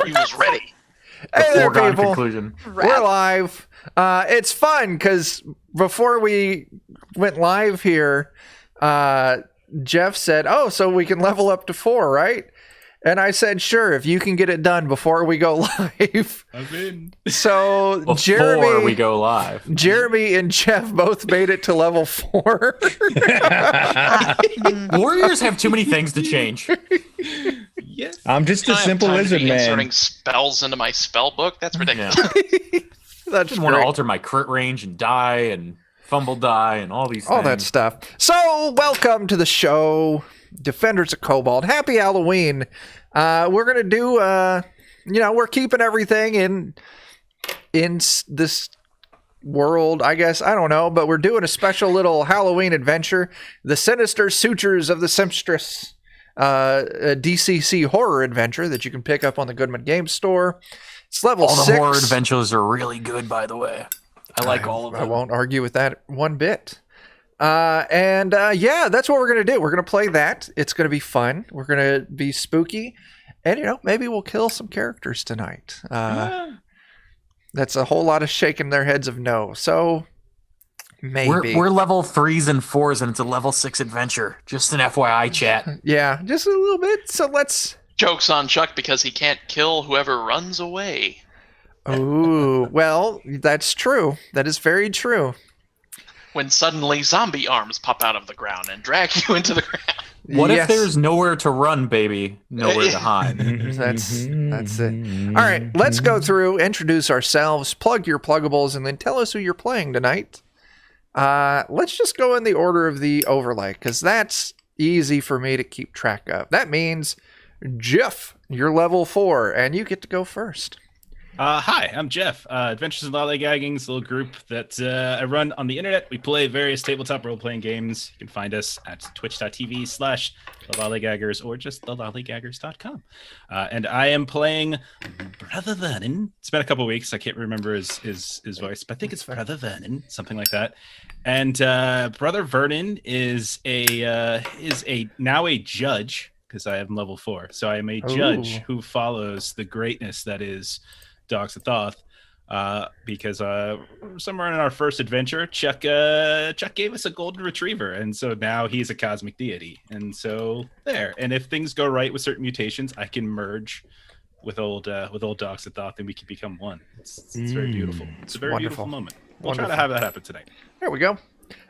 He was ready. Hey there, Foregone people. conclusion. We're live. It's fun because before we went live here, Jeff said, "Oh, so we can level up to 4, right?" And I said, "Sure, if you can get it done before we go live." I'm in. So Before we go live. Jeremy and Jeff both made it to level 4. Warriors have too many things to change. Yes. I'm just a I don't have simple time to lizard be man. inserting spells into my spell book. That's ridiculous. That's Didn't want to great. alter my crit range and die and fumble die and all these All things. that stuff. So, welcome to the show, Defenders of Kobold. Happy Halloween. We're going to do, we're keeping everything in this world, I guess. I don't know, but we're doing a special little Halloween adventure. The Sinister Sutures of the Sempstress, a DCC Horror adventure that you can pick up on the Goodman Games store. It's level All the 6. horror adventures are really good, by the way. I like all of them. I won't argue with that one bit. That's what we're going to do. We're going to play that. It's going to be fun. We're going to be spooky. And, maybe we'll kill some characters tonight. That's a whole lot of shaking their heads of no. So, maybe. We're level 3s and 4s, and it's a level 6 adventure. Just an FYI, chat. Yeah, just a little bit. So let's... Joke's on Chuck because he can't kill whoever runs away. Ooh, well, that's true. That is very true. When suddenly zombie arms pop out of the ground and drag you into the ground. What Yes. if there's nowhere to run, baby? Nowhere to hide. That's it. All right, let's go through, introduce ourselves, plug your pluggables, and then tell us who you're playing tonight. Let's just go in the order of the overlay, because that's easy for me to keep track of. That means, Jeff, you're level 4, and you get to go first. Hi, I'm Jeff. Adventures in Lollygagging is a little group that I run on the internet. We play various tabletop role-playing games. You can find us at twitch.tv/thelollygaggers or just thelollygaggers.com. And I am playing Brother Vernon. It's been a couple weeks. I can't remember his voice, but I think it's Brother Vernon, something like that. And Brother Vernon is now a judge, because I am level 4. So I am a judge who follows the greatness that is Dogs of Thoth, because somewhere in our first adventure, Chuck gave us a golden retriever, and so now he's a cosmic deity, and so there. And if things go right with certain mutations, I can merge with old Dogs of Thoth, and we can become one. It's very beautiful. It's a very wonderful. beautiful moment. We'll try to have that happen tonight. There we go.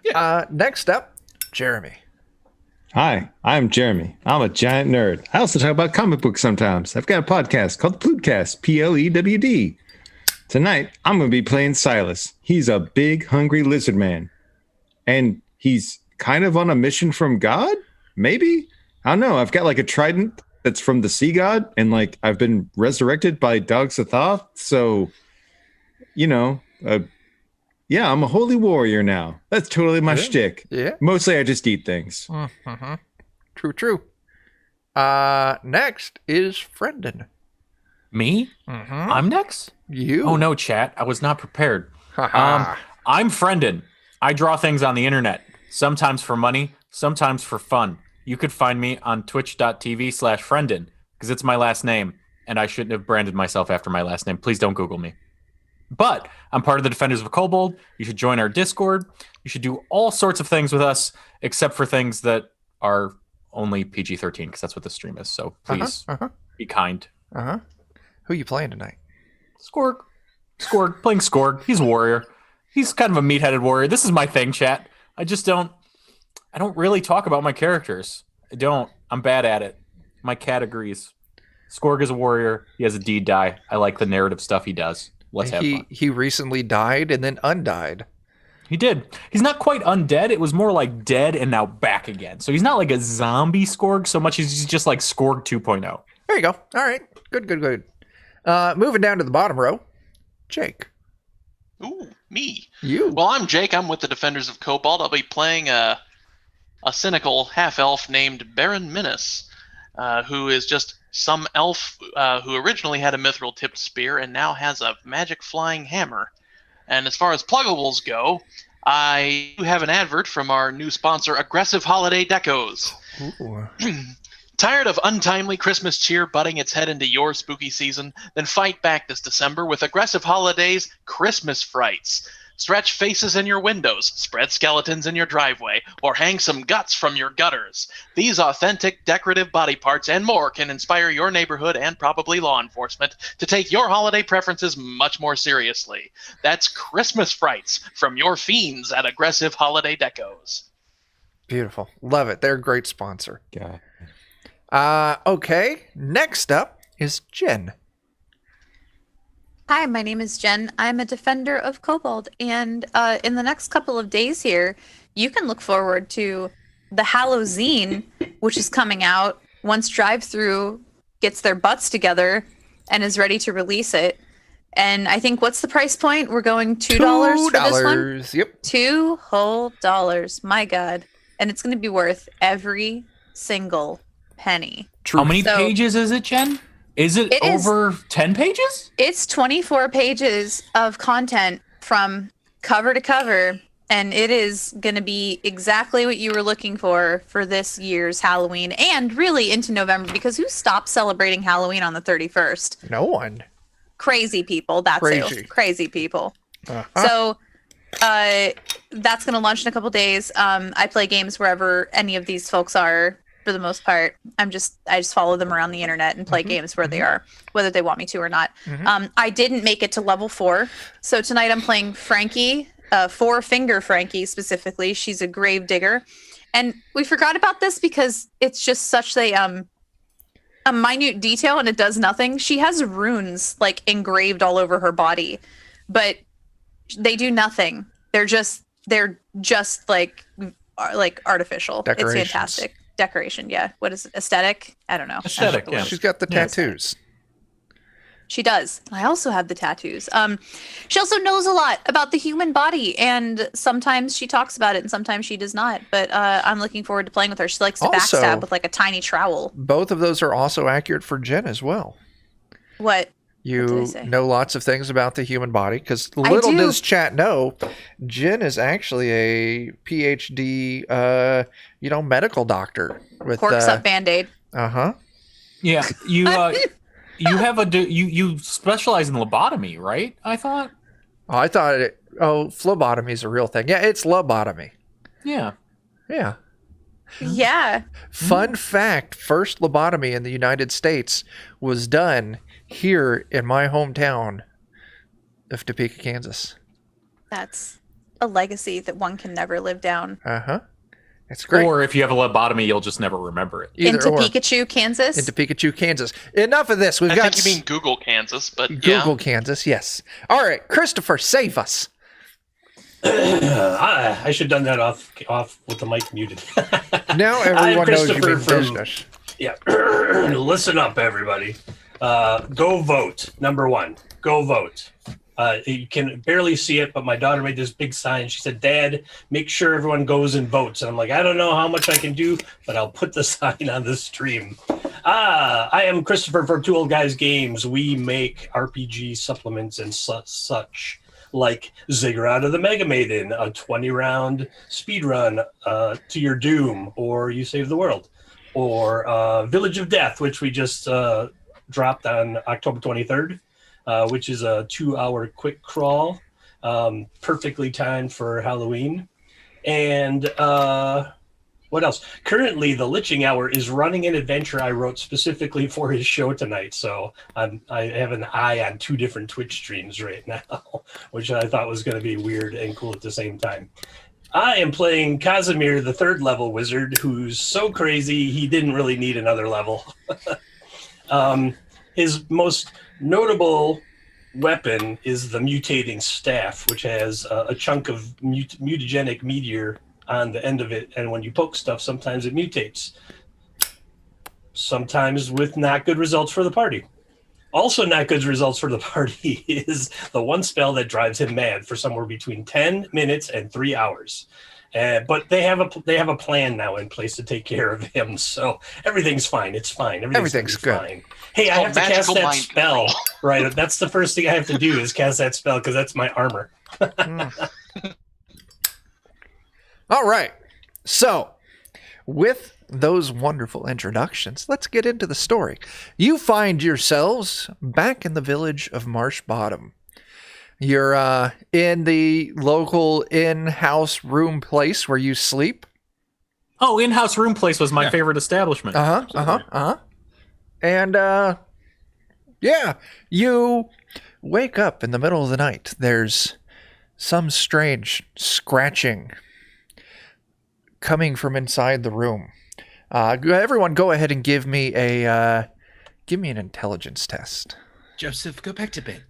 Yeah. Next up, Jeremy. Hi, I'm Jeremy. I'm a giant nerd. I also talk about comic books sometimes. I've got a podcast called the Plewdcast, Plewd. Tonight, I'm going to be playing Silas. He's a big, hungry lizard man. And he's kind of on a mission from God? Maybe? I don't know. I've got like a trident that's from the sea god, and like I've been resurrected by Dogs of Thoth. So, yeah, I'm a holy warrior now. That's totally my shtick. Yeah. Mostly I just eat things. Mm-hmm. True. Next is Friendon. Me? Mm-hmm. I'm next? You. Oh, no, chat. I was not prepared. Haha. I'm Friendon. I draw things on the internet, sometimes for money, sometimes for fun. You could find me on twitch.tv/Friendon, because it's my last name, and I shouldn't have branded myself after my last name. Please don't Google me. But I'm part of the Defenders of Kobold. You should join our Discord. You should do all sorts of things with us, except for things that are only PG-13, because that's what the stream is. So please be kind. Who you playing tonight? Skorg, playing Skorg. He's a warrior. He's kind of a meat-headed warrior. This is my thing, chat. I don't really talk about my characters. I'm bad at it. My cat agrees. Skorg is a warrior. He has a deed die. I like the narrative stuff he does. Let's have fun. He recently died and then undied. He did. He's not quite undead. It was more like dead and now back again. So he's not like a zombie Skorg so much as he's just like Skorg 2.0. There you go. All right. Good. Moving down to the bottom row, Jake. Ooh, me. You. Well, I'm Jake. I'm with the Defenders of Kobold. I'll be playing a cynical half-elf named Baron Minas, who is just some elf who originally had a mithril-tipped spear and now has a magic flying hammer. And as far as pluggables go, I do have an advert from our new sponsor, Aggressive Holiday Decos. Ooh. Tired of untimely Christmas cheer butting its head into your spooky season? Then fight back this December with aggressive holidays Christmas frights. Stretch faces in your windows, spread skeletons in your driveway, or hang some guts from your gutters. These authentic, decorative body parts and more can inspire your neighborhood and probably law enforcement to take your holiday preferences much more seriously. That's Christmas frights from your fiends at Aggressive Holiday Decos. Beautiful. Love it. They're a great sponsor. God. Okay. Next up is Jen. Hi, my name is Jen. I'm a defender of Kobold, and in the next couple of days here, you can look forward to the Halloween, which is coming out once Drive-Thru gets their butts together and is ready to release it. And I think, what's the price point? We're going $2 for this one? Yep. $2 whole. My God. And it's going to be worth every single penny. How many So- pages is it, Jen? Is it over 10 pages? It's 24 pages of content from cover to cover, and it is going to be exactly what you were looking for this year's Halloween, and really into November, because who stops celebrating Halloween on the 31st? No one. Crazy people. That's Crazy. who. Crazy people. Uh-huh. So that's going to launch in a couple days. I play games wherever any of these folks are. For the most part, I just follow them around the internet and play games where they are, whether they want me to or not. I didn't make it to level 4, so tonight I'm playing Frankie, 4-finger Frankie specifically. She's a grave digger, and we forgot about this because it's just such a minute detail and it does nothing. She has runes like engraved all over her body, but they do nothing. They're just like artificial. It's Decorations. fantastic. Decoration, yeah. What is it? Aesthetic? I don't know. Aesthetic, yeah. She's got the tattoos. She does. I also have the tattoos. She also knows a lot about the human body, and sometimes she talks about it and sometimes she does not. But I'm looking forward to playing with her. She likes to Also- backstab with like a tiny trowel. Both of those are also accurate for Jen as well. What? You did I say? know lots of things about the human body because I little do. does chat know, Jen is actually a PhD, medical doctor with Corks up Band-Aid. Uh-huh. Yeah, you you specialize in lobotomy, right? I thought. Oh, I thought phlebotomy is a real thing. Yeah, it's lobotomy. Yeah. Yeah. Yeah. Fun fact: first lobotomy in the United States was done here in my hometown of Topeka, Kansas. That's a legacy that one can never live down. Uh-huh. It's great. Or if you have a lobotomy, you'll just never remember it. Either Into or. Pikachu, Kansas. Into Pikachu, Kansas. Enough of this. We've I got think you mean Google, Kansas, but Google, yeah. Kansas. Yes. All right, Christopher, save us. I should have done that off with the mic muted. Now I'm everyone knows you Christopher mean from- business. Yeah. Listen up, everybody. Go vote. Number 1. Go vote. You can barely see it, but my daughter made this big sign. She said, "Dad, make sure everyone goes and votes." And I'm like, I don't know how much I can do, but I'll put the sign on the stream. I am Christopher from Two Old Guys Games. We make RPG supplements and such. Like Ziggurat of the Mega Maiden, a 20-round speed run to your doom, or you save the world, or Village of Death, which we just dropped on October 23rd, which is a 2-hour quick crawl, perfectly timed for Halloween. And what else? Currently, the Liching Hour is running an adventure I wrote specifically for his show tonight. So I have an eye on 2 different Twitch streams right now, which I thought was going to be weird and cool at the same time. I am playing Kazimir, the 3rd level wizard, who's so crazy he didn't really need another level. His most notable weapon is the mutating staff, which has a chunk of mutagenic meteor on the end of it, and when you poke stuff, sometimes it mutates. Sometimes with not good results for the party. Also not good results for the party is the one spell that drives him mad for somewhere between 10 minutes and 3 hours. But they have a plan now in place to take care of him, so everything's fine. It's fine. Everything's good. fine. Hey, I have to cast magical that mind spell. Right, that's the first thing I have to do is cast that spell because that's my armor. All right. So with those wonderful introductions, let's get into the story. You find yourselves back in the village of Marsh Bottom. You're in the local in-house room place where you sleep. Oh, in-house room place was my favorite establishment. And, yeah, you wake up in the middle of the night. There's some strange scratching coming from inside the room. Everyone go ahead and give me an intelligence test. Joseph, go back to bed.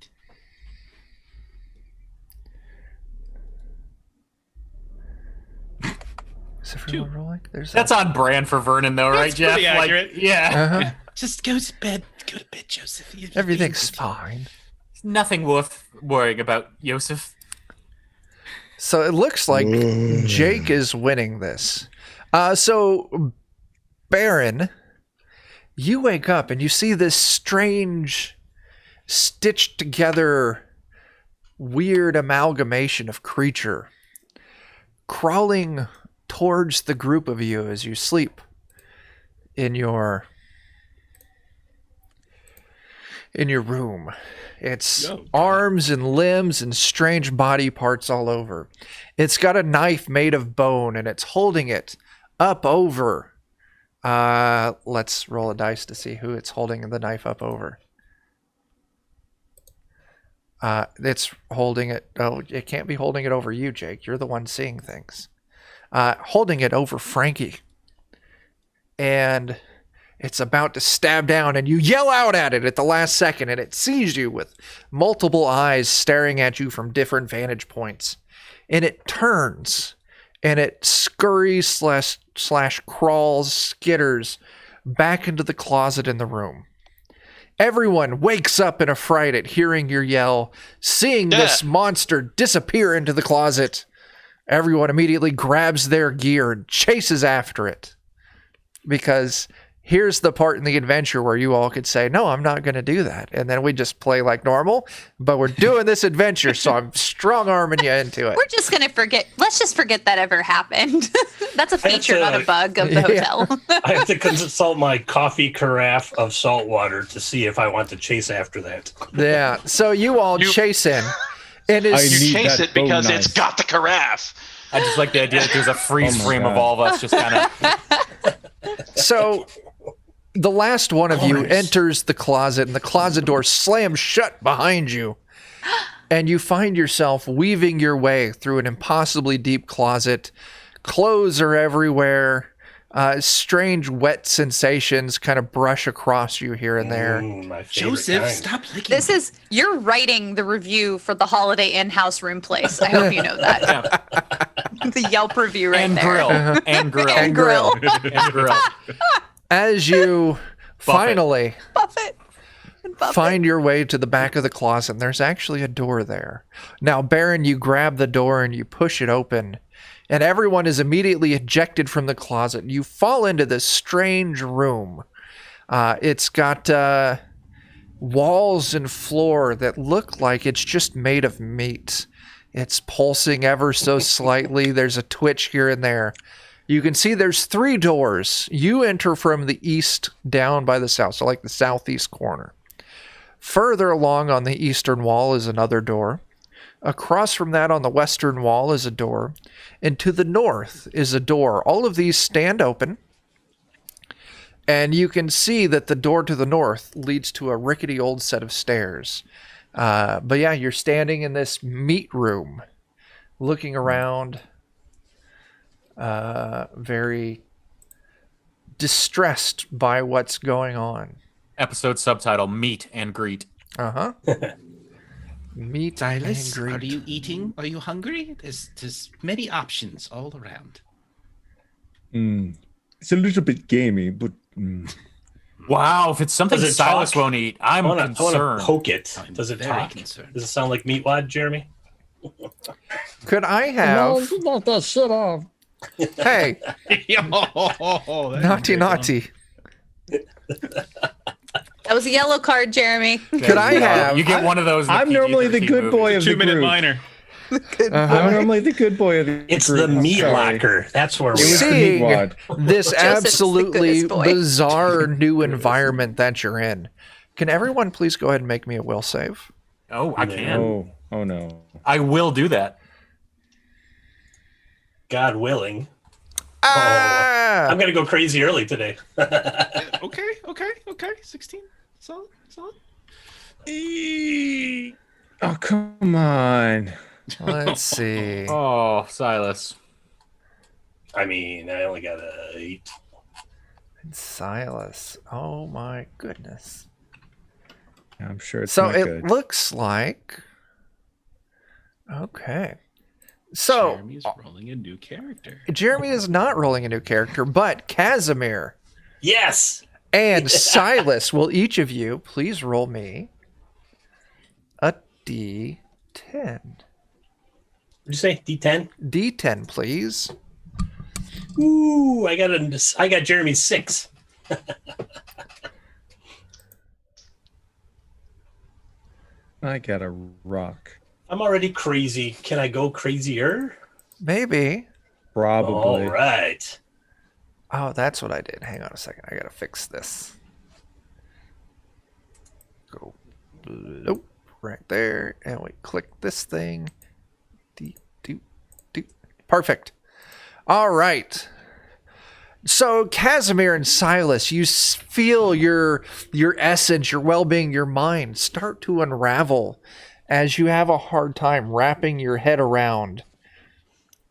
Is everyone rolling? That's on brand for Vernon, though, right, Jeff? pretty accurate. Yeah. Just go to bed. Go to bed, Joseph. Everything's fine. Nothing worth worrying about, Joseph. So it looks like Jake is winning this. So, Baron, you wake up and you see this strange, stitched together, weird amalgamation of creature crawling towards the group of you as you sleep in your room. It's arms and limbs and strange body parts all over. It's got a knife made of bone and it's holding it up over. Let's roll a dice to see who it's holding the knife up over. It's holding it. Oh, it can't be holding it over you, Jake. You're the one seeing things. Holding it over Frankie. And it's about to stab down, and you yell out at it at the last second, and it sees you with multiple eyes staring at you from different vantage points. And it turns, and it scurries slash crawls, skitters back into the closet in the room. Everyone wakes up in a fright at hearing your yell, seeing this monster disappear into the closet. Everyone immediately grabs their gear and chases after it. Because here's the part in the adventure where you all could say, no, I'm not going to do that. And then we just play like normal, but we're doing this adventure, so I'm strong-arming you into it. We're just going to forget. Let's just forget that ever happened. That's a feature, not a bug of the hotel. I have to consult my coffee carafe of salt water to see if I want to chase after that. Yeah, so you all chase in. And you chase it because it's got the carafe. I just like the idea that there's a freeze frame of all of us just kind of... So the last one of you enters the closet, and the closet door slams shut behind you. And you find yourself weaving your way through an impossibly deep closet. Clothes are everywhere. Strange wet sensations kind of brush across you here and there. Joseph, stop licking. You're writing the review for the Holiday Inn house room place. I hope you know that. Yeah. The Yelp review right and there. grill. And grill. And grill. And grill. As you finally Buffett. find your way to the back of the closet, and there's actually a door there. Now, Baron, you grab the door and you push it open, and everyone is immediately ejected from the closet. You fall into this strange room. It's got walls and floor that look like it's just made of meat. It's pulsing ever so slightly. There's a twitch here and there. You can see there's 3 doors. You enter from the east down by the south, so like the southeast corner. Further along on the eastern wall is another door. Across from that on the western wall is a door. And to the north is a door. All of these stand open. And you can see that the door to the north leads to a rickety old set of stairs. But yeah, you're standing in this meat room, looking around, very distressed by what's going on. Episode subtitle, Meet and Greet. Uh-huh. Meat Silas, and greet. are you eating? Are you hungry? There's many options all around. It's a little bit gamey, but... Wow, if it's something Does it Silas talk? won't eat, I'm I want concerned. to poke it. I'm Does it very talk? concerned. Does it sound like meatwad, Jeremy? Could I have... knock that shit off. Hey, naughty, naughty. naughty. That was a yellow card, Jeremy. Could I have... You get one of those. in I'm PG-13 normally the good movies. boy of the 2-minute group. minor. I'm normally the good boy of the It's group. the meat Sorry. locker. That's where It we was are. the meat Seeing wad. this Joseph's the absolutely goodest boy. bizarre new environment that you're in, can everyone please go ahead and make me a will save? Oh, I can. Oh no. I will do that. God willing. Ah! I'm gonna go crazy early today. Okay. 16. Solid. Oh, come on. Let's see. Oh, Silas. I mean, I only got a 8. Silas. Oh my goodness. I'm sure it's So not it good. looks like. Okay. So Jeremy's rolling a new character. Jeremy is not rolling a new character, but Kazimir Yes. and Silas, will each of you please roll me a D10? What'd you say? D10. D10, please. Ooh, I got Jeremy's 6. I got a rock. I'm already crazy. Can I go crazier? Maybe. Probably. All right. Oh, that's what I did. Hang on a second. I gotta fix this. Go. Nope. Right there. And we click this thing. Perfect. All right. So Kazimir and Silas, you feel your essence, your well-being, your mind start to unravel as you have a hard time wrapping your head around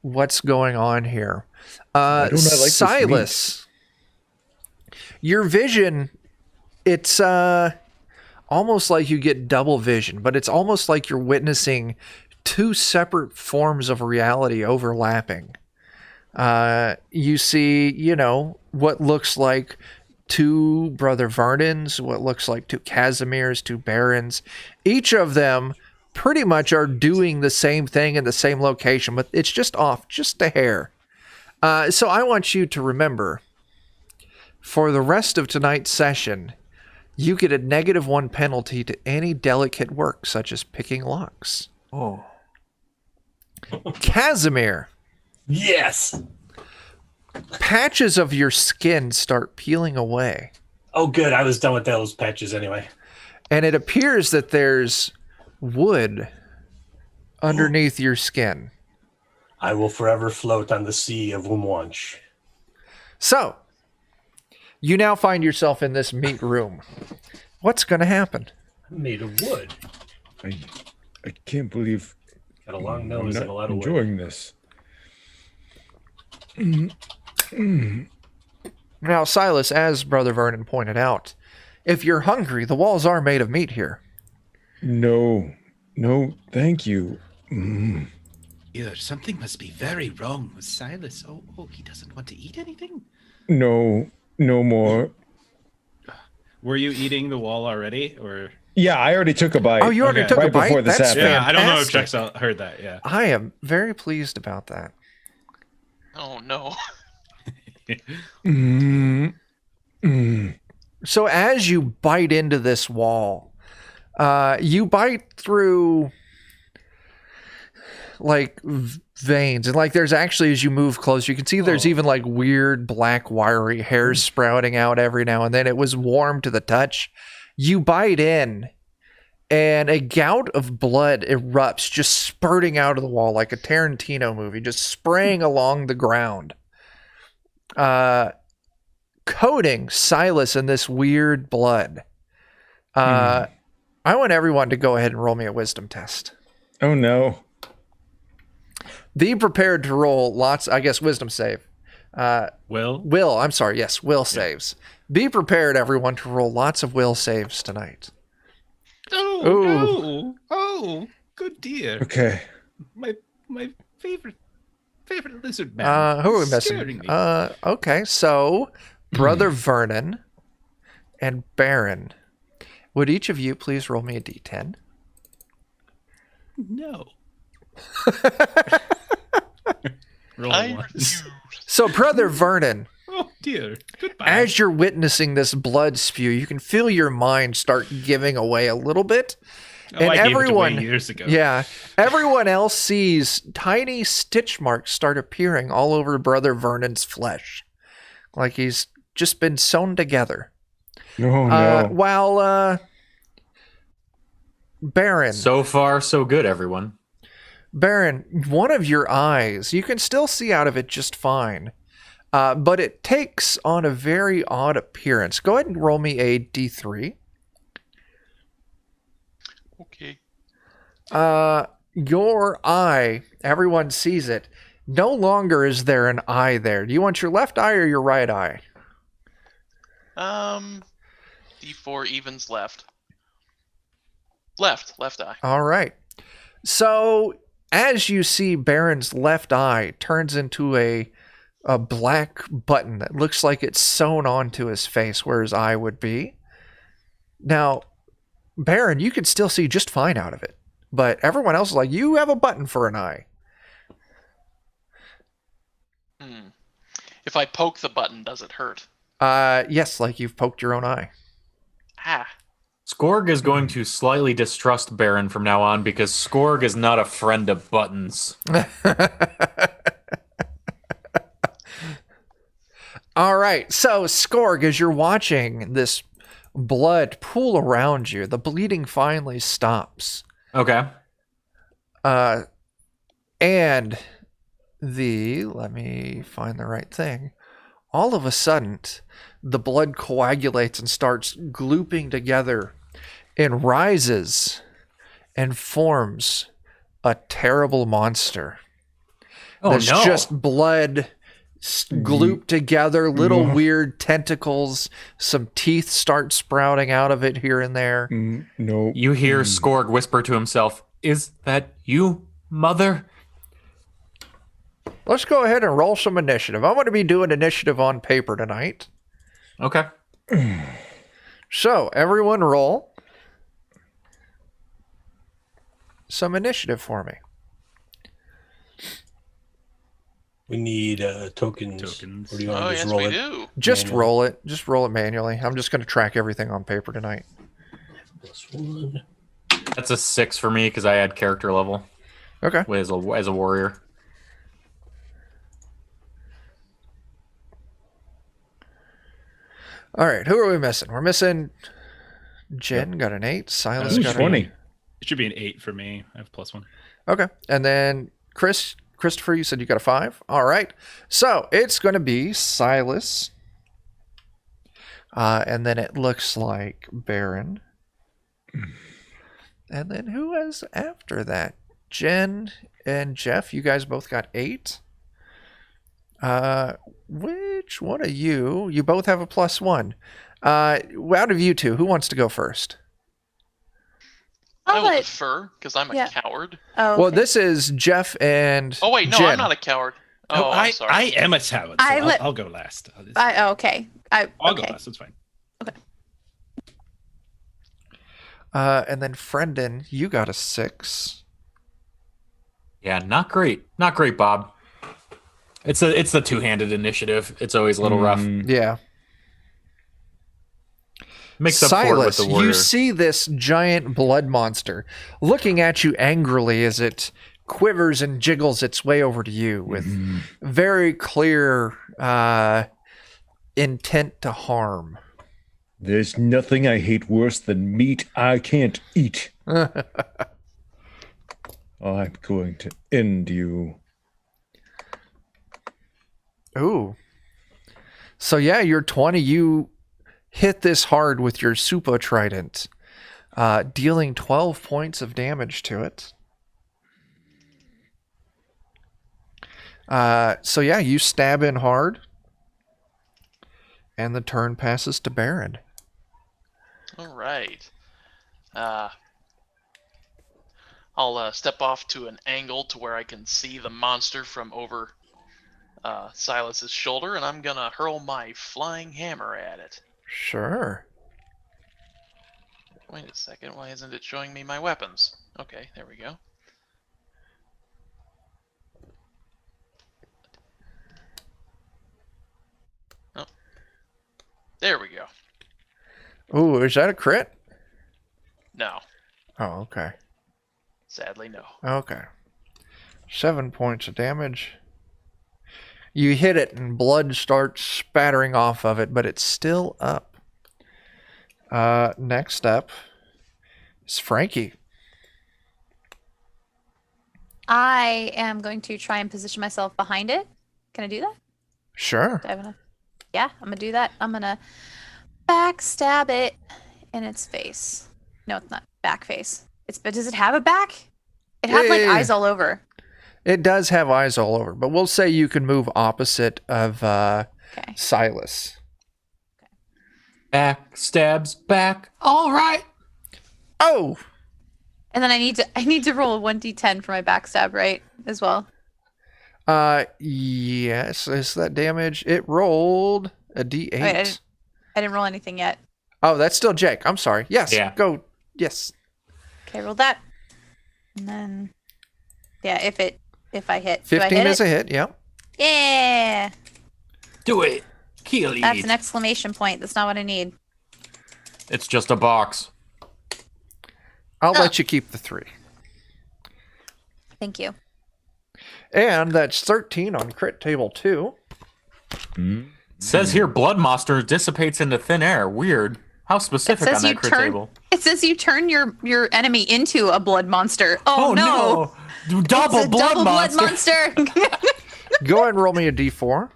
what's going on here. Why don't I like this Silas, your vision, it's almost like you get double vision, but it's almost like you're witnessing two separate forms of reality overlapping. You see, what looks like two Brother Vernons, what looks like two Kazimirs, two Barons. Each of them pretty much are doing the same thing in the same location, but it's just off just a hair. So I want you to remember, for the rest of tonight's session, you get a -1 penalty to any delicate work, such as picking locks. Oh. Kazimir, Yes. patches of your skin start peeling away, Oh, good. I was done with those patches anyway. and it appears that there's wood underneath your skin. I will forever float on the sea of Umwanch. So, you now find yourself in this meat room. What's going to happen? I'm made of wood. I can't believe Got a long I'm nose not and a lot of wood. enjoying this. Now, Silas, as Brother Vernon pointed out, if you're hungry, the walls are made of meat here. No, thank you. Either something must be very wrong with Silas. Oh, he doesn't want to eat anything? No more. Were you eating the wall already, or? Yeah, I already took a bite. Oh, you already Okay. took a Right bite? before this That's happened. Yeah, I don't know if fantastic. Jack's heard that. Yeah. I am very pleased about that. Oh no. So as you bite into this wall, you bite through like veins, and like there's actually, as you move close, you can see there's even like weird black wiry hairs sprouting out every now and then. It was warm to the touch. You bite in, and a gout of blood erupts, just spurting out of the wall like a Tarantino movie, just spraying along the ground, coating Silas in this weird blood. I want everyone to go ahead and roll me a wisdom test. Oh no. Be prepared to roll lots, I guess, wisdom save. Will? Will saves. Be prepared, everyone, to roll lots of will saves tonight. Oh, Ooh. no. Oh, good dear. Okay. My favorite lizard man. Who are we Scaring missing? me. Okay, so Brother Vernon and Baron. Would each of you please roll me a d10? No. Roll I a one. refuse. So, Brother Vernon, Oh dear. Goodbye. as you're witnessing this blood spew, you can feel your mind start giving away a little bit, Oh, And I gave it everyone- away years ago. Yeah. Everyone else sees tiny stitch marks start appearing all over Brother Vernon's flesh. Like he's just been sewn together. No. While Baron, So far, so good, everyone. Baron, one of your eyes, you can still see out of it just fine. But it takes on a very odd appearance. Go ahead and roll me a D3. Okay. Your eye, everyone sees it. No longer is there an eye there. Do you want your left eye or your right eye? D4 evens left. Left eye. All right. So as you see, Baron's left eye turns into a black button that looks like it's sewn onto his face where his eye would be. Now, Baron, you can still see just fine out of it. But everyone else is like, you have a button for an eye. If I poke the button, does it hurt? Yes, like you've poked your own eye. Ah. Skorg is going to slightly distrust Baron from now on because Skorg is not a friend of buttons. All right, so Skorg, as you're watching this blood pool around you, the bleeding finally stops. Okay. And let me find the right thing. All of a sudden, the blood coagulates and starts glooping together and rises and forms a terrible monster. Oh, There's no. just blood glooped together, little weird tentacles, some teeth start sprouting out of it here and there. No. You hear Skorg whisper to himself, "Is that you, mother?" Let's go ahead and roll some initiative. I'm going to be doing initiative on paper tonight. Okay. So, everyone roll some initiative for me. We need tokens. Tokens. Or do you want to Oh, just yes, roll we it? do. Just Manually. roll it. Just roll it manually. I'm just going to track everything on paper tonight. +1. That's a 6 for me because I had character level Okay. as a warrior. All right. Who are we missing? We're missing Jen got an 8. Silas Ooh, got an 20. 8. It should be an 8 for me. I have +1. Okay. And then Christopher, you said you got a 5. All right. So it's going to be Silas. And then it looks like Baron. And then who is after that? Jen and Jeff, you guys both got 8. Which one of you? You both have a +1. Out of you two, who wants to go first? I I'll will let. defer because I'm a Yeah. coward. Oh, Well, okay. this is Jeff and Oh wait, no, Jen. I'm not a coward. Oh, Oh, I'm sorry. I am a talent. So I I'll, let- I'll go last. Okay. I'll I'll go okay. last. That's fine. And then Friendon, you got a 6. Yeah, not great. Not great, Bob. It's the two-handed initiative. It's always a little rough. Yeah. Makes up for it with Silas, the warrior. you see this giant blood monster looking at you angrily as it quivers and jiggles its way over to you with very clear intent to harm. There's nothing I hate worse than meat I can't eat. I'm going to end you. Ooh. So yeah, you're 20. You hit this hard with your super trident, dealing 12 points of damage to it. So yeah, you stab in hard, and the turn passes to Baron. All right. I'll step off to an angle to where I can see the monster from over Silas's shoulder, and I'm gonna hurl my flying hammer at it. Sure. Wait a second, why isn't it showing me my weapons? Okay, there we go. Oh. There we go. Ooh, is that a crit? No. Oh, okay. Sadly, no. Okay. 7 points of damage. You hit it and blood starts spattering off of it, but it's still up. Next up is Frankie. I am going to try and position myself behind it. Can I do that? Sure. Do I have enough? Yeah, I'm gonna do that. I'm gonna backstab it in its face. No, it's not back face. But does it have a back? It had like Yeah. eyes all over. It does have eyes all over, but we'll say you can move opposite of Okay. Silas. Back stabs back. All right. Oh! And then I need to roll a 1d10 for my backstab, right? As well. Yes. Is that damage? It rolled a d8. Wait, I didn't roll anything yet. Oh, that's still Jake. I'm sorry. Yes. Yeah. Go. Yes. Okay, roll that. And then yeah, if I hit. Do I 15 hit is it? a hit. Yep. Yeah. Do it. Kill it. That's an exclamation point. That's not what I need. It's just a box. I'll Oh. let you keep the 3. Thank you. And that's 13 on crit table 2. Says here, blood monster dissipates into thin air. Weird. How specific on that crit table? It says you turn your enemy into a blood monster. Oh, no. Double It's a blood double monster. blood monster. Go ahead and roll me a d4.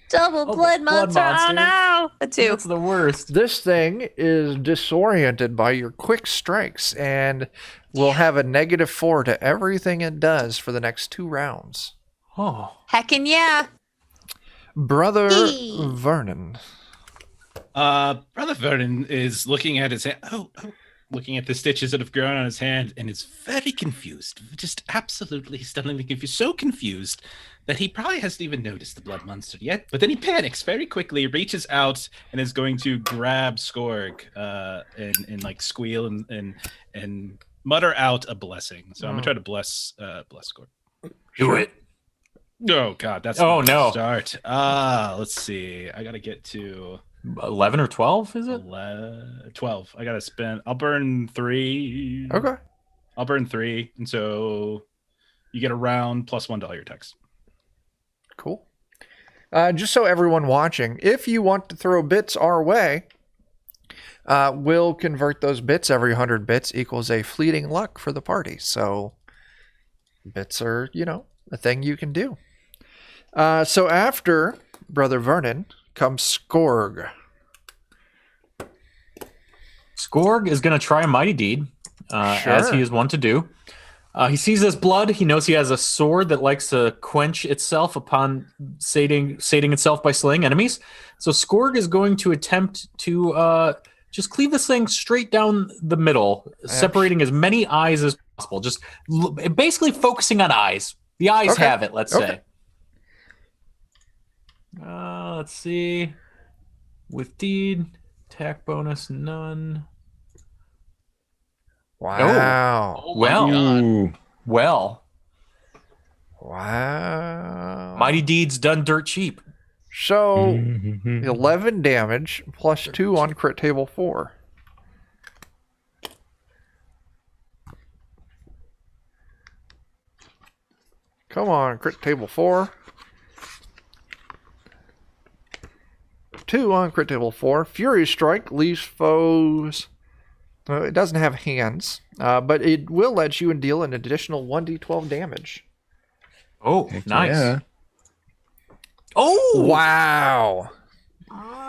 Double blood blood monster. monster. Oh no. A 2. That's the worst. This thing is disoriented by your quick strikes and will have a -4 to everything it does for the next 2 rounds. Oh. Heckin' yeah. Brother Eee. Vernon. Brother Vernon is looking at his hand. Looking at the stitches that have grown on his hand, and is very confused. Just absolutely stunningly confused. So confused that he probably hasn't even noticed the blood monster yet. But then he panics very quickly, reaches out, and is going to grab Skorg and like squeal and mutter out a blessing. So I'm gonna try to bless Skorg. Do it. Oh God, that's Oh, not a no. start. Let's see. I gotta get to 11 or 12, is it? 12. I gotta spend. I'll burn 3. Okay. I'll burn 3, and so you get a round plus 1 to all your attacks. Cool. Just so everyone watching, if you want to throw bits our way, we'll convert those bits. Every 100 bits equals a fleeting luck for the party. So bits are, a thing you can do. So after Brother Vernon comes Skorg. Skorg is going to try a mighty deed, as Sure. he is wont to do. He sees this blood. He knows he has a sword that likes to quench itself upon sating itself by slaying enemies. So Skorg is going to attempt to just cleave this thing straight down the middle, separating as many eyes as possible. Just basically focusing on eyes. The eyes Okay. have it, let's Okay. say. Let's see. With deed, attack bonus, none. Wow. Oh Well. my God. Ooh. Well, Wow. mighty deeds done dirt cheap. So Mhm. 11 damage plus 2 on crit table 4. Come on, crit table 4. 2 on crit table 4. Fury Strike leaves foes. It doesn't have hands, but it will let you deal an additional 1d12 damage. Oh, Heck nice. Yeah. Oh, Wow.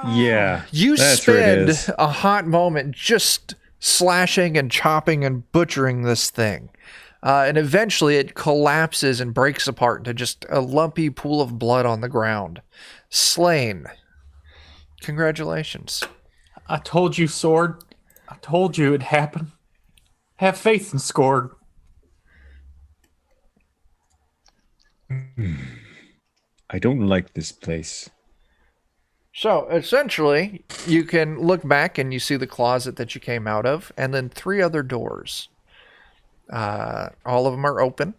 Yeah. You That's where it spend is. a hot moment just slashing and chopping and butchering this thing. And eventually it collapses and breaks apart into just a lumpy pool of blood on the ground. Slain. Congratulations. I told you, sword. I told you it'd happen. Have faith in Skorg. I don't like this place. So essentially, you can look back and you see the closet that you came out of, and then 3 other doors. All of them are open.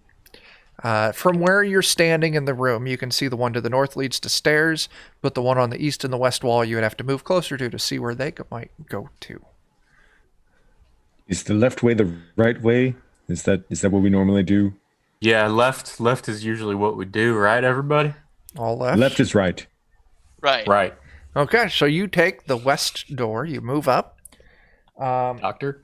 From where you're standing in the room, you can see the one to the north leads to stairs, but the one on the east and the west wall you would have to move closer to see where they might go to. Is the left way the right way? Is that what we normally do? Yeah, left is usually what we do, right, everybody? All left. Left is right. Right. Right. Okay, so you take the west door. You move up. Doctor?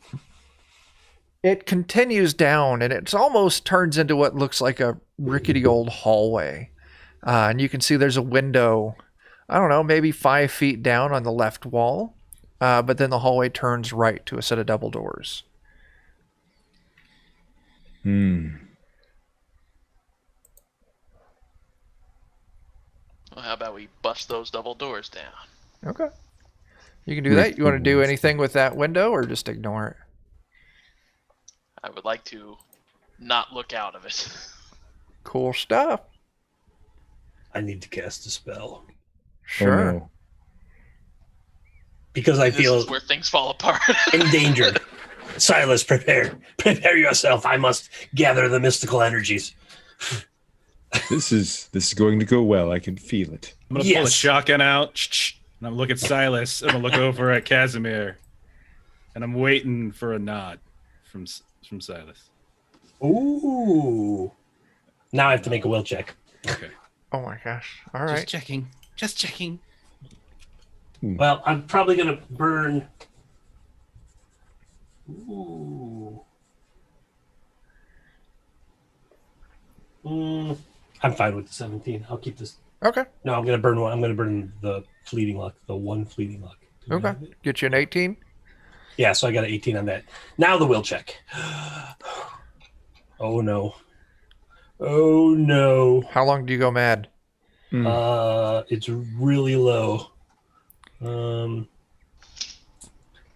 It continues down, and it almost turns into what looks like a rickety old hallway. And you can see there's a window, I don't know, maybe 5 feet down on the left wall. But then the hallway turns right to a set of double doors. Well, how about we bust those double doors down? Okay. You can do that. You want to do anything with that window or just ignore it? I would like to not look out of it. Cool stuff. I need to cast a spell Sure. Oh, no. because I This feel is where things fall apart. endangered. Silas, prepare yourself. I must gather the mystical energies. This is going to go well. I can feel it. I'm gonna pull a Yes. shotgun out, and I'm look at Silas. I'm gonna look over at Kazimir, and I'm waiting for a nod from Silas. Ooh. Now I have to make a will check. Okay. Oh my gosh. All Just right. checking. Just checking. Well, I'm probably gonna burn. Ooh. I'm fine with the 17. I'll keep this. Okay. No, I'm gonna burn one. I'm gonna burn the fleeting luck, the one fleeting luck. Do I Okay. have it? Get you an 18. Yeah, so I got an 18 on that. Now the will check. Oh no. Oh no. How long do you go mad? It's really low.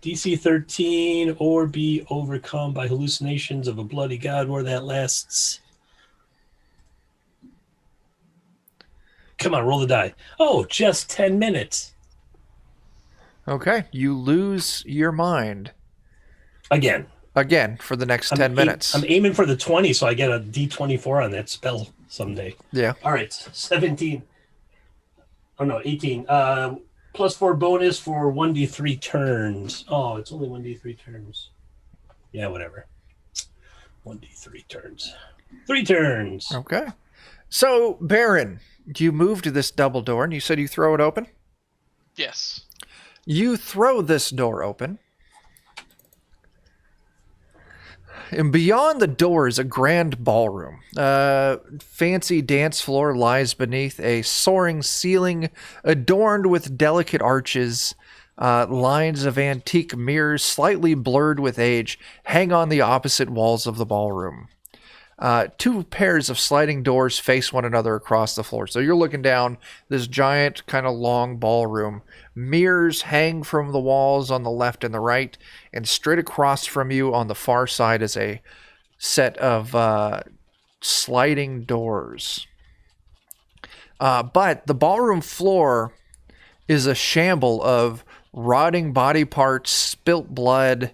DC 13 or be overcome by hallucinations of a bloody god where that lasts. Come on, roll the die. Oh, just 10 minutes. Okay. You lose your mind Again. again for the next 10 minutes. I'm aiming for the 20 so I get a D24 on that spell someday. Yeah. All right, 17. Oh no, 18. Plus 4 bonus for 1d3 turns. Oh, it's only 1d3 turns. Yeah, whatever. 1d3 turns. 3 turns. Okay. So, Baron, you move to this double door and you said you throw it open? Yes. You throw this door open. And beyond the door is a grand ballroom. Fancy dance floor lies beneath a soaring ceiling adorned with delicate arches. Lines of antique mirrors, slightly blurred with age, hang on the opposite walls of the ballroom. 2 pairs of sliding doors face one another across the floor. So you're looking down this giant, kind of long ballroom. Mirrors hang from the walls on the left and the right, and straight across from you on the far side is a set of sliding doors. But the ballroom floor is a shamble of rotting body parts, spilt blood,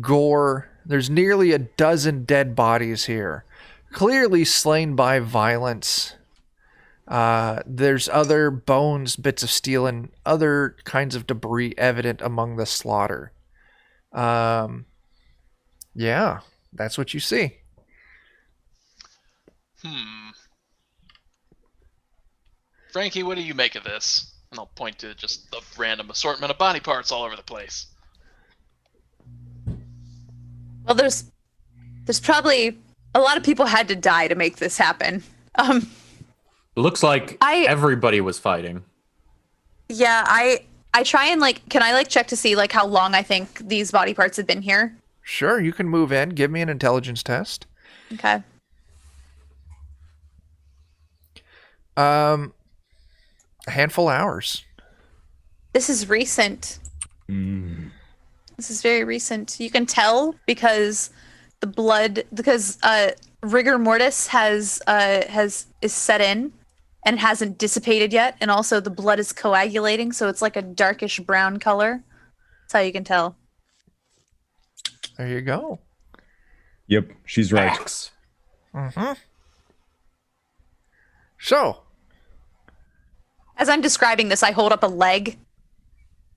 gore. There's nearly a dozen dead bodies here, clearly slain by violence. There's other bones, bits of steel, and other kinds of debris evident among the slaughter. Yeah, that's what you see. Frankie, what do you make of this? And I'll point to just the random assortment of body parts all over the place. Well, there's probably a lot of people had to die to make this happen. It looks like everybody was fighting. Yeah, I try and can I check to see how long I think these body parts have been here? Sure, you can move in. Give me an intelligence test. Okay. A handful of hours. This is recent. This is very recent. You can tell because the blood, because rigor mortis is set in and hasn't dissipated yet, and also the blood is coagulating, so it's like a darkish brown color. That's how you can tell. There you go. Yep, she's right. Axe. So, As I'm describing this, I hold up a leg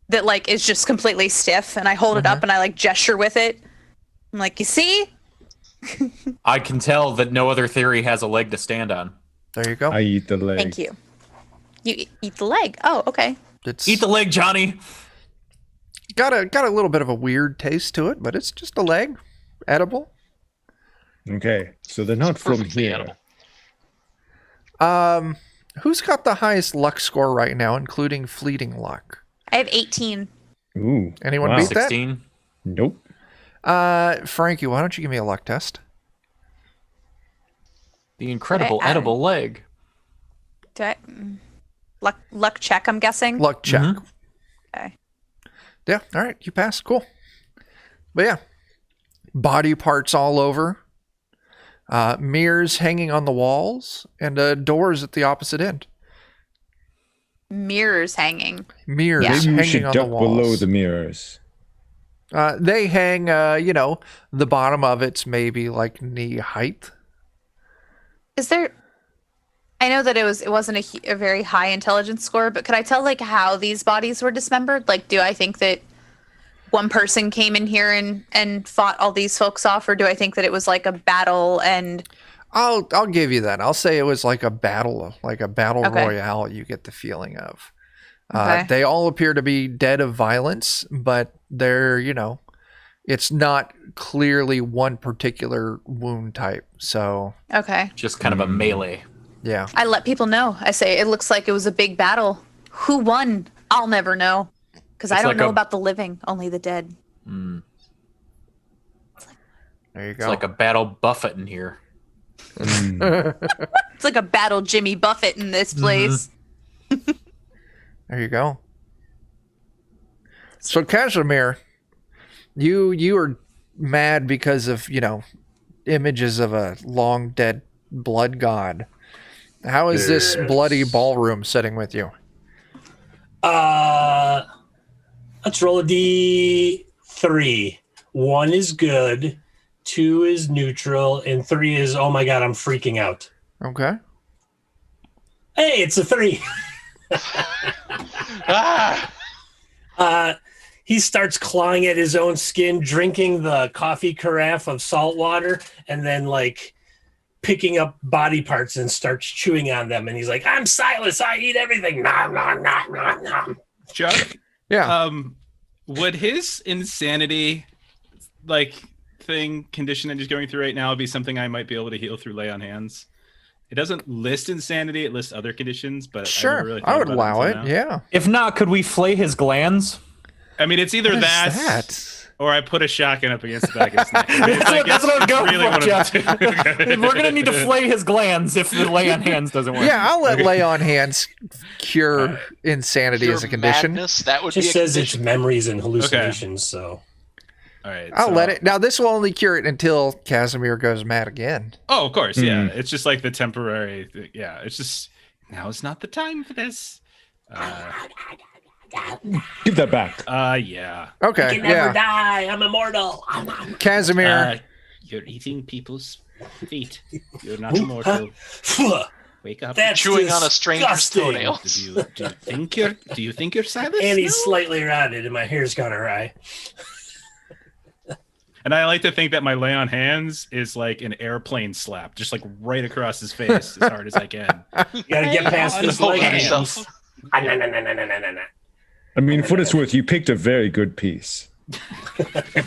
that is just completely stiff, and I hold it up and I gesture with it, I'm like, you see? I can tell that no other theory has a leg to stand on. There you go. I eat the leg. Thank you. You eat the leg. Oh, okay. It's Eat the leg, Johnny. got a little bit of a weird taste to it, but it's just a leg, edible. Okay, so they're not from Perfectly here. edible. Who's got the highest luck score right now, including fleeting luck? I have 18. Ooh. Anyone wow. beat that? 16. Nope. Frankie, why don't you give me a luck test? The incredible Okay, edible leg. Do I, luck check, I'm guessing. Luck check. Mhm. Okay. Yeah, all right, you passed. Cool. But yeah, body parts all over, mirrors hanging on the walls, and doors at the opposite end. Mirrors hanging. Mirrors Yeah. Maybe we hanging should on the duck below walls. the mirrors. They hang, the bottom of it's maybe like knee height. Is there? I know that it wasn't a very high intelligence score, but could I tell like how these bodies were dismembered? Like, do I think that one person came in here and fought all these folks off, or do I think that it was like a battle and? I'll give you that. I'll say it was like a battle Okay. royale. You get the feeling of. Okay. They all appear to be dead of violence, but they're it's not clearly one particular wound type. So Okay. Just kind of a melee. yeah, I let people know. I say it looks like it was a big battle. Who won? I'll never know, because I It's don't like know a- about the living, only the dead. Mm. there you It's go. like a battle Buffett in here. It's like a battle Jimmy Buffett in this place. There you go. So Kazimir, you are mad because of images of a long dead blood god. How is this Yes. bloody ballroom sitting with you? Let's roll a D3. 1 is good, 2 is neutral, and 3 is, oh my god, I'm freaking out. Okay. Hey, it's a 3. Ah! He starts clawing at his own skin, drinking the coffee carafe of salt water, and then like picking up body parts and starts chewing on them. And he's like, I'm Silas, I eat everything. Nom, nom, nom, nom, nom. Chuck, Yeah. would his insanity condition that he's going through right now be something I might be able to heal through lay on hands? It doesn't list insanity, it lists other conditions, but Sure. I never really I thought would about allow it. until now. Yeah. If not, could we flay his glands? I mean, it's either What is that, that? or I put a shotgun up against the back of his neck. I mean, That's what I'm it's going really for, one of Jeff. the two. We're gonna need to flay his glands if the lay on hands doesn't work. Yeah, I'll let lay on hands cure insanity Pure as a condition. madness, that would It be just a says it's condition. memories and hallucinations. So All right. I'll so- let it. Now, this will only cure it until Kazimir goes mad again. Oh, of course, yeah. It's just like the temporary. Yeah, it's just now is not the time for this. Give that back. Yeah. I Okay, can never yeah. die. I'm immortal. Kazimir, You're eating people's feet. You're not immortal. Wake up. That's Chewing on a stranger's disgusting. toenails. Do you think you're Silas? And he's No? slightly rounded, and my hair's gone awry. And I like to think that my lay on hands is like an airplane slap, just like right across his face as hard as I can. You gotta get past on, this hold leg on hands. yourself. Ah, nah, nah, nah, nah, nah, nah, nah, nah. I mean, for what it's worth, you picked a very good piece.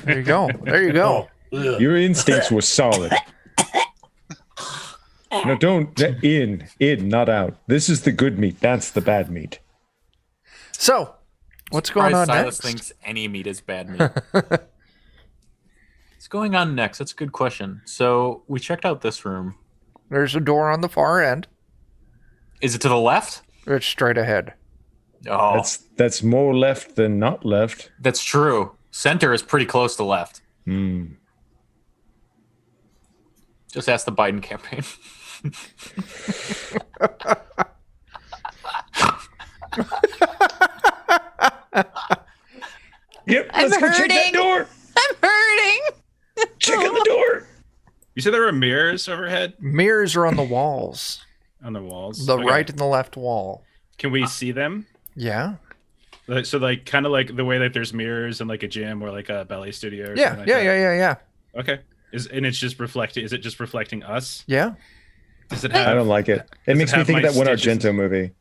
there you go. There you go. Ugh. Your instincts were solid. No, don't. In, not out. This is the good meat. That's the bad meat. So, what's going on Silas next? thinks any meat is bad meat. What's going on next? That's a good question. So we checked out this room. There's a door on the far end. Is it to the left? It's straight ahead. Oh, That's more left than not left. that's true. Center is pretty close to left. Hmm. Just ask the Biden campaign. Yep. I'm Let's go check that hurting. door. I'm hurting. Check out the door. You said there were mirrors overhead Mirrors are on the walls. on the walls. The Okay. right and the left wall. Can we see them? Yeah. So, like, kind of like the way that there's mirrors in like a gym or like a ballet studio. Or Yeah. something like Yeah. that. Yeah. Yeah. Yeah. Okay. And it's just reflecting. Is it just reflecting us? Yeah. Does it have? I don't like it. It makes me have think of my that one stitches? Argento movie.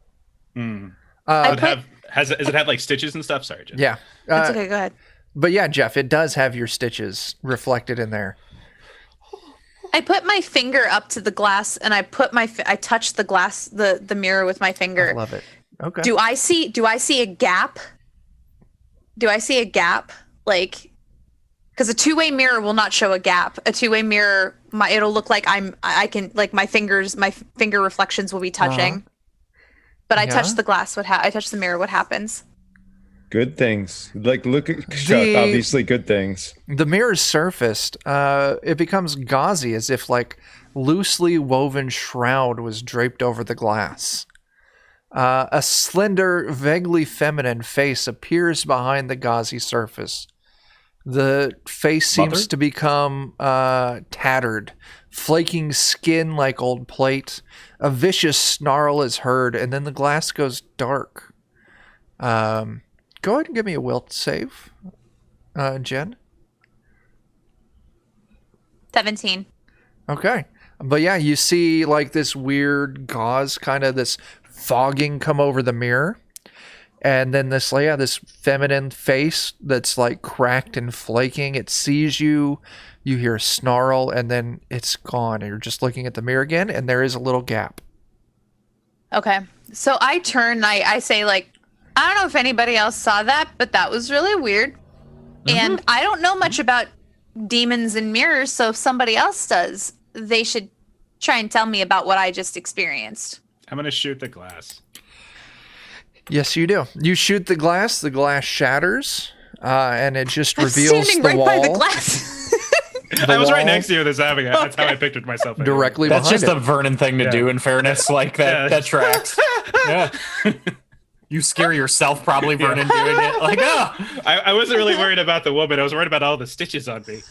Does it have like stitches and stuff? Sorry, Jen. Yeah. It's okay. Go ahead. But yeah, Jeff, it does have your stitches reflected in there. I put my finger up to the glass, and I touched the glass, the mirror with my finger. I love it. Okay. Do I see a gap? Do I see a gap? Like, because a two-way mirror will not show a gap. A two-way mirror, it'll look like I can, like, my finger reflections will be touching. But I touch the glass. I touch the mirror. What happens? Good things. Like, look at Chuck, obviously good things. The mirror's surfaced. It becomes gauzy, as if like loosely woven shroud was draped over the glass. A slender, vaguely feminine face appears behind the gauzy surface. The face seems to become tattered, flaking skin like old plate. A vicious snarl is heard, and then the glass goes dark. Go ahead and give me a will save, Jen. 17. Okay. But yeah, you see like this weird gauze, kind of this fogging come over the mirror. And then this feminine face that's like cracked and flaking. It sees you, you hear a snarl, and then it's gone. And you're just looking at the mirror again, and there is a little gap. Okay. So I turn, I say, like, I don't know if anybody else saw that, but that was really weird. And I don't know much about demons and mirrors, so if somebody else does, they should try and tell me about what I just experienced. I'm going to shoot the glass. Yes, you do. You shoot the glass shatters, and it just I'm reveals standing the right wall. by the glass. I was right wall next to you this having it. That's how I pictured myself. Anyway. directly That's behind just it. a Vernon thing to do, in fairness. Like, that tracks. Yeah. You scare yourself, probably, Vernon, doing it. Like, I wasn't really worried about the woman. I was worried about all the stitches on me.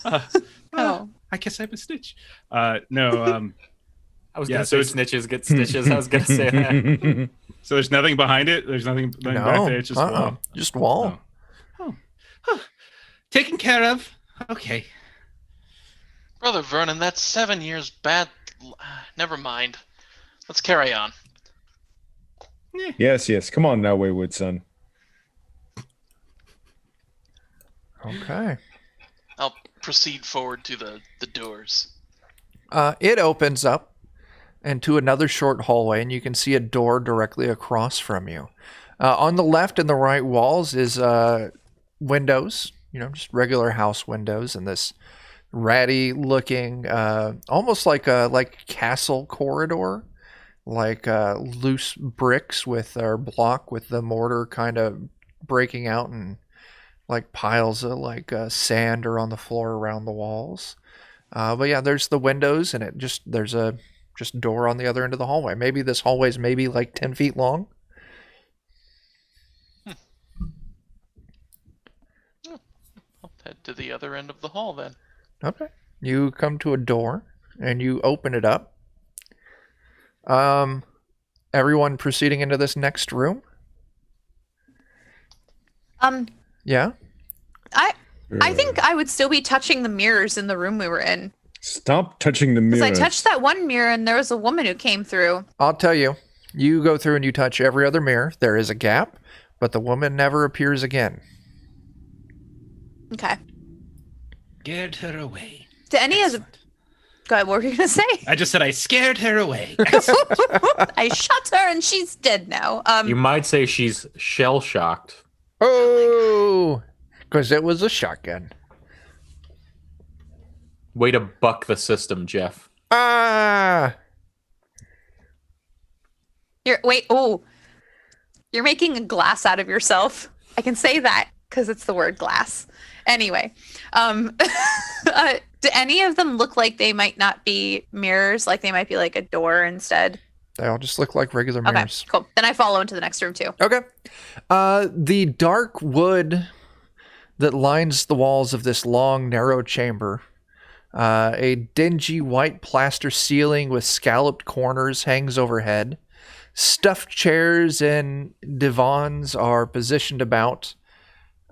Oh. I guess I'm a stitch. No. I was Yeah, going to so say snitches get stitches. I was going to say that. So there's nothing behind it. There's nothing back there. It's just wall. Just wall. Oh. Taken care of. Okay. Brother Vernon, that's 7 years bad. Never mind. Let's carry on. Yes. Come on now, wayward son. Okay. I'll proceed forward to the doors. It opens up into another short hallway, and you can see a door directly across from you. On the left and the right walls is windows, just regular house windows, and this ratty looking, almost like a castle corridor, like loose bricks or block with the mortar kind of breaking out, and like piles of sand are on the floor around the walls. But yeah, there's the windows, and there's a door on the other end of the hallway. Maybe this hallway's maybe like 10 feet long. I'll head to the other end of the hall then. Okay. You come to a door and you open it up. Everyone proceeding into this next room? Yeah? I think I would still be touching the mirrors in the room we were in. Stop touching the mirror. Because I touched that one mirror and there was a woman who came through. I'll tell you. You go through and you touch every other mirror. There is a gap, but the woman never appears again. Okay. Scared her away. Do any of the... Go ahead, what were you going to say? I just said I scared her away. I shot her and she's dead now. You might say she's shell-shocked. Oh! Because it was a shotgun. Way to buck the system, Jeff. Ah! You're making a glass out of yourself. I can say that because it's the word glass. Anyway, do any of them look like they might not be mirrors? Like they might be like a door instead? They all just look like regular mirrors. Okay, cool. Then I follow into the next room too. Okay. The dark wood that lines the walls of this long, narrow chamber, a dingy white plaster ceiling with scalloped corners hangs overhead. Stuffed chairs and divans are positioned about.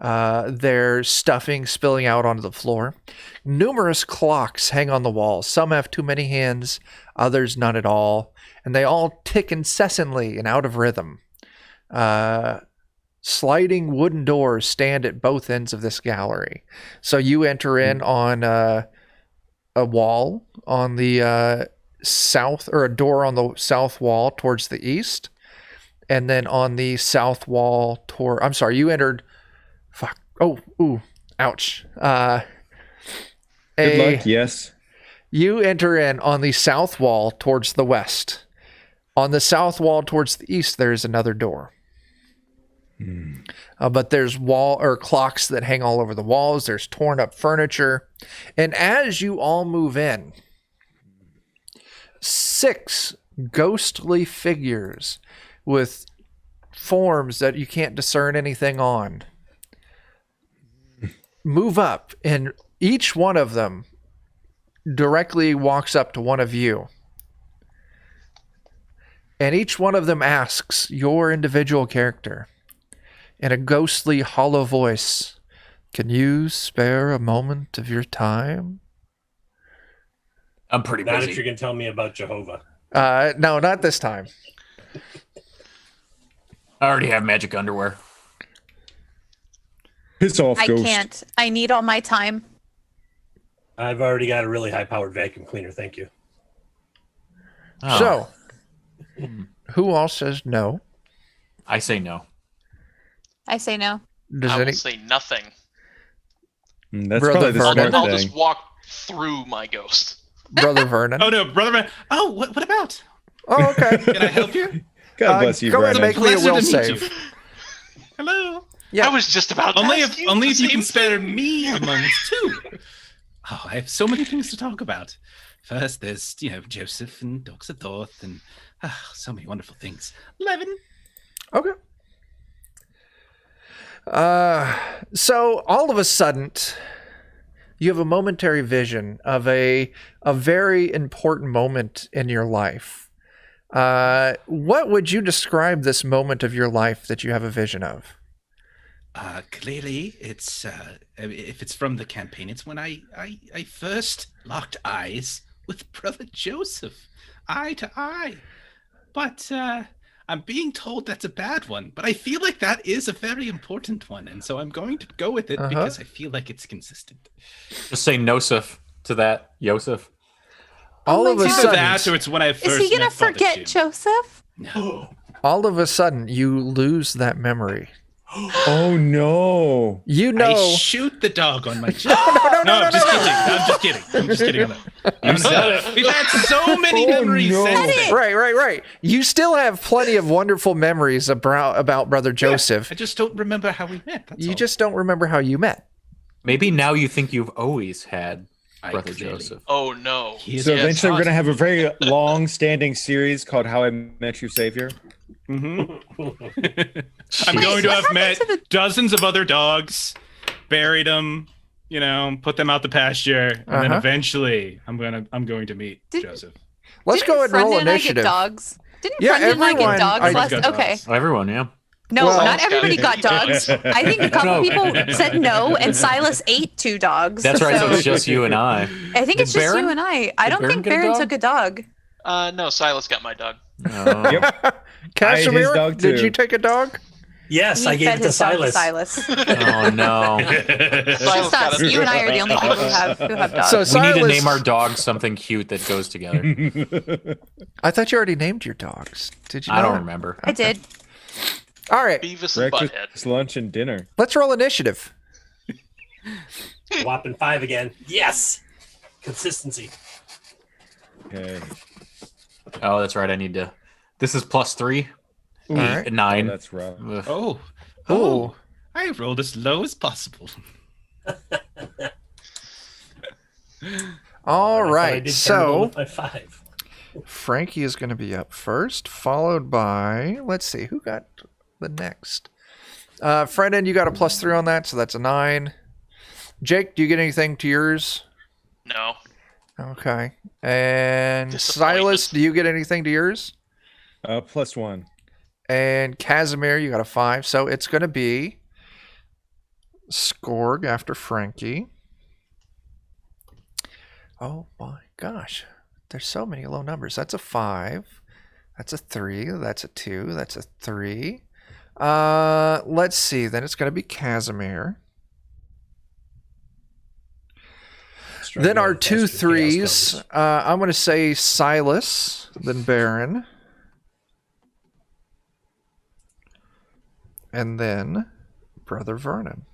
There's stuffing spilling out onto the floor. Numerous clocks hang on the wall. Some have too many hands, others none at all, and they all tick incessantly and out of rhythm. Sliding wooden doors stand at both ends of this gallery. So you enter in on a wall on the south, or a door on the south wall towards the east, and then on the south wall toward. I'm sorry, you entered. Fuck. Oh, ooh, ouch. Good luck. Yes. You enter in on the south wall towards the west. On the south wall towards the east, there's another door. But there's clocks that hang all over the walls. There's torn up furniture. And as you all move in, 6 ghostly figures with forms that you can't discern anything on move up, and each one of them directly walks up to one of you. And each one of them asks your individual character in a ghostly, hollow voice, "Can you spare a moment of your time?" I'm pretty Not busy. if you're going to tell me about Jehovah. No, not this time. I already have magic underwear. Piss off, I ghost. can't. I need all my time. I've already got a really high-powered vacuum cleaner. Thank you. Oh, So, who all says no? I say no. I say no. Does I will any? say nothing. That's Brother probably the Vernon. smart I'll thing. just walk through my ghost. Brother Vernon? Oh no, brother man. Oh, what about? Oh, okay. Can I help you? God bless you, Go ahead and Vernon. make me a will Pleasure to meet save. you. Hello. Yeah. I was just about to Only ask if you only the if you can same spare thing. me a moment too. Oh, I have so many things to talk about. First, there's Joseph and Dogs of Thoth and so many wonderful things. Levin. Okay. So all of a sudden, you have a momentary vision of a very important moment in your life. What would you describe this moment of your life that you have a vision of? Clearly, it's if it's from the campaign, it's when I first locked eyes with Brother Joseph, eye to eye. But I'm being told that's a bad one. But I feel like that is a very important one, and so I'm going to go with it because I feel like it's consistent. Just say Nosif to that, Yosef. All my of a God. Either sudden, that, or it's when I first. Is he gonna met Brother forget Jim. Joseph? No. all of a sudden, you lose that memory. Oh no! You know. I shoot the dog on my chest. No, I'm just kidding. I'm just kidding. I'm just kidding on that. We've had so many memories no. since then. Right. You still have plenty of wonderful memories about Brother Joseph. I just don't remember how we met. That's You all. just don't remember how you met. Maybe now you think you've always had I Brother clearly- Joseph. Oh no. He is So Yes. eventually, we're gonna have a very long-standing series called "How I Met Your Savior." I'm going to have met dozens of other dogs, buried them, put them out the pasture, and then eventually I'm going to meet Did- Joseph. Let's go ahead and roll Brendan and I get initiative. dogs? Didn't Yeah, Brendan and I everyone- get dogs I last? got Okay. dogs. Oh, everyone, yeah. No, Well- not everybody got dogs. I think a couple No. people said no, and Silas ate 2 dogs. That's right. So it's just you and I. I think Did it's just Baron? you and I. I Did don't Baron think get a Baron dog? took a dog. No, Silas got my dog. Oh. Yep. Kazimir, dog did too. you take a dog? Yes, I He gave fed it to his dog Silas. Oh no. It's Silas just got us. it. You and I are the only people who have dogs. So We need to Silas- name our dog something cute that goes together. I thought you already named your dogs. Did you? I not? don't remember. I did. All right, Beavis and Butthead. Breakfast, lunch, and dinner. let's roll initiative. Whopping 5 again. Yes. Consistency. Okay. Oh, that's right. I need to. This is +3. All right. Oh, 9. that's rough. Ugh. Oh, I rolled as low as possible. All I thought I right, did so with my 5. Frankie is going to be up first, followed by, let's see, who got the next? Brendan, you got a +3 on that, so that's a 9. Jake, do you get anything to yours? No. Okay. And Disappointment. Silas, do you get anything to yours? +1. And Kazimir, you got a 5. So it's going to be Skorg after Frankie. Oh my gosh. There's so many low numbers. That's a 5. That's a 3. That's a 2. That's a 3. Let's see. Then it's going to be Kazimir. Then our 2 3s. I'm going to say Silas, then Baron. And then Brother Vernon.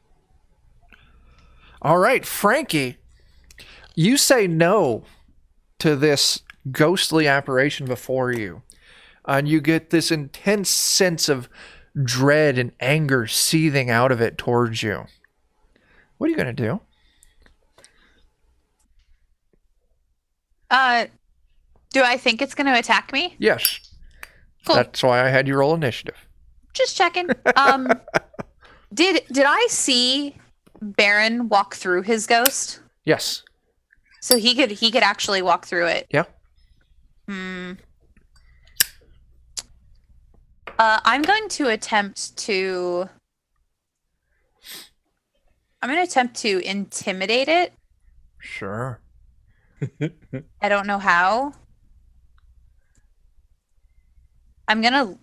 All right, Frankie. You say no to this ghostly apparition before you. And you get this intense sense of dread and anger seething out of it towards you. What are you going to do? Do I think it's going to attack me? Yes. Cool. That's why I had you roll initiative. Just checking. Did I see Baron walk through his ghost? Yes. So he could actually walk through it. Yeah. I'm going to attempt to intimidate it. Sure. I don't know how. I'm gonna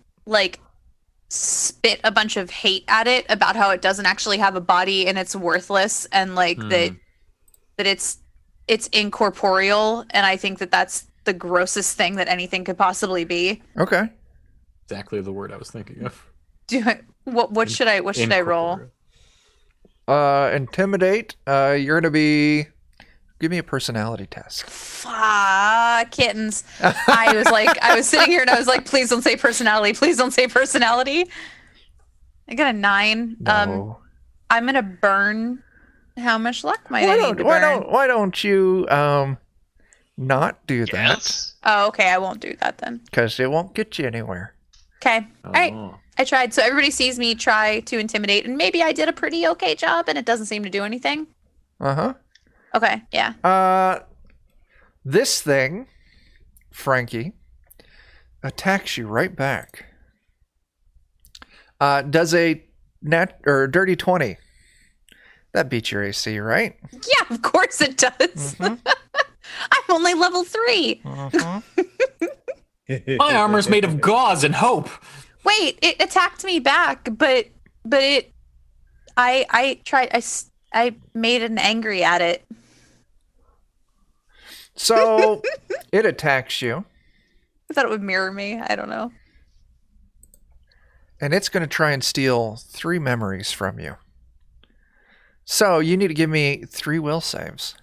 spit a bunch of hate at it about how it doesn't actually have a body and it's worthless, and that it's incorporeal, and I think that that's the grossest thing that anything could possibly be. Okay. Exactly the word I was thinking of. What should I roll? Intimidate. You're gonna be. Give me a personality test. Fuck kittens. I was sitting here and I was like, please don't say personality. Please don't say personality. I got a 9. No. I'm gonna burn. How much luck might I need to burn? Why don't you not do that? Yes. Oh, okay. I won't do that then. Because it won't get you anywhere. Okay. All right. I tried. So everybody sees me try to intimidate, and maybe I did a pretty okay job, and it doesn't seem to do anything. Uh-huh. Okay. Yeah. This thing, Frankie, attacks you right back. Does a dirty 20. That beats your AC, right? Yeah, of course it does. Mm-hmm. I'm only level 3. Mm-hmm. My armor's made of gauze and hope. Wait, it attacked me back, but I made an angry at it. So it attacks you. I thought it would mirror me. I don't know. And it's going to try and steal 3 memories from you. So you need to give me 3 will saves.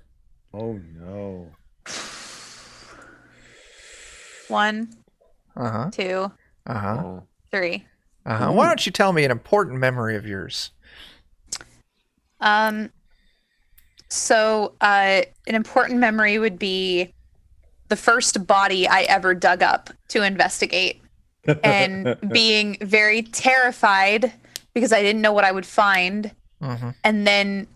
Oh no. 1, Uh-huh. 2, Uh-huh. 3. Uh-huh. Why don't you tell me an important memory of yours? So an important memory would be the first body I ever dug up to investigate, and being very terrified because I didn't know what I would find. Mm-hmm. And then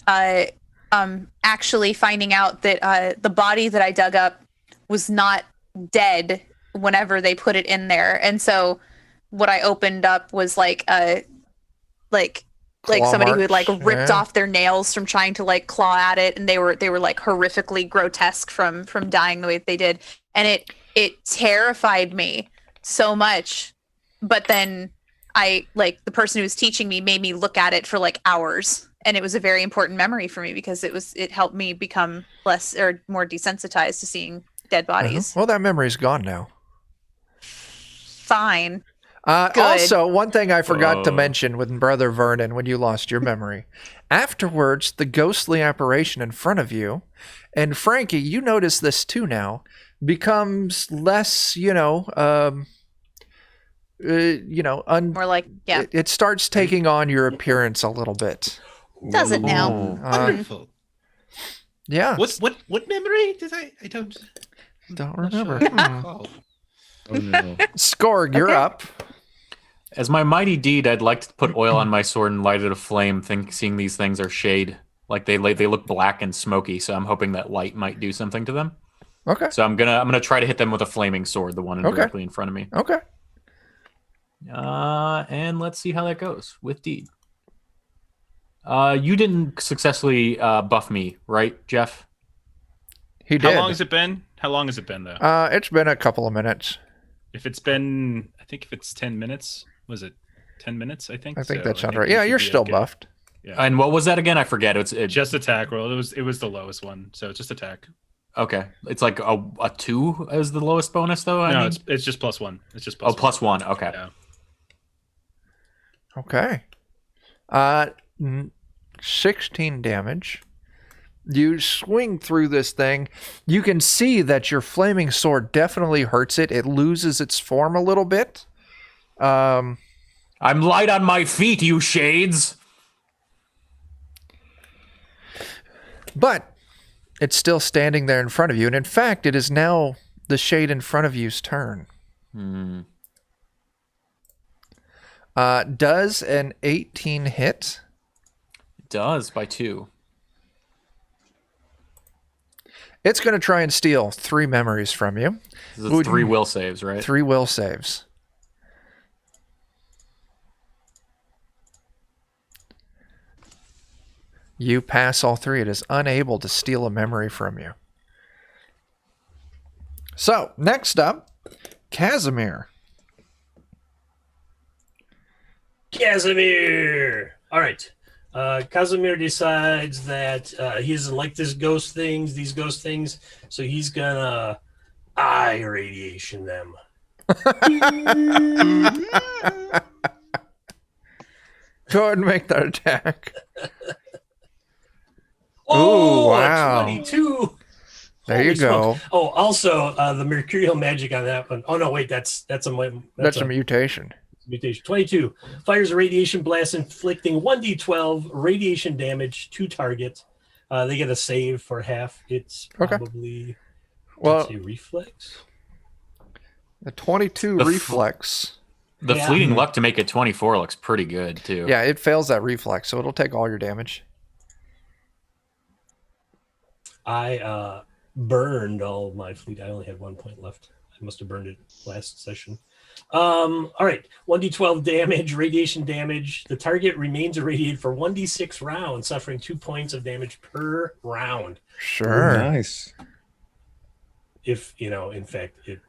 actually finding out that the body that I dug up was not dead whenever they put it in there. And so what I opened up was like somebody who had ripped off their nails from trying to claw at it, and they were horrifically grotesque from dying the way that they did. And it terrified me so much. But then the person who was teaching me made me look at it for hours, and it was a very important memory for me because it helped me become less or more desensitized to seeing dead bodies. Well, that memory's gone now. Fine. Also, one thing I forgot to mention with Brother Vernon when you lost your memory. Afterwards, the ghostly apparition in front of you, and Frankie, you notice this too now, becomes less, more it starts taking on your appearance a little bit. Does it now? Wonderful. Yeah. What memory did I don't remember. recall. Oh no. Skorg, you're up. As my mighty deed, I'd like to put oil on my sword and light it aflame, seeing these things are shade. They look black and smoky, so I'm hoping that light might do something to them. Okay. So I'm gonna try to hit them with a flaming sword, the one directly in front of me. Okay. And let's see how that goes with deed. You didn't successfully buff me, right, Jeff? He did. How long has it been? How long has it been though? It's been a couple of minutes. If it's been, I think if it's 10 minutes, was it 10 minutes? I think. I think So that sounds think right. you Yeah, should you're be still okay. buffed. Yeah. And what was that again? I forget. It's Just attack roll. It was the lowest one, so just attack. okay. It's like a 2 as the lowest bonus, though. No, it's just +1. It's just +1. Okay. Yeah. Okay. 16 damage. You swing through this thing. You can see that your flaming sword definitely hurts it. It loses its form a little bit. I'm light on my feet, you shades. But it's still standing there in front of you. And in fact, it is now the shade in front of you's turn. Does an 18 hit? It does by 2. It's going to try and steal 3 memories from you. This is 3 will saves, right? 3 will saves. You pass all 3. It is unable to steal a memory from you. So, next up, Kazimir. Kazimir. All right. Kazimir decides that he doesn't like these ghost things, so he's gonna eye radiation them. Go ahead and make that attack. Oh, Ooh, wow. 22. There Holy you go. smokes. Oh, also the mercurial magic on that one. Oh no, wait, that's a mutation. mutation. 22 fires a radiation blast, inflicting 1d12 radiation damage to target. They get a save for half. It's Okay. probably Well, a reflex. the 22 The reflex. The Yeah. fleeting luck to make it 24 looks pretty good, too. Yeah, it fails that reflex, so it'll take all your damage. I burned all of my fleet. I only had 1 point left. I must have burned it last session. All right, 1d12 damage, radiation damage. The target remains irradiated for 1d6 rounds, suffering 2 points of damage per round. Sure. Nice. If, in fact, it...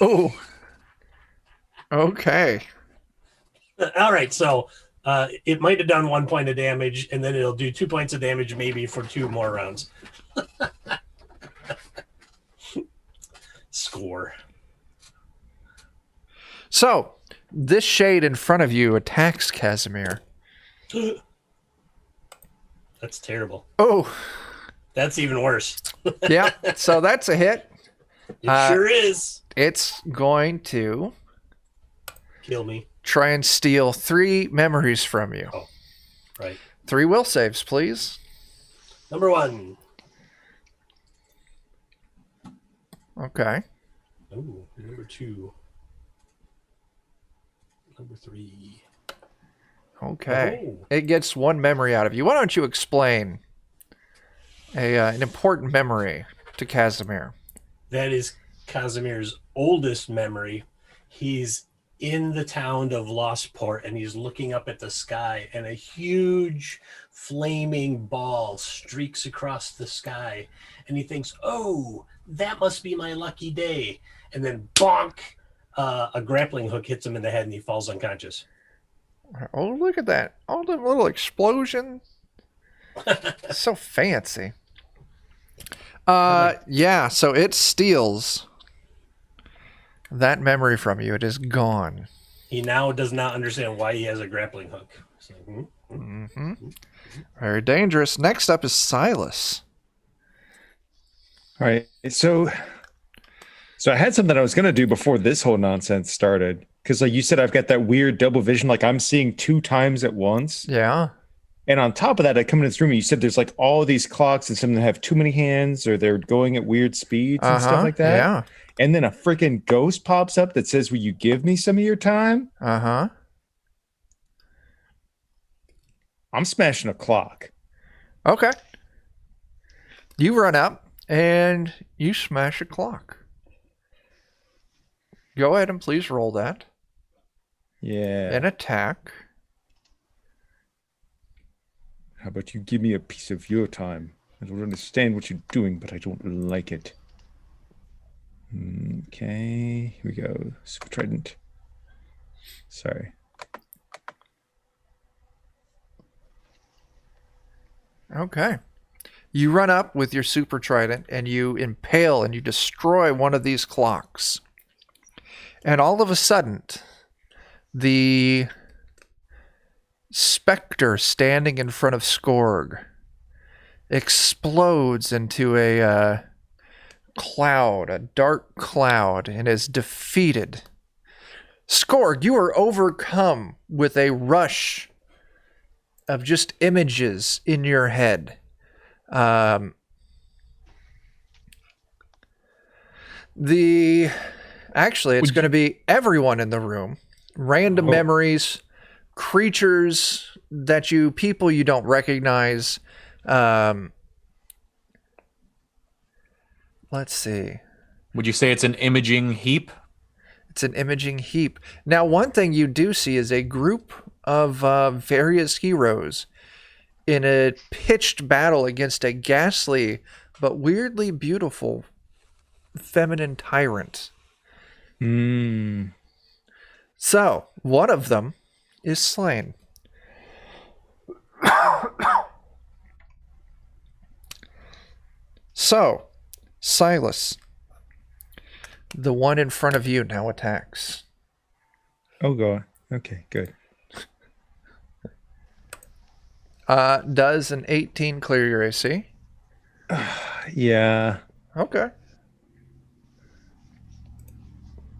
Oh. Okay. All right, so it might have done 1 point of damage, and then it'll do 2 points of damage maybe for 2 more rounds. Score. So, this shade in front of you attacks Kazimir. That's terrible. Oh, That's even worse. yeah. So that's a hit. It sure is. It's going to Kill me. try and steal 3 memories from you. Oh, right. 3 will saves, please. Number 1. Okay. Ooh, number 2. Number 3. Okay. Oh. It gets 1 memory out of you. Why don't you explain an important memory to Kazimir? That is Kazimir's oldest memory. He's in the town of Lostport, and he's looking up at the sky, and a huge flaming ball streaks across the sky, and he thinks, oh, that must be my lucky day. And then bonk, a grappling hook hits him in the head, and he falls unconscious. Oh, look at that. Oh, the little explosion. So fancy. Yeah, so it steals that memory from you. It is gone. He now does not understand why he has a grappling hook. So, Very dangerous. Next up is Silas. All right. So I had something I was going to do before this whole nonsense started. Because like you said, I've got that weird double vision. Like I'm seeing 2 times at once. Yeah. And on top of that, I come in this room and you said there's like all these clocks and some of them have too many hands or they're going at weird speeds and stuff like that. Yeah. And then a freaking ghost pops up that says, will you give me some of your time? Uh-huh. I'm smashing a clock. Okay. You run up and you smash a clock. Go ahead and please roll that. Yeah. An attack. How about you give me a piece of your time? I don't understand what you're doing, but I don't like it. Okay, here we go. Super Trident. Sorry. Okay. You run up with your super trident and you impale and you destroy one of these clocks. And all of a sudden, the specter standing in front of Skorg explodes into a cloud, a dark cloud, and is defeated. Skorg, you are overcome with a rush of just images in your head. Actually, it's going to be everyone in the room. Random memories, creatures people you don't recognize. Let's see. Would you say it's an imaging heap? It's an imaging heap. Now, one thing you do see is a group of various heroes in a pitched battle against a ghastly but weirdly beautiful feminine tyrant. So, one of them is slain. So, Silas, the one in front of you now attacks. Oh, God. Okay, good. Does an 18 clear your AC? Yeah. Okay.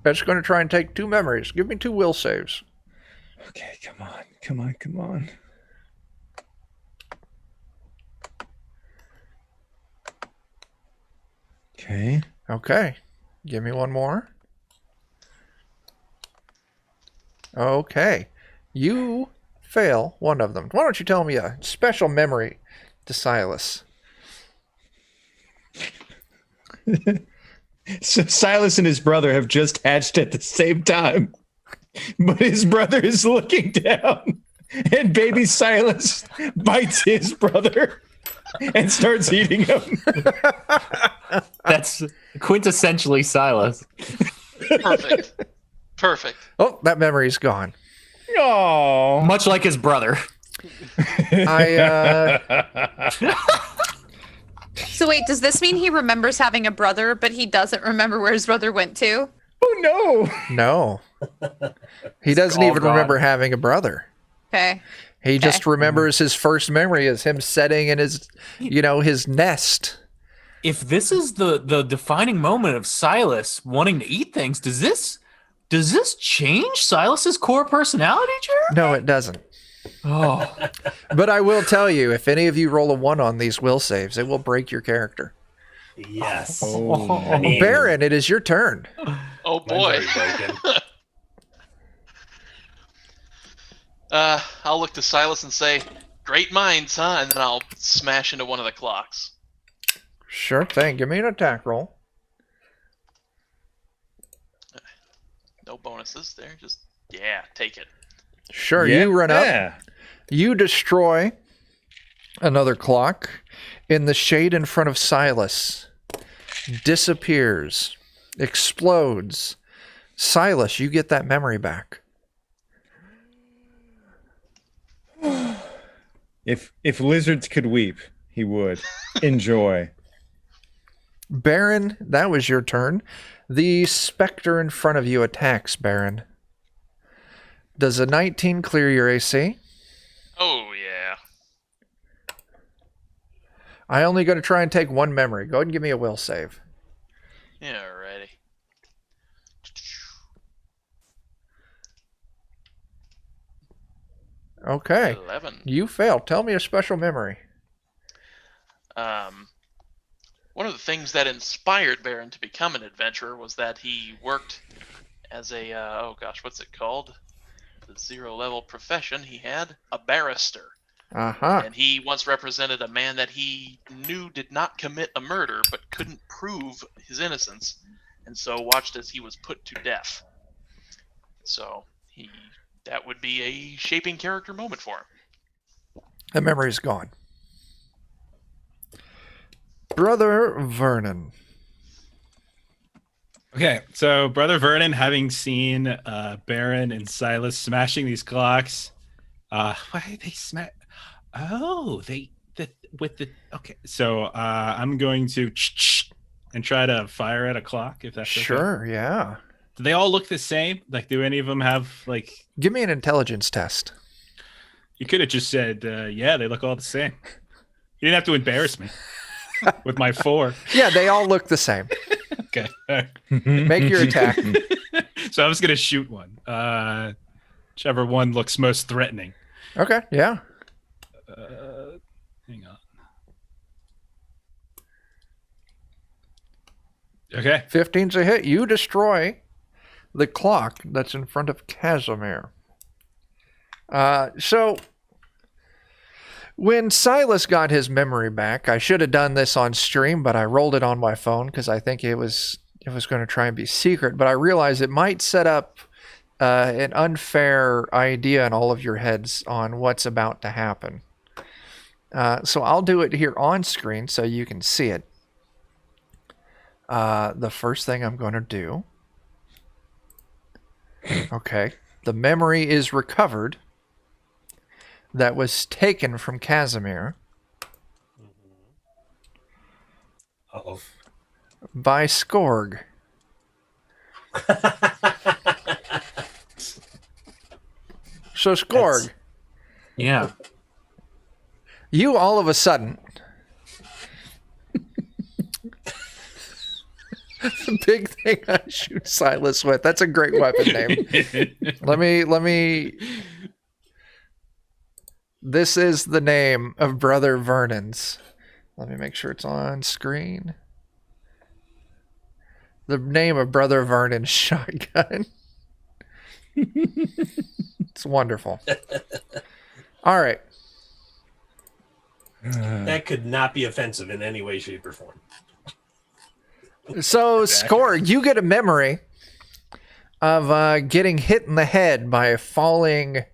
That's going to try and take 2 memories. Give me 2 will saves. Okay, come on. Come on, come on. Okay. Okay. Give me 1 more. Okay. You fail one of them. Why don't you tell me a special memory to Silas? So Silas and his brother have just hatched at the same time. But his brother is looking down. And baby Silas bites his brother and starts eating him. That's quintessentially Silas. Perfect. Oh, that memory's gone. Oh. Much like his brother. So wait, does this mean he remembers having a brother, but he doesn't remember where his brother went to? Oh, no. No. He doesn't all even gone. remember having a brother. Okay. He just remembers his first memory as him setting in his, his nest. If this is the defining moment of Silas wanting to eat things, does this change Silas's core personality, Jared? No, it doesn't. Oh, But I will tell you, if any of you roll a 1 on these will saves, it will break your character. Yes. Oh. Baron, it is your turn. Oh boy. Mine's already broken. I'll look to Silas and say, "Great minds, huh?" And then I'll smash into one of the clocks. Sure thing. Give me an attack roll. No bonuses there. Just take it. Sure, you run up. Yeah. You destroy another clock in the shade in front of Silas. Disappears. Explodes. Silas, you get that memory back. If lizards could weep, he would. Enjoy. Baron, that was your turn. The specter in front of you attacks, Baron. Does a 19 clear your AC? Oh yeah. I only going to try and take 1 memory. Go ahead and give me a will save. Yeah, alrighty. Okay. 11. You failed. Tell me a special memory. One of the things that inspired Baron to become an adventurer was that he worked as a what's it called? The 0 level profession he had, a barrister. Uh-huh. And he once represented a man that he knew did not commit a murder but couldn't prove his innocence, and so watched as he was put to death. So that would be a shaping character moment for him. The memory's gone. Brother Vernon. Okay, so Brother Vernon, having seen Baron and Silas smashing these clocks, why they smash? Oh, okay. So I'm going to and try to fire at a clock if that's okay. Sure, yeah. Do they all look the same? Like, do any of them have like? Give me an intelligence test. You could have just said, yeah, they look all the same. You didn't have to embarrass me with my 4. Yeah, they all look the same. Okay. Make your attack. So I was going to shoot one. Whichever one looks most threatening. Okay, yeah. Hang on. Okay. 15's a hit. You destroy the clock that's in front of Kazimir. So when Silas got his memory back, I should have done this on stream, but I rolled it on my phone because I think it was going to try and be secret. But I realized it might set up an unfair idea in all of your heads on what's about to happen. So I'll do it here on screen so you can see it. The first thing I'm going to do. Okay. The memory is recovered that was taken from Kazimir Uh-oh. by Skorg. So Skorg, Yeah. you all of a sudden, the big thing I shoot Silas with. That's a great weapon name. Let me. This is the name of Brother Vernon's. Let me make sure it's on screen. The name of Brother Vernon's shotgun. It's wonderful. All right. That could not be offensive in any way, shape, or form. So, Skorg, you get a memory of getting hit in the head by a falling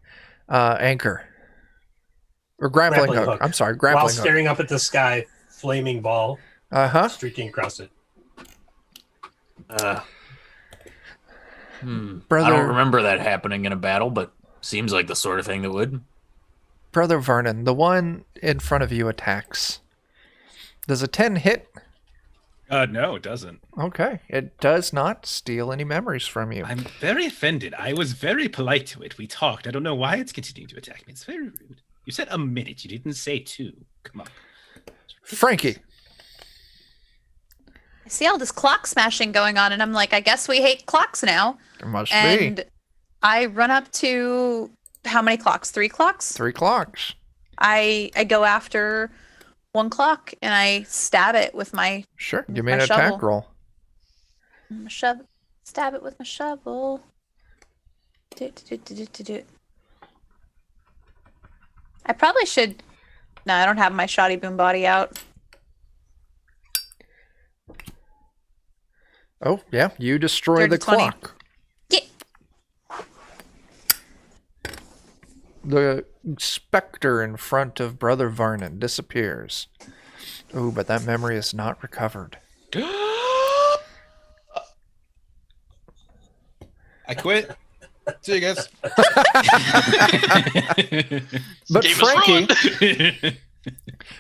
anchor. Or grappling hook. I'm sorry, grappling While hook. staring up at the sky, flaming ball streaking across it. Brother, Brother, I don't remember that happening in a battle, but seems like the sort of thing that would. Brother Vernon, the one in front of you attacks. Does a 10 hit? No, it doesn't. Okay. It does not steal any memories from you. I'm very offended. I was very polite to it. We talked. I don't know why it's continuing to attack me. It's very rude. You said a minute. You didn't say 2. Come on. Frankie. I see all this clock smashing going on, and I'm like, I guess we hate clocks now. There must And be. I run up to how many clocks? 3 clocks? 3 clocks. I go after 1 clock and I stab it with my Sure. Give me an My attack shovel. roll. stab it with my shovel. Do. I probably should. No, I don't have my shoddy boom body out. Oh, yeah. You destroy the 30, 20. clock. Yeah. The specter in front of Brother Vernon disappears. Ooh, but that memory is not recovered. I quit. See you guys. But Game is Frankie, ruined.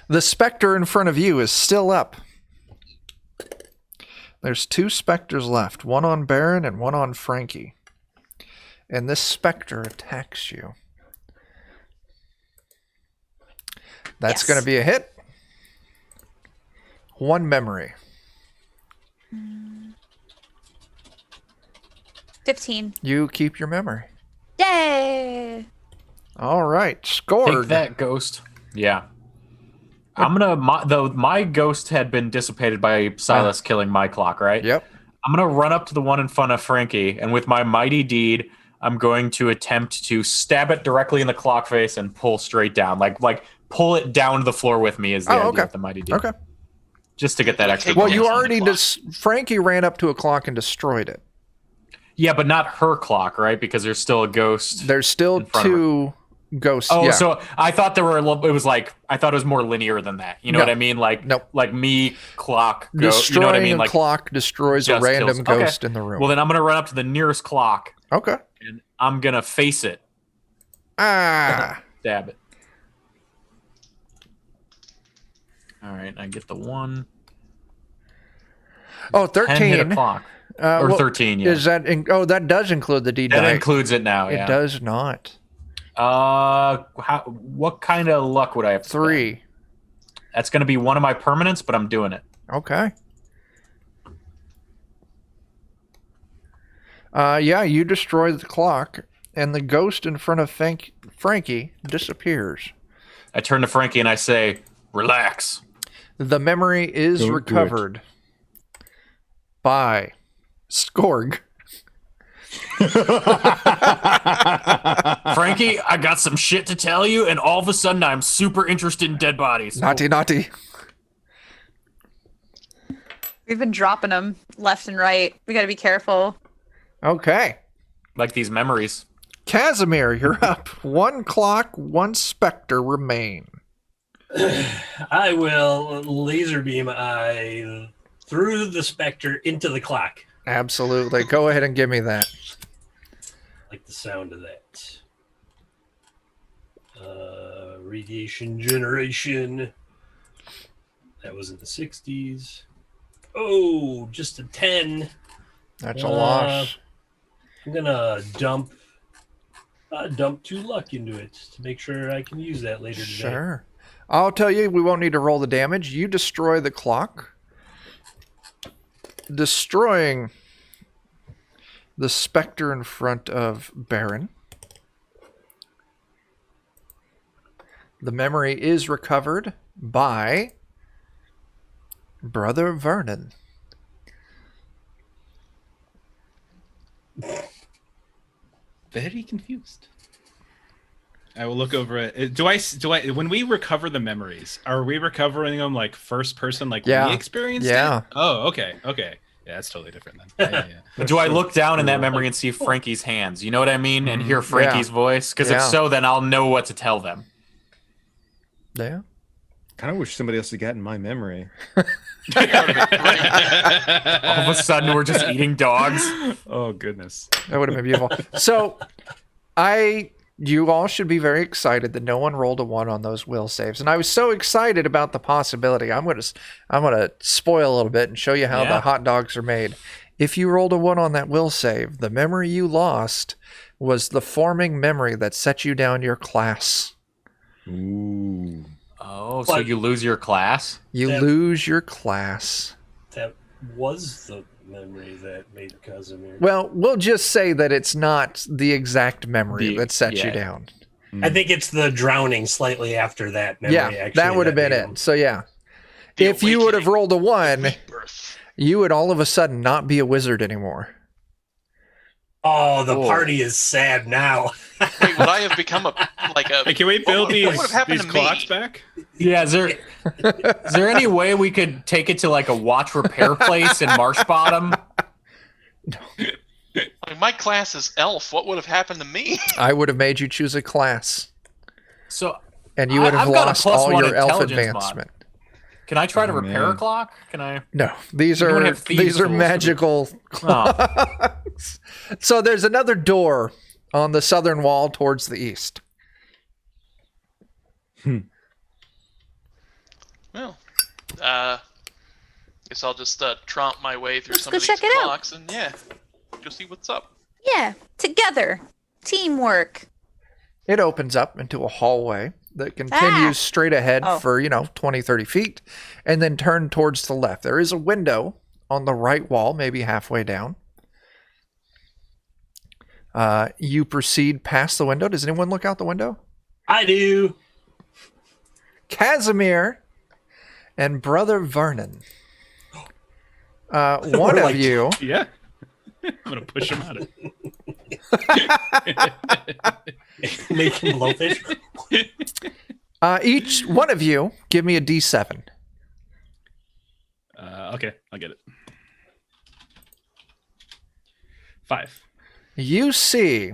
the specter in front of you is still up. There's 2 specters left, one on Baron and one on Frankie. And this specter attacks you. That's Yes. going to be a hit. 1 memory. 15. You keep your memory. Yay! All right, scored. Take that, ghost. Yeah. I'm gonna. My ghost had been dissipated by Silas killing my clock, right? Yep. I'm gonna run up to the one in front of Frankie, and with my mighty deed, I'm going to attempt to stab it directly in the clock face and pull straight down, like pull it down to the floor with me. Is the idea okay. with the mighty deed? Okay. Just to get that extra. Well, bonus you on the already clock. Frankie ran up to a clock and destroyed it. Yeah, but not her clock, right? Because there's still a ghost. There's still In front of her. 2 Ghosts. Oh, yeah. so I thought there were. It was like I thought it was more linear than that. You know No. what I mean? Like Nope. like me clock. Destroying you know what I mean? a Like clock destroys a just random kills. Okay. ghost in the room. Well, then I'm gonna run up to the nearest clock Okay. and I'm gonna face it. Ah. Stab it. All right, I get the 1. Oh, 10 hit 13. a clock. Or Well, 13, yeah. Is that that does include the D That die. includes it now, It yeah. does not. What kind of luck would I have to spend? 3. That's going to be one of my permanents, but I'm doing it. Okay. Yeah, you destroy the clock, and the ghost in front of Frankie disappears. I turn to Frankie and I say, relax. The memory is Don't do it. recovered by Skorg. Frankie, I got some shit to tell you, and all of a sudden I'm super interested in dead bodies. Naughty. We've been dropping them left and right. We got to be careful. Okay. Like these memories. Kazimir, you're up. 1 clock, 1 specter remain. I will laser beam eye through the specter into the clock. Absolutely. Go ahead and give me that. Like the sound of that. Radiation generation. That was in the 60s. Oh, just a 10. That's a loss. I'm gonna dump 2 luck into it to make sure I can use that later today. Sure. I'll tell you, we won't need to roll the damage. You destroy the clock, destroying the specter in front of Baron. The memory is recovered by Brother Vernon. Very confused. I will look over it. Do I when we recover the memories, are we recovering them like first person, like Yeah. we experienced Yeah. it? Oh, okay. Yeah, that's totally different then. Yeah. Do I look down in that memory and see Frankie's hands? You know what I mean? And hear Frankie's voice? Because if Yeah. so, then I'll know what to tell them. Yeah. Kind of wish somebody else had gotten my memory. All of a sudden, we're just eating dogs. Oh goodness. That would have been beautiful. So, you all should be very excited that no one rolled a 1 on those will saves, and I was so excited about the possibility. I'm gonna spoil a little bit and show you how Yeah. the hot dogs are made. If you rolled a 1 on that will save, the memory you lost was the forming memory that set you down your class. Ooh. Oh, so But- you lose your class? You That- lose your class. That was the memory that made Kazimir. Well, we'll just say that it's not the exact memory that set you yeah. down. I think it's the drowning slightly after that memory. Yeah, actually, that would have been made it. him. So yeah, The if you would have awakening. rolled a 1, Birth. you would all of a sudden not be a wizard anymore. Oh, the Whoa. party is sad now. Wait, would I have become a Hey, can we build what would have happened these to me? clocks back? Yeah, is there any way we could take it to like a watch repair place in Marsh Bottom? Like, my class is elf. What would have happened to me? I would have made you choose a class, So and you would have I've got a lost +1 all your elf intelligence mod. advancement. can I try to Oh, repair man. a clock? Can I? No, these You don't are have thieves' tools. magical. Oh. So there's another door on the southern wall towards the east. Well, guess I'll just tromp my way through Let's some go of these check it out. clocks and go see what's up. Yeah, together, teamwork. It opens up into a hallway that continues straight ahead Oh. for 20, 30 feet, and then turn towards the left. There is a window on the right wall, maybe halfway down. You proceed past the window. Does anyone look out the window? I do. Kazimir and Brother Vernon. One We're of like- you, Yeah. I'm gonna push him out of Make him blowfish. each one of you, give me a D7. Okay, I'll get it. 5. You see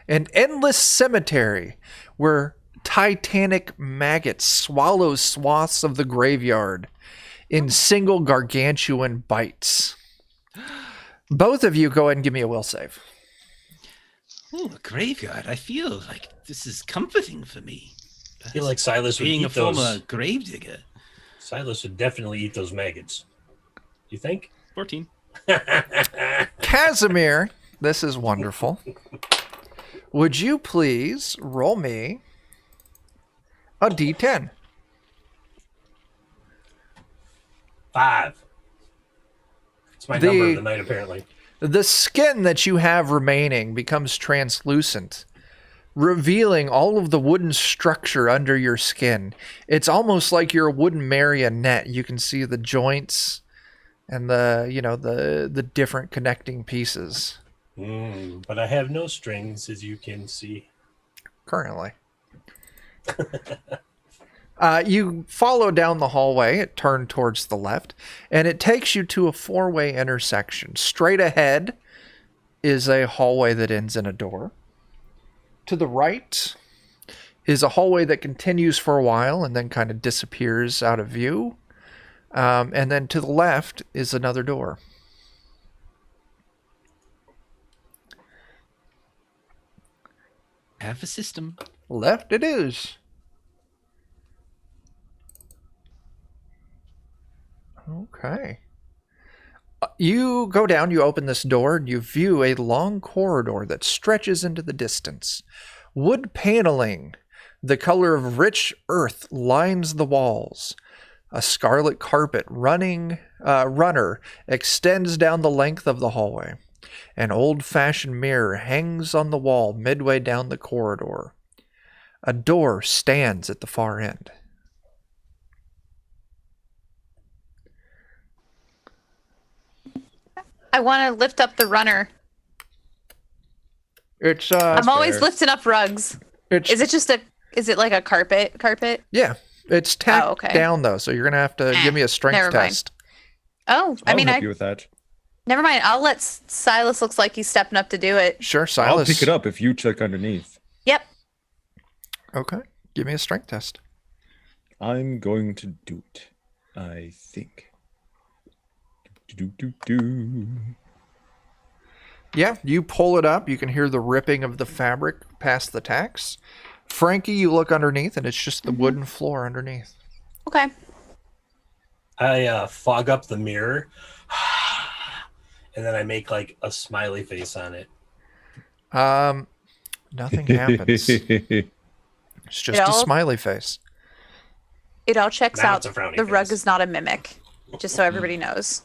an endless cemetery where titanic maggots swallow swaths of the graveyard in single gargantuan bites. Both of you go ahead and give me a will save. Oh, a graveyard. I feel like this is comforting for me. I feel like Silas would Being a eat those. former gravedigger. Silas would definitely eat those maggots. You think? 14. Kazimir, this is wonderful. Would you please roll me a d10? 5. It's my number of the night, apparently. The skin that you have remaining becomes translucent, revealing all of the wooden structure under your skin. It's almost like you're a wooden marionette. You can see the joints and the different connecting pieces. But I have no strings, as you can see. Currently. You follow down the hallway, it turned towards the left, and it takes you to a 4-way intersection. Straight ahead is a hallway that ends in a door. To the right is a hallway that continues for a while and then kind of disappears out of view. And then to the left is another door. Have a system. Left it is. Okay. You go down, you open this door, and you view a long corridor that stretches into the distance. Wood paneling, the color of rich earth, lines the walls. A scarlet carpet runner extends down the length of the hallway. An old-fashioned mirror hangs on the wall midway down the corridor. A door stands at the far end. I want to lift up the runner. It's I'm always fair. lifting up rugs. it's Is it like a carpet? yeah, it's tacked okay. down though, so you're gonna have to give me a strength never mind. test. Oh, I I'll mean, help you with that. never mind. I'll let Silas looks like he's stepping up to do it. Sure, I'll Silas. pick it up if you check underneath. Yep. Okay, give me a strength test. I'm going to do it. I think. Do. Yeah, you pull it up. You can hear the ripping of the fabric past the tacks. Frankie, you look underneath, and it's just the wooden floor underneath. Okay. I fog up the mirror, and then I make like a smiley face on it. Nothing happens. It's just a all- smiley face. It all checks Now out. it's a frowny The rug face. is not a mimic, just so everybody knows.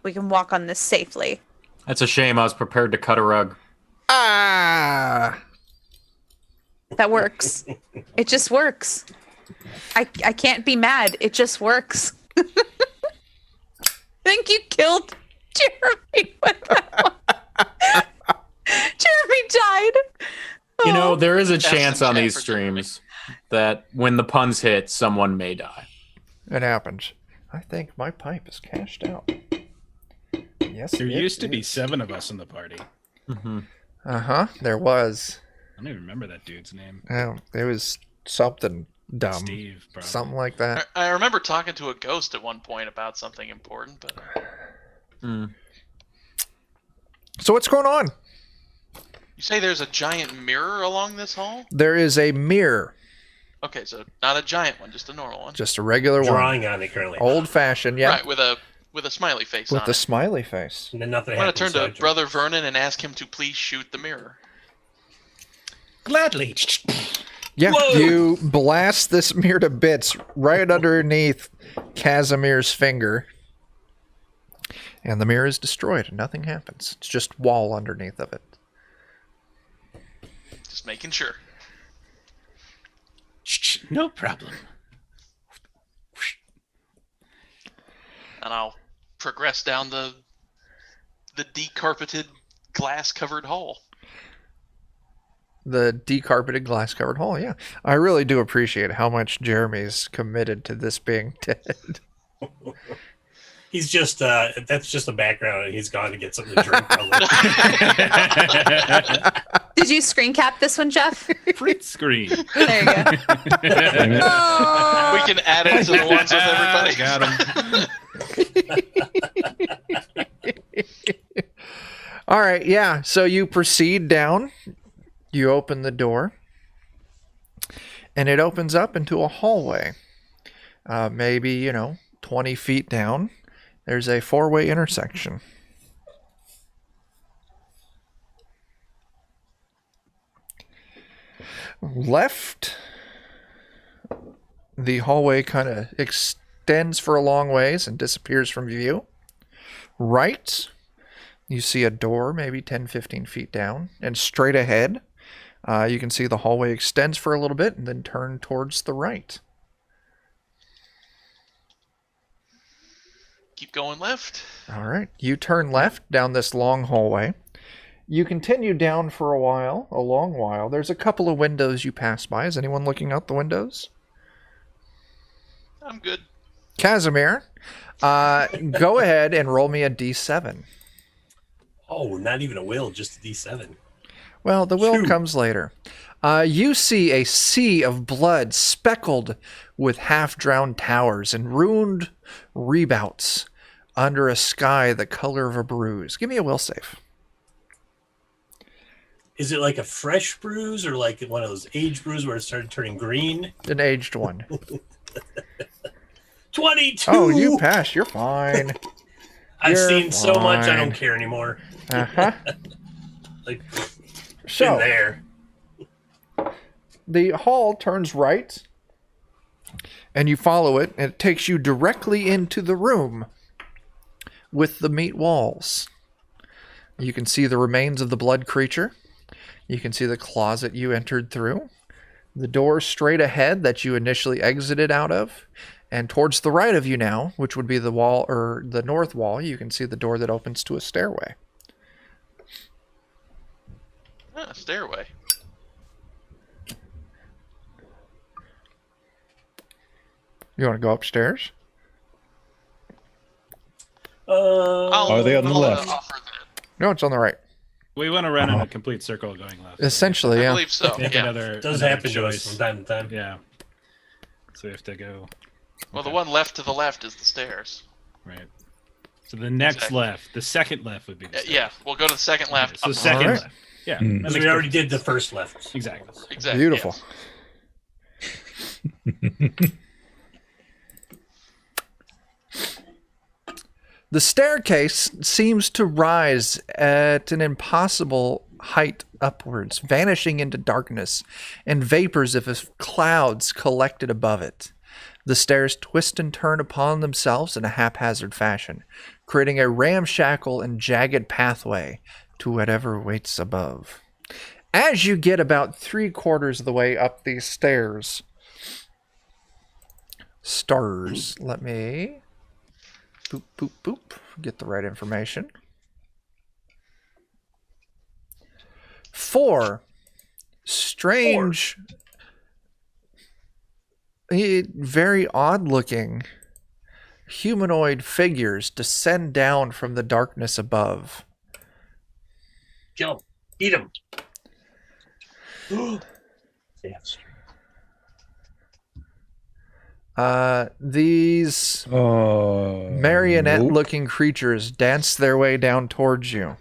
We can walk on this safely. That's a shame. I was prepared to cut a rug. Ah! That works. It just works. I can't be mad. It just works. I think you killed Jeremy with that one. Jeremy died. You know, Oh. there is a That's chance the on chat these for Jeremy. streams that when the puns hit, someone may die. It happens. I think my pipe is cashed out. Yes, There it used to be is. 7 of us in the party. Uh-huh, there was. I don't even remember that dude's name. Oh, it was something dumb. Steve, probably. Something like that. I remember talking to a ghost at one point about something important, but So what's going on? you say there's a giant mirror along this hall? There is a mirror. Okay, so not a giant one, just a normal one. Just a regular one. Drawing on it currently. Old-fashioned, yeah. Right, with a smiley face With on the it. smiley face. And then nothing I'm going to happens. turn so I to jump. Brother Vernon and ask him to please shoot the mirror. Gladly. Yeah, Whoa! you blast this mirror to bits right underneath Kazimir's finger. And the mirror is destroyed. Nothing happens. It's just wall underneath of it. Just making sure. No problem. And I'll progress down the decarpeted, glass-covered hall. The decarpeted glass-covered hall, yeah. I really do appreciate how much Jeremy's committed to this being dead. He's just that's just the background, and he's gone to get something to drink. Did you screen cap this one, Jeff? Print screen. There you go. Oh. We can add it to the ones with everybody. Got him. All right, yeah. So you proceed down. You open the door, and it opens up into a hallway. Maybe 20 feet down. There's a 4-way intersection. Left, the hallway kind of extends for a long ways and disappears from view. Right, you see a door maybe 10-15 feet down, and straight ahead you can see the hallway extends for a little bit and then turn towards the right. Keep going left. All right, you turn left down this long hallway. You continue down for a long while. There's a couple of windows you pass by. Is anyone looking out the windows? I'm good. Kazimir, go ahead and roll me a D7. Oh, not even a will, just a D7. Well, the will 2. comes later. You see a sea of blood speckled with half-drowned towers and ruined rebouts under a sky the color of a bruise. Give me a will save. Is it like a fresh bruise or like one of those aged bruises where it started turning green? An aged one. 22! Oh, you passed. You're fine. I've You're seen so much, I fine. don't care anymore. Uh-huh. Like, So, in there. the hall turns right, and you follow it, and it takes you directly into the room with the meat walls. You can see the remains of the blood creature. You can see the closet you entered through, the door straight ahead that you initially exited out of, and towards the right of you now, which would be the wall or the north wall, you can see the door that opens to a stairway. Stairway. You want to go upstairs? Are they on the left? Offer that. No, it's on the right. We want to run in a complete circle going left. Essentially, I yeah. believe so. Pick Yeah. another, Does another happen to us choice. from time to time. Yeah. So we have to go. Well, the one left to the left is the stairs. Right. So the next Exactly. left, the second left would be the Yeah, we'll go to the second left. So up second Alright. left. Yeah. Mm. that So makes we already perfect did the sense. first left. Exactly. Exactly. Beautiful. yes. The staircase seems to rise at an impossible height upwards, vanishing into darkness and vapors of clouds collected above it. The stairs twist and turn upon themselves in a haphazard fashion, creating a ramshackle and jagged pathway to whatever waits above. As you get about 3/4 of the way up these stairs, let me boop, boop, boop. Get the right information. 4 strange, very odd-looking humanoid figures descend down from the darkness above. Kill him. Eat him. Yes. These Oh, marionette-looking creatures dance their way down towards you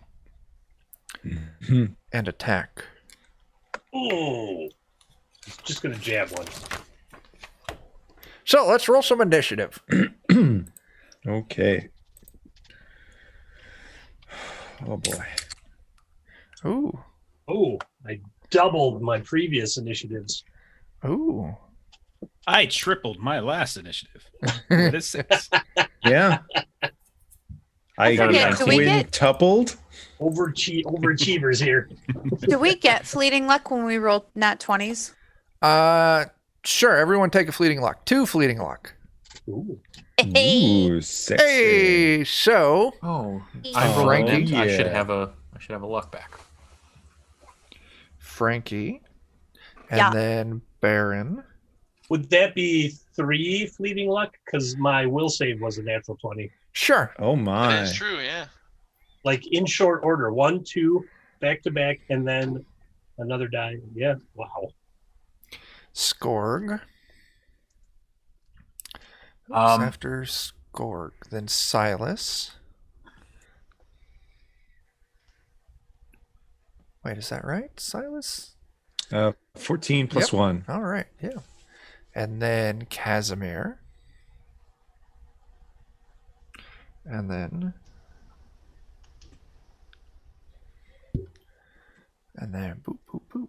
and attack. Oh. Just going to jab one. So let's roll some initiative. Okay. Oh boy. Ooh, Oh, I doubled my previous initiatives. ooh. I tripled my last initiative. With a 6. Yeah. I forget, do we get- quintupled. Overachievers here. Do we get fleeting luck when we roll nat 20s? Sure. Everyone take a fleeting luck. 2 fleeting luck. Ooh. Ooh, sexy. Hey, so Oh, I I rolled Frankie? in. I should Yeah. have a luck back. Frankie, and Yeah. then Baron. Would that be 3 fleeting luck because my will save was a natural 20. Sure. Oh That my. is true, yeah. Like in short order, 1, 2, back to back, and then another die. Yeah, wow. Skorg. Um, After Skorg, then Silas. Wait, is that right? Silas? 14 plus Yep. 1. All right, yeah. And then Kazimir. And then boop, boop, boop.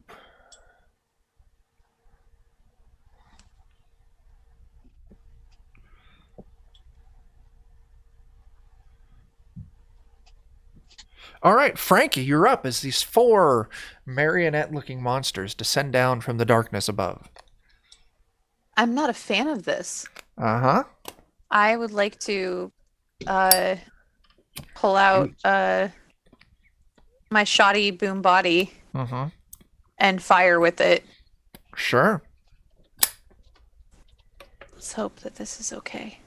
All right, Frankie, you're up as these 4 marionette-looking monsters descend down from the darkness above. I'm not a fan of this. Uh-huh. I would like to pull out my shoddy boom body Uh-huh. and fire with it. Sure. Let's hope that this is okay.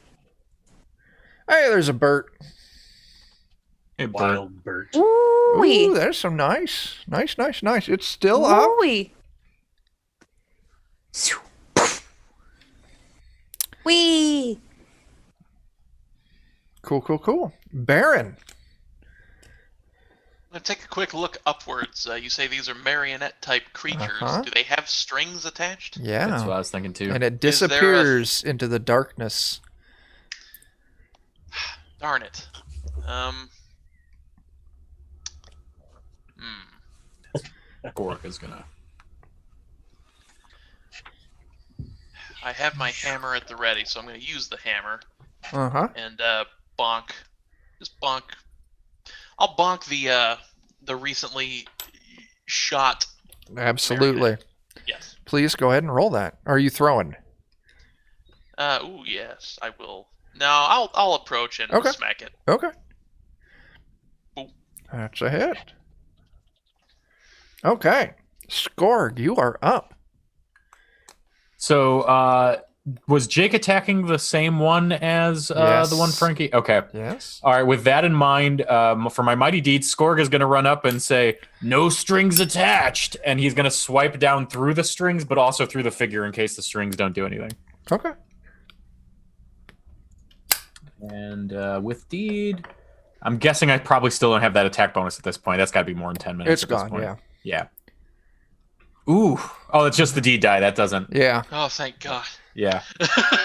Hey, there's a Bert. hey, Bert. Wild Bert. Ooh-wee. Ooh, there's some nice. It's still up. Ooh-wee. Wee. Cool. Baron. I'm going to take a quick look upwards. You say these are marionette-type creatures. Uh-huh. Do they have strings attached? Yeah. That's what I was thinking too. And it Is there a- disappears into the darkness. Darn it. Gork is gonna. I have my hammer at the ready, so I'm going to use the hammer Uh-huh. and bonk. Just bonk. I'll bonk the recently shot. Absolutely. Yes. Please go ahead and roll that. Are you throwing? Ooh, yes, I will. No, I'll approach and Okay. smack it. Okay. Boop. That's a hit. Okay. Skorg, you are up. So, was Jake attacking the same one as the one Yes. Frankie? Okay. Yes. All right. With that in mind, for my mighty deed, Skorg is going to run up and say, "No strings attached," and he's going to swipe down through the strings, but also through the figure in case the strings don't do anything. Okay. And with deed, I'm guessing I probably still don't have that attack bonus at this point. That's got to be more than 10 minutes. It's at this gone, point. yeah. Yeah. Ooh. Oh, it's just the deed die. That doesn't. Yeah. Oh, thank God. Yeah.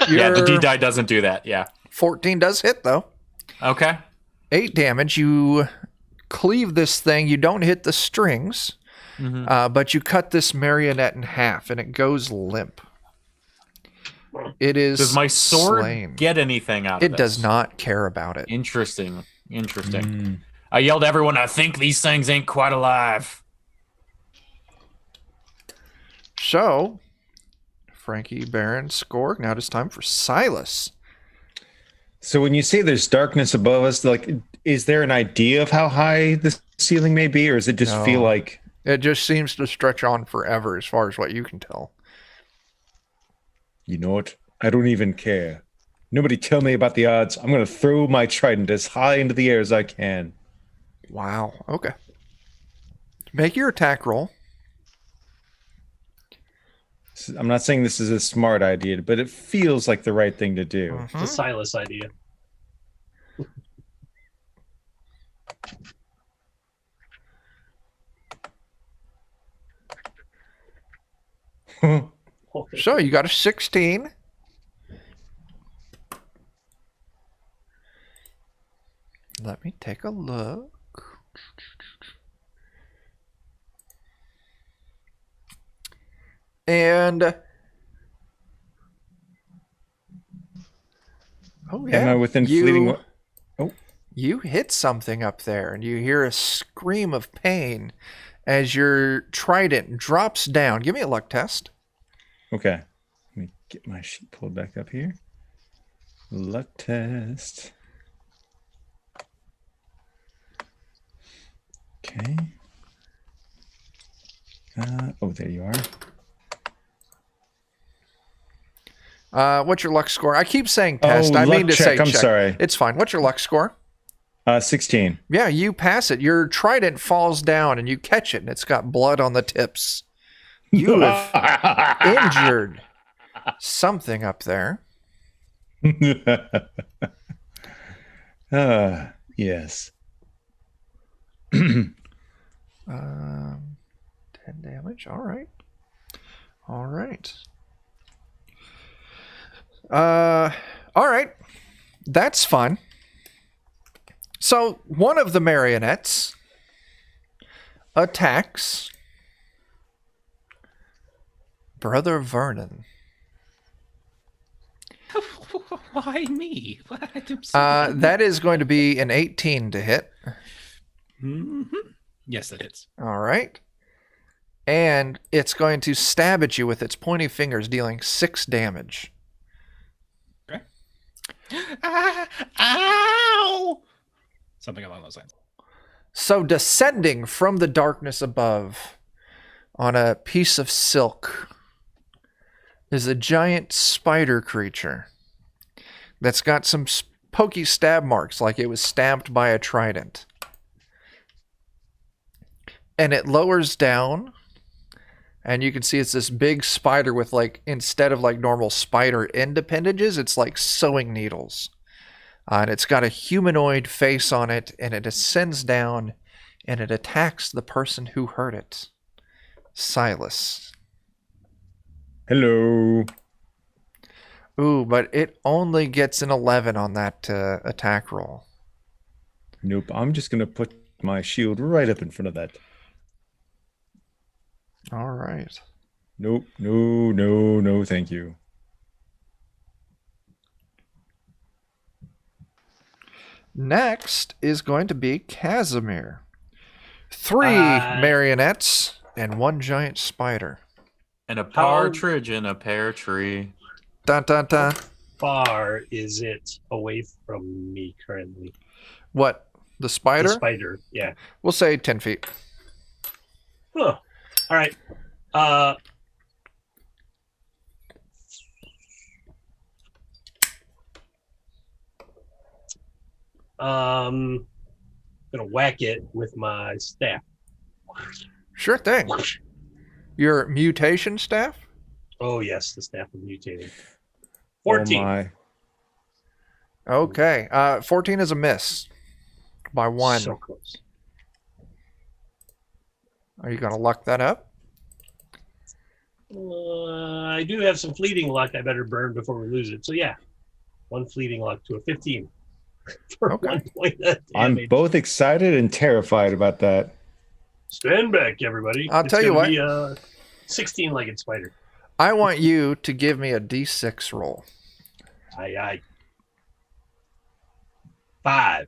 Yeah, the Your deed die doesn't do that. Yeah. 14 does hit, though. Okay. 8 damage. You cleave this thing. You don't hit the strings, but you cut this marionette in half, and it goes limp. It is Does my sword slain. get anything out of It this? does not care about it. Interesting. I yelled at everyone, I think these things ain't quite alive. So, Frankie, Baron, Skorg. Now it's time for Silas. So when you say there's darkness above us, like, is there an idea of how high the ceiling may be, or does it just No. feel like? It just seems to stretch on forever, as far as what you can tell. You know what? I don't even care. Nobody tell me about the odds. I'm going to throw my trident as high into the air as I can. Wow. Okay. Make your attack roll. I'm not saying this is a smart idea, but it feels like the right thing to do. Mhm. It's a Silas idea. So you got a 16. Let me take a look. And oh yeah, Am I within fleeting? You hit something up there, and you hear a scream of pain as your trident drops down. Give me a luck test. Okay. Let me get my sheet pulled back up here. Luck test. Okay. Oh, there you are. What's your luck score? I keep saying test. I mean to say I'm check. sorry. It's fine. What's your luck score? 16. Yeah, you pass it. Your trident falls down and you catch it, and it's got blood on the tips. You have injured something up there. Yes. 10 damage. All right. All right. All right. That's fun. So one of the marionettes attacks Brother Vernon. Why me? That is going to be an 18 to hit. Yes, that hits. All right. And it's going to stab at you with its pointy fingers, dealing 6 damage. Okay. Ow! Something along those lines. So descending from the darkness above on a piece of silk is a giant spider creature that's got some pokey stab marks like it was stabbed by a trident. And it lowers down, and you can see it's this big spider with, like, instead of like normal spider end appendages, it's like sewing needles. And it's got a humanoid face on it, and it ascends down, and it attacks the person who hurt it. Silas. Hello. Ooh, but it only gets an 11 on that attack roll. Nope. I'm just going to put my shield right up in front of that. All right. Nope. No, thank you. Next is going to be Kazimir. 3 marionettes and 1 giant spider. And a partridge in a pear tree. Dun dun dun. Far is it away from me currently? What? The spider? The spider, yeah. We'll say 10 feet. Huh. All right. Gonna whack it with my staff. Sure thing. Your mutation staff? Oh yes, the staff of mutating. 14. Oh my. Okay. 14 is a miss by 1. So close. Are you going to luck that up? I do have some fleeting luck. I better burn before we lose it. So yeah, 1 fleeting luck to a 15 for Okay. 1 point of I'm damage. both excited and terrified about that. Stand back, everybody. I'll tell you gonna what. Be 16-legged spider. I want you to give me a d6 roll. Aye. 5.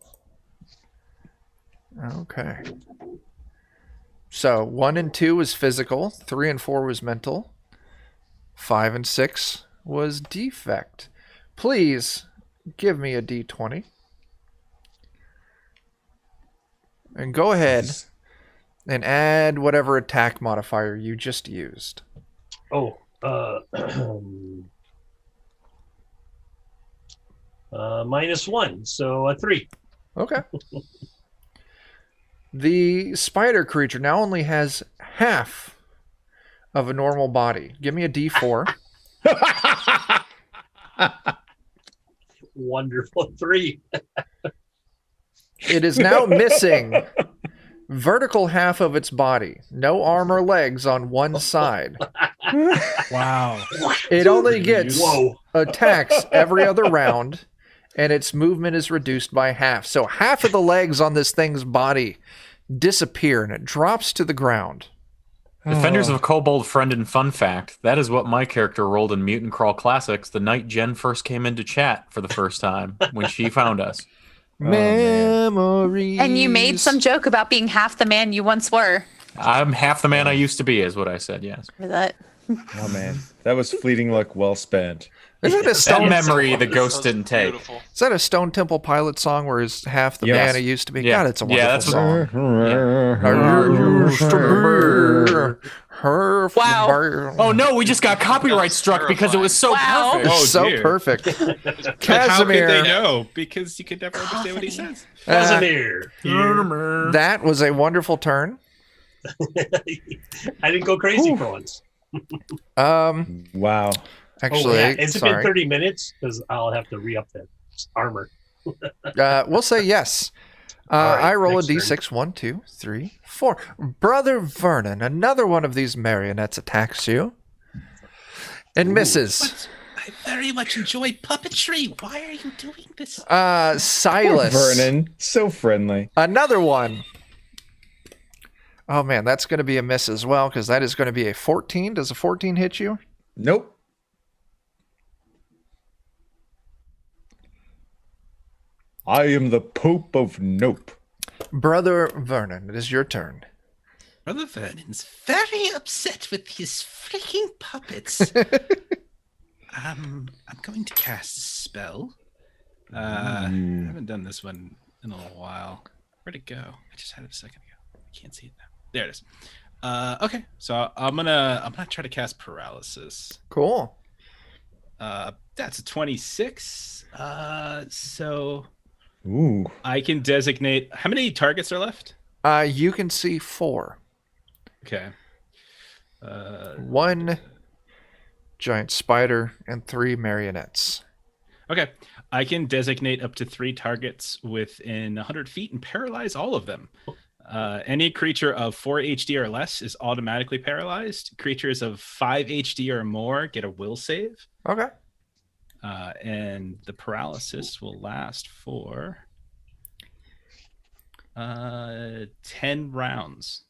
Okay. So 1 and 2 was physical, 3 and 4 was mental, 5 and 6 was defect. Please give me a d20. And go ahead and add whatever attack modifier you just used. Oh, -1, so a 3. Okay. The spider creature now only has half of a normal body. Give me a d4. Wonderful 3. It is now missing vertical half of its body. No arm or legs on one side. Wow. It only gets Whoa. attacks every other round, and its movement is reduced by half. So half of the legs on this thing's body disappear, and it drops to the ground. Defenders of Kobold Friend and Fun Fact, that is what my character rolled in Mutant Crawl Classics the night Jen first came into chat for the first time when she found us. Memories. And you made some joke about being half the man you once were. I'm half the man I used to be, is what I said, yes. For that. Oh man, that was fleeting luck well spent. Is that a That Stone, memory the That ghost was didn't take. Beautiful. is that a Stone Temple Pilot song where he's half the Yes. man he used to be? Yeah. God, it's a Yeah, wonderful that's what- song. Yeah. I used to be Her. Wow. Oh no, we just got copyright struck because it was so Wow. perfect. Oh, so dear. perfect. But how could they Kazimir. know? Because you could never understand what he says. Kazimir. That was a wonderful turn. I didn't go crazy for once. Wow. Actually, It's been sorry. 30 minutes because I'll have to re-up that armor. We'll say yes. All right, I roll a next turn. d6. 1, 2, 3, 4. Brother Vernon, another one of these marionettes attacks you and misses. But I very much enjoy puppetry. Why are you doing this? Silas. Poor Vernon. So friendly. Another one. Oh man, that's going to be a miss as well because that is going to be a 14. Does a 14 hit you? Nope. I am the Pope of Nope. Brother Vernon, it is your turn. Brother Vernon's very upset with his freaking puppets. I'm going to cast a spell. I haven't done this one in a little while. Where'd it go? I just had it a second ago. I can't see it now. There it is. Okay, so I'm gonna try to cast paralysis. Cool. That's a 26. So Ooh. I can designate how many targets are left? You can see 4. Okay. 1 giant spider and 3 marionettes. Okay. I can designate up to 3 targets within 100 feet and paralyze all of them. Any creature of 4 HD or less is automatically paralyzed. Creatures of 5 HD or more get a will save. Okay. And the paralysis will last for 10 rounds.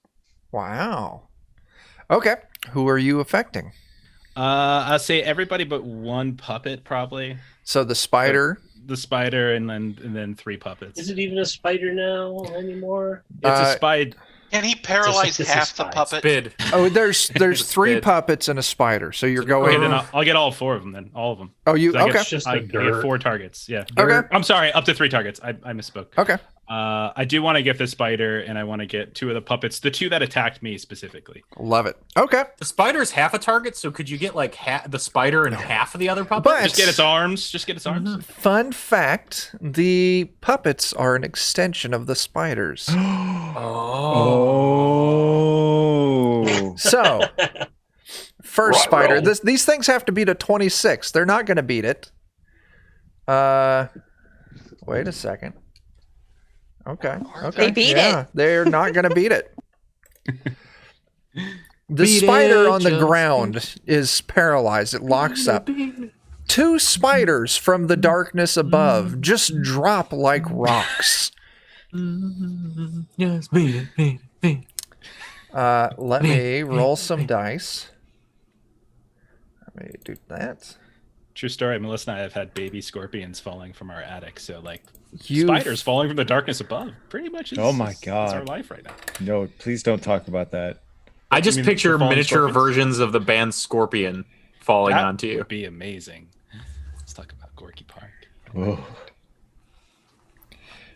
Wow. Okay. Who are you affecting? I'll say everybody but one puppet, probably. So the spider. The spider, and then 3 puppets. Is it even a spider now anymore? It's a spider. Can he paralyze It's a half the spy. puppet? Bid. Oh, there's 3 Spit. puppets and a spider. So you're Okay, going. then I'll get all 4 of them then. All of them. Oh, you So I okay? get- It's just I a get dirt. 4 targets. Yeah. Okay. I'm sorry, up to 3 targets. I misspoke. Okay. I do want to get the spider, and I want to get 2 of the puppets, the 2 that attacked me specifically. Love it. Okay. The spider's half a target, so could you get like the spider and half of the other puppet? But- Just get its arms. Just get its arms. Fun fact: the puppets are an extension of the spiders. Oh. So, first spider. These things have to beat a 26. They're not going to beat it. Wait a second. Okay. Okay. They beat it. They're not going to beat it. The Beat spider it, on the just ground is paralyzed. It locks up. 2 spiders from the darkness above just drop like rocks. Yes, beat it, beat it, beat it. Let me roll some dice. Let me do that. True story. Melissa and I have had baby scorpions falling from our attic. So like You spiders falling from the darkness above. Pretty much. Oh my is God. our life right now. No, please don't talk about that. I just mean picture the fallen miniature scorpions? versions of the band Scorpion falling That onto you. would be amazing. Let's talk about Gorky Park. Oh.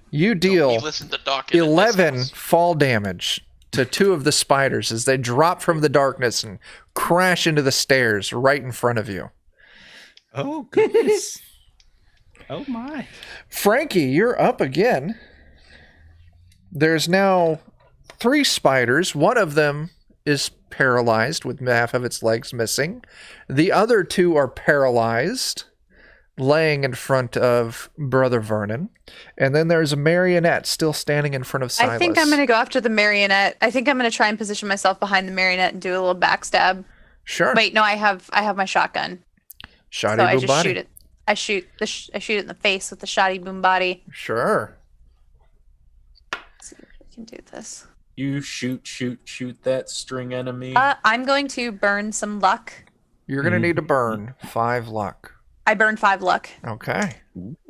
You We deal listen to Doc. in 11 this. fall damage to 2 of the spiders as they drop from the darkness and crash into the stairs right in front of you. Oh goodness. Oh my. Frankie, you're up again. There's now 3 spiders. One of them is paralyzed with half of its legs missing. The other 2 are paralyzed, laying in front of Brother Vernon. And then there's a marionette still standing in front of Silas. I think I'm going to go after the marionette. I think I'm going to try and position myself behind the marionette and do a little backstab. Sure. Wait, no, I have my shotgun. Shoddy So I boom just body. shoot it. I shoot it in the face with the shoddy boom body. Sure. Let's see if we can do this. You shoot that string enemy. I'm going to burn some luck. You're going to need to burn 5 luck. I burned 5 luck. Okay.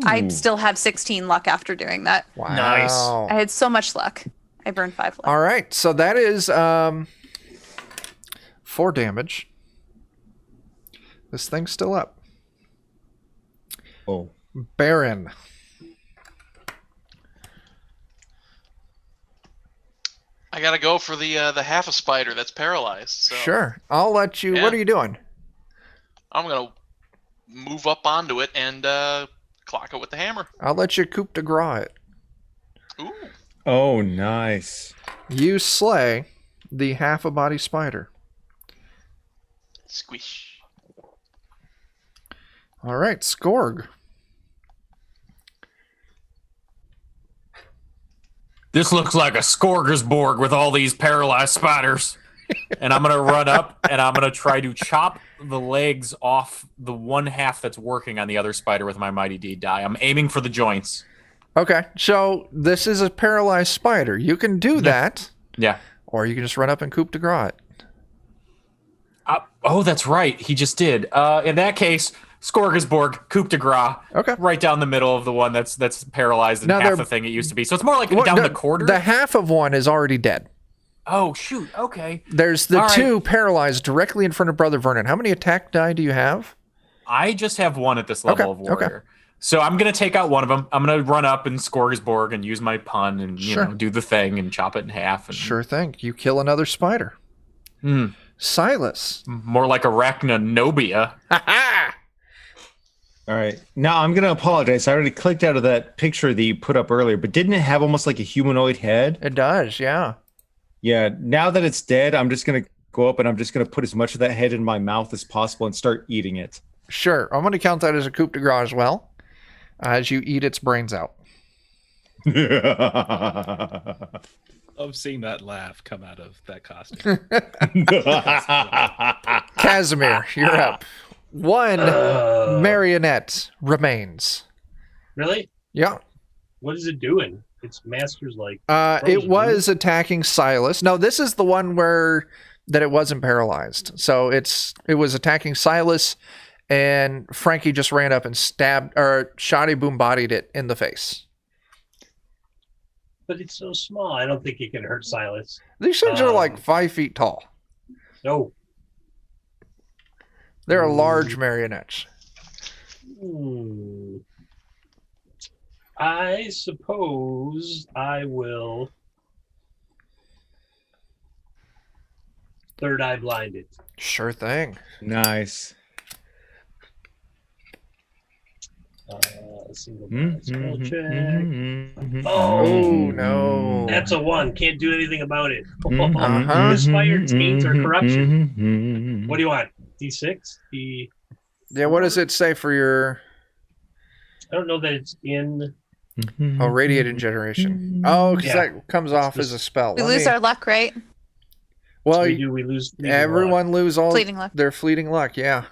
I still have 16 luck after doing that. Wow. Nice. I had so much luck. I burned 5 luck. All right. So that is 4 damage. This thing's still up. Oh. Baron. I gotta go for the half a spider that's paralyzed. So Sure. I'll let you. Yeah. What are you doing? I'm gonna move up onto it and clock it with the hammer. I'll let you coup de grace it. Ooh. Oh, nice. You slay the half a body spider. Squish. All right, Skorg. This looks like a Skorgersborg with all these paralyzed spiders. And I'm going to run up and I'm going to try to chop the legs off the one half that's working on the other spider with my Mighty D die. I'm aiming for the joints. Okay, so this is a paralyzed spider. You can do that, Yeah. or you can just run up and coup de grace it. Oh, that's right. He just did. In that case, Skorgersborg, coup de grace. Okay. Right down the middle of the one that's paralyzed and Now half they're- the thing it used to be. So it's more like Well, down no, the quarter. The half of one is already dead. Oh, shoot. Okay. There's the All right. two paralyzed directly in front of Brother Vernon. How many attack die do you have? I just have one at this level Okay, of warrior. So I'm going to take out one of them. I'm going to run up and Skorgersborg and use my pun and Sure. do the thing and chop it in half. And, Sure thing. You kill another spider. Silas. More like Arachnonobia. All right. Now I'm going to apologize. I already clicked out of that picture that you put up earlier, but didn't it have almost like a humanoid head? It does, yeah. Yeah. Now that it's dead, I'm just going to go up and I'm just going to put as much of that head in my mouth as possible and start eating it. Sure. I'm going to count that as a coup de grace as well, as you eat its brains out. Love seeing that laugh come out of that costume. Kazimir, you're up. One marionette remains. Really? Yeah. What is it doing? Its master's like. It frozen, was attacking Silas. No, this is the one where that it wasn't paralyzed. So it was attacking Silas, and Frankie just ran up and stabbed or shoddy boom bodied it in the face. But it's so small. I don't think it can hurt Silas. These things are like 5 feet tall. No. They're large marionettes. I suppose I will third eye blind it. Sure thing. Nice. Single Mm, spell mhm, check. mhm, mhm, Oh mhm, no. That's a 1. Can't do anything about it. mhm, Uh-huh. Misfire, taint, or mhm, corruption. mhm. What do you want? D6? Yeah, what does it say for your I don't know that it's in. radiated generation? Oh, because Yeah. that comes off as a spell. We lose our luck, right? Well, we do. We lose. fleeting everyone lose all Fleeting luck. their fleeting luck. Yeah.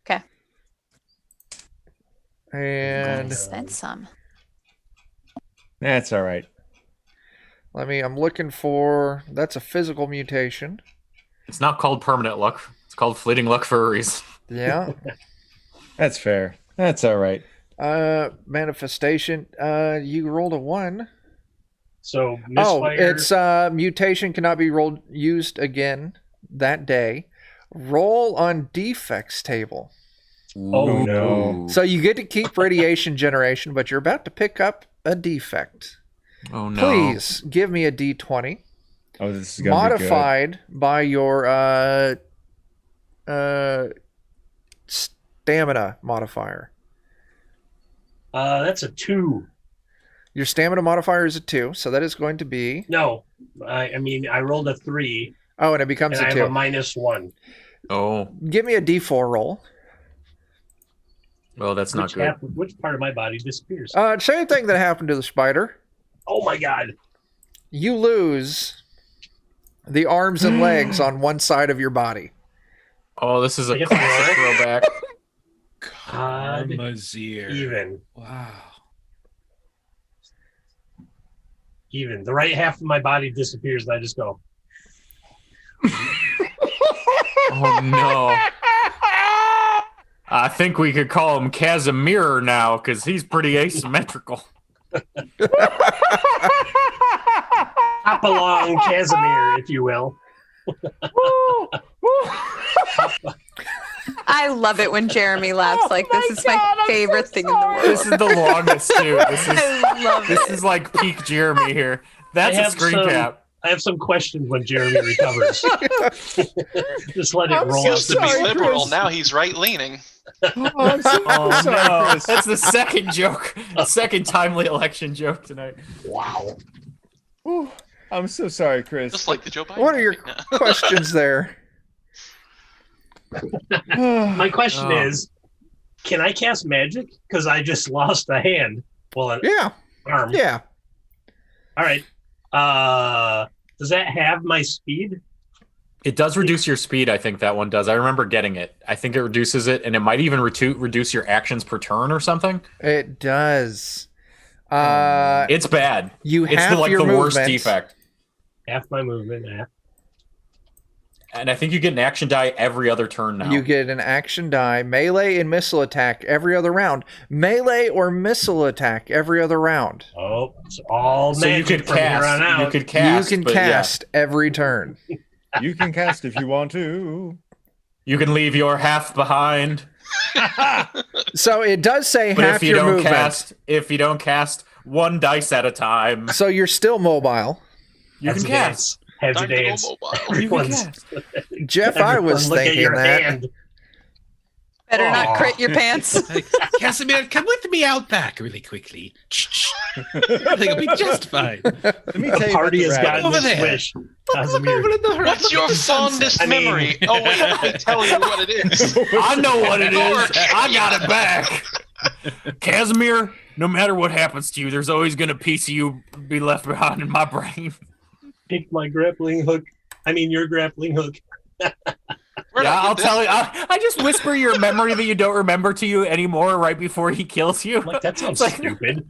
Okay. And Spend some. That's all right. I'm looking for. That's a physical mutation. It's not called permanent luck. It's called fleeting luck for a reason. Yeah. That's fair. That's all right. Manifestation. You rolled a 1. So Oh, misfire. it's mutation cannot be used again that day. Roll on defects table. Oh, no. So you get to keep radiation generation, but you're about to pick up a defect. Oh no. Please give me a D20 Oh, this is gonna modified by your stamina modifier. That's a 2. Your stamina modifier is a 2, so that is going to be. No, I mean I rolled a 3, Oh, and it becomes and I a have 2. a -1. Oh. Give me a D4 roll. Well, that's not good. Which part of my body disappears? Same thing that happened to the spider. Oh my god! You lose the arms and legs on one side of your body. Oh, this is I a get the classic roll? throwback. God, Kazimir. Even the right half of my body disappears, and I just go. Oh no. I think we could call him Kazimir now because he's pretty asymmetrical. Hop along, Kazimir, if you will. I love it when Jeremy laughs like this. It's my favorite thing in the world. This is the longest too. I love This it. is like peak Jeremy here. That's I a have screen some- cap. I have some questions when Jeremy recovers. Just let it I'm roll. so Used to be sorry, liberal, Chris. now he's right leaning. Oh, I'm so Oh sorry, no, Chris. that's the second joke, second timely election joke tonight. Wow. Ooh, I'm so sorry, Chris. Just like the Joe Biden. What are your questions there? My question Oh. is, can I cast magic? Because I just lost a hand. Well, an Yeah, arm. yeah. All right. Does that have my speed? It does reduce your speed. I think that one does. I remember getting it. I think it reduces it, and it might even reduce your actions per turn or something. It does. It's bad. You It's have like your the worst movement. defect. Half my movement. Yeah. And I think you get an action die every other turn now. You get an action die, melee and missile attack every other round. Melee or missile attack every other round. Oh, it's all so you magic could from here on cast. out. You could cast. you can but yeah. cast every turn. You can cast if you want to. You can leave your half behind. So it does say But half if you your don't movement. if you don't cast one dice at a time, So you're still mobile. you Heads can a cast. dance. Heads a Time to go dance. mobile. You can Everyone's- cast. Jeff, I everyone was look at thinking your that. hand. Better Aw. not crit your pants. Like, Kazimir, come with me out back really quickly. Everything will be just fine. Let me tell The you party about has the gotten Over the there. swish. Look Kazimir. over at the horizon. What's Look your at the sunset. fondest I mean- memory? Oh wait, let me tell you what it is. I know what it is. I got it back. Kazimir, no matter what happens to you, there's always gonna a piece of you be left behind in my brain. Pick my grappling hook. I mean, your grappling hook. Where'd Yeah, I get I'll this tell you. from? I just whisper your memory that you don't remember to you anymore right before he kills you. I'm like, that sounds It's like- stupid.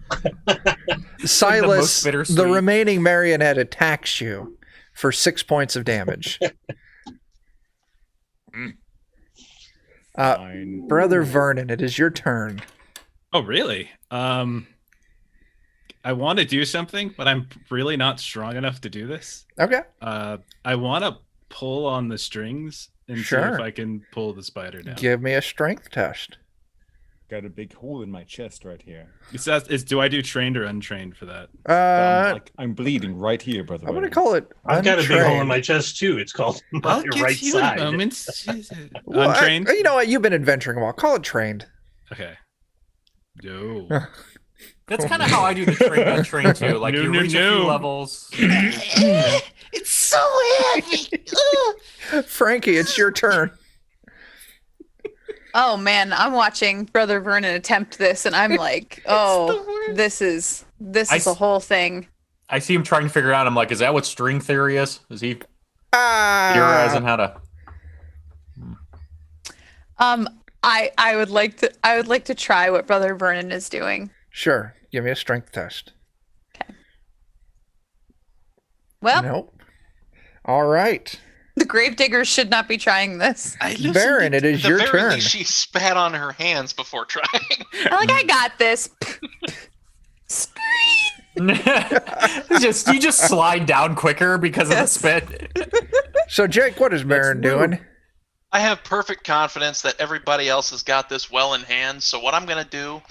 Silas, most the bittersweet. remaining marionette attacks you for 6 points of damage. Fine. Brother Vernon, it is your turn. Oh, really? I want to do something, but I'm really not strong enough to do this. Okay. I want to pull on the strings and see Sure. if I can pull the spider down. Give me a strength test. Got a big hole in my chest right here. Do I do trained or untrained for that? I'm bleeding right here, brother. I'm going to call it I've got a big hole in untrained. my chest too. It's called my I'll get right you side. in a moment. Well, Untrained? you know what? You've been adventuring a while. Call it trained. Okay. No. That's kind of how I do the train untrained too. Like No, you no, reach a no. few levels. It's so heavy. Frankie, it's your turn. Oh man, I'm watching Brother Vernon attempt this, and I'm like, oh, this is a whole thing. I see him trying to figure out. I'm like, is that what string theory is? Is he Ah, theorizing how to? I would like to try what Brother Vernon is doing. Sure. Give me a strength test. Well, Nope. All right. the Gravediggers should not be trying this. Baron, it is At the your very turn. least, she spat on her hands before trying. I'm like, I got this. You just slide down quicker because of the Yes. spit. So, Jake, what is Baron doing? I have perfect confidence that everybody else has got this well in hand. So what I'm going to do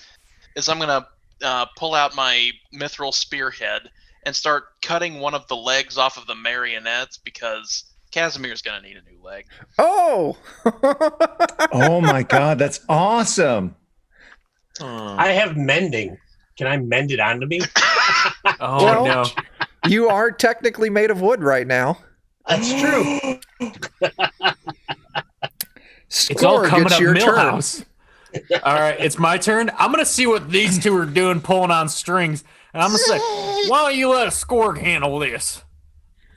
is I'm going to pull out my mithril spearhead and start cutting one of the legs off of the marionettes because Kazimir's going to need a new leg. Oh! Oh my god, that's awesome. I have mending. Can I mend it onto me? Oh Well- no! You are technically made of wood right now. That's true. It's all Scorg, coming it's up your turn. Millhouse. All right, it's my turn. I'm gonna see what these two are doing, pulling on strings, and I'm gonna say, "Why don't you let a Scorg handle this?"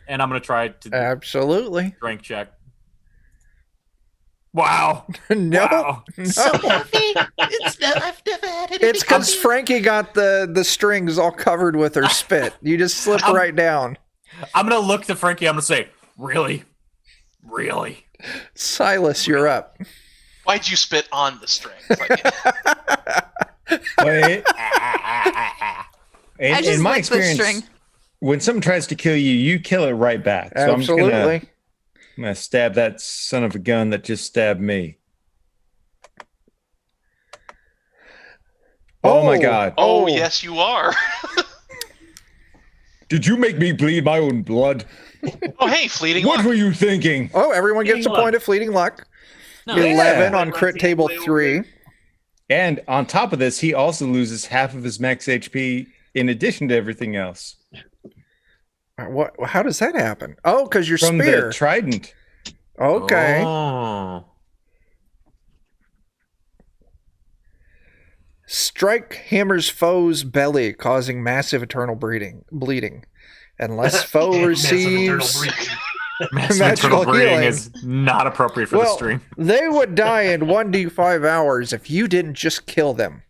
And I'm gonna try to do a Absolutely. strength check. Wow! No. Wow. So heavy. It's I've never had it. It's because Frankie got the strings all covered with her spit. You just slip right down. I'm gonna look to Frankie. I'm gonna say, "Really, really." Silas, you're up. Why'd you spit on the string? Like, Wait. I just in my licked the experience, string. when someone tries to kill you, you kill it right back. So Absolutely. I'm gonna stab that son of a gun that just stabbed me. Oh my god. oh, yes, you are. Did you make me bleed my own blood? Oh, hey, fleeting What luck. were you thinking? Oh, everyone gets a Fleeting luck. point of fleeting luck. No. 11 Yeah. on crit table 3. And on top of this, he also loses half of his max HP in addition to everything else. What? How does that happen? Oh, because your From spear. the trident. Okay. Oh. Strike hammers foe's belly, causing massive eternal bleeding. Unless foe Massive eternal receives... breathing. Massive Magical eternal breeding healing. is not appropriate for the Well, stream. they would die in 1d5 hours if you didn't just kill them.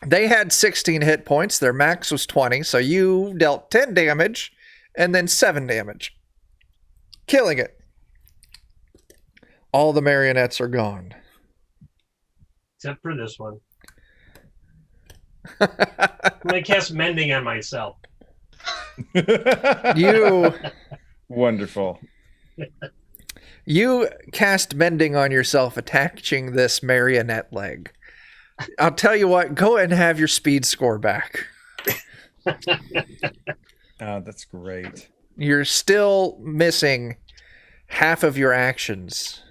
They had 16 hit points. Their max was 20, so you dealt 10 damage and then 7 damage. Killing it. All the marionettes are gone. Except for this one. I'm going to cast Mending on myself. You Wonderful. you cast mending on yourself, attaching this marionette leg. I'll tell you what, go ahead and have your speed score back. Oh, that's great. You're still missing half of your actions.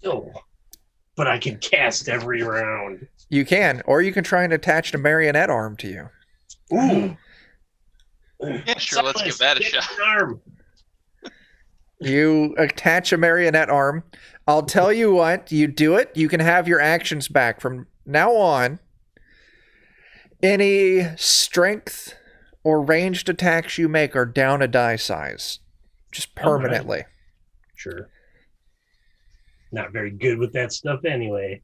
Oh, but I can cast every round. You can, or you can try and attach a marionette arm to you. Ooh. Yeah, sure, let's give that a Get shot. an arm. You attach a marionette arm. I'll tell you what, you do it, you can have your actions back from now on. Any strength or ranged attacks you make are down a die size. Just permanently. Sure. Not very good with that stuff anyway.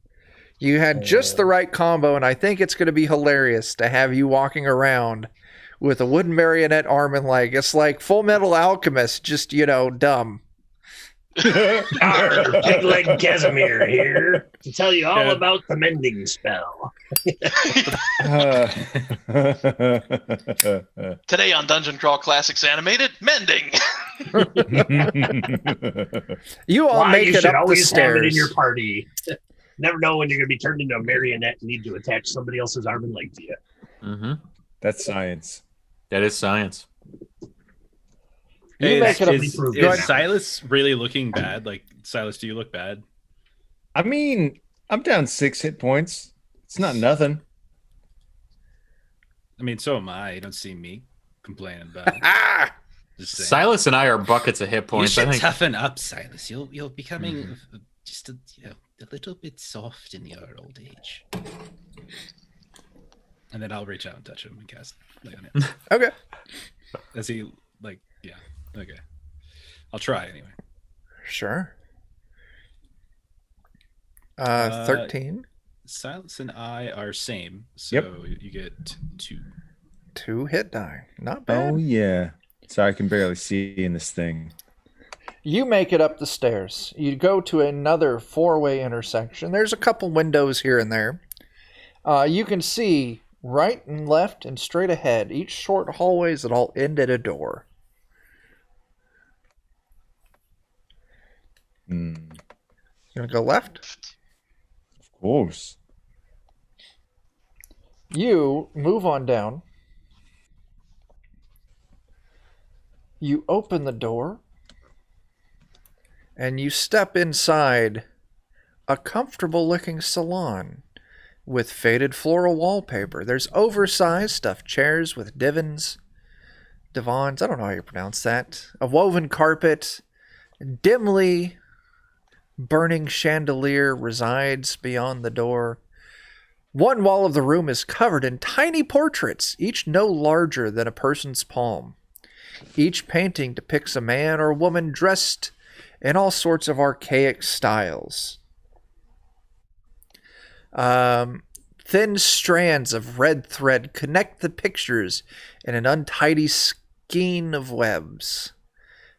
You had just the right combo, and I think it's going to be hilarious to have you walking around with a wooden marionette arm and leg. It's like Full Metal Alchemist, just, dumb. Arr, Pig Leg Kazimir here to tell you all about the mending spell. Today on Dungeon Crawl Classics Animated, mending. You all Why make you it should up the always have it in stairs. your party. Never know when you're going to be turned into a marionette and need to attach somebody else's arm and leg to you. Mm-hmm. That's science. That is science. You make it up. Is Go ahead. Silas really looking bad? Like, Silas, do you look bad? I mean, I'm down 6 hit points. It's not nothing. I mean, so am I. You don't see me complaining about it. Ah! Just saying. Silas and I are buckets of hit You points. should I think. toughen up, Silas. You're becoming just a little bit soft in your old age. And then I'll reach out and touch him and cast lay on him. Okay. As he yeah, okay. I'll try anyway. Sure. 13. Silas and I are same, so Yep. you get 2. 2 hit die. Not bad. Oh, yeah. So I can barely see in this thing. You make it up the stairs. You go to another 4-way intersection. There's a couple windows here and there. You can see right and left and straight ahead, each short hallways that all end at a door. Hmm. You want to go left? Of course. You move on down. You open the door. And you step inside a comfortable looking salon with faded floral wallpaper. There's oversized stuffed chairs with divans, I don't know how you pronounce that. A woven carpet, dimly burning chandelier resides beyond the door. One wall of the room is covered in tiny portraits, each no larger than a person's palm. Each painting depicts a man or woman dressed in all sorts of archaic styles. Thin strands of red thread connect the pictures in an untidy skein of webs.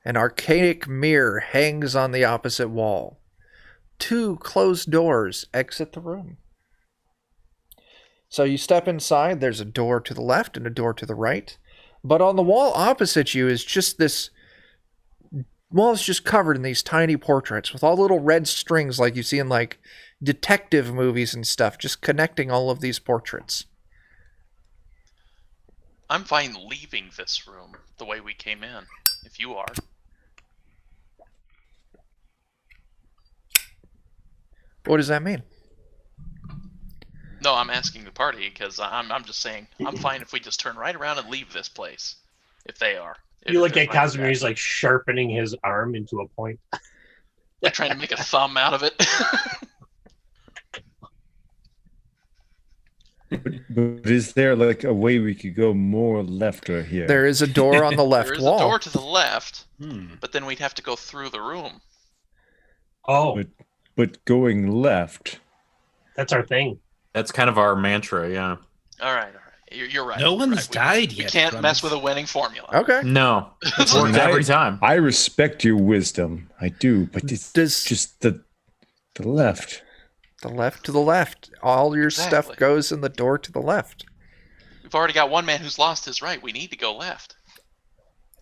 An archaic mirror hangs on the opposite wall. 2 closed doors exit the room. So you step inside, there's a door to the left and a door to the right. But on the wall opposite you is just this wall is just covered in these tiny portraits with all little red strings like you see in like detective movies and stuff, just connecting all of these portraits. I'm fine leaving this room the way we came in, if you are. What does that mean? No, I'm asking the party because I'm just saying I'm fine if we just turn right around and leave this place, if they are. You look they're at fine with Kazimir, that. he's like sharpening his arm into a point. Like trying to make a thumb out of it. But is there like a way we could go more left or here? There is a door on the left There is wall. a door to the left, Hmm. but then we'd have to go through the room. Oh, But going left. that's our thing. That's kind of our mantra, yeah. All right. You're right. No you're one's right. died We yet. can't from mess this. with a winning formula. Okay. No, it's worked every time. I respect your wisdom. I do, but it's Does just the left. the left to the left. All your stuff Exactly. goes in the door to the left. We've already got one man who's lost his right. We need to go left.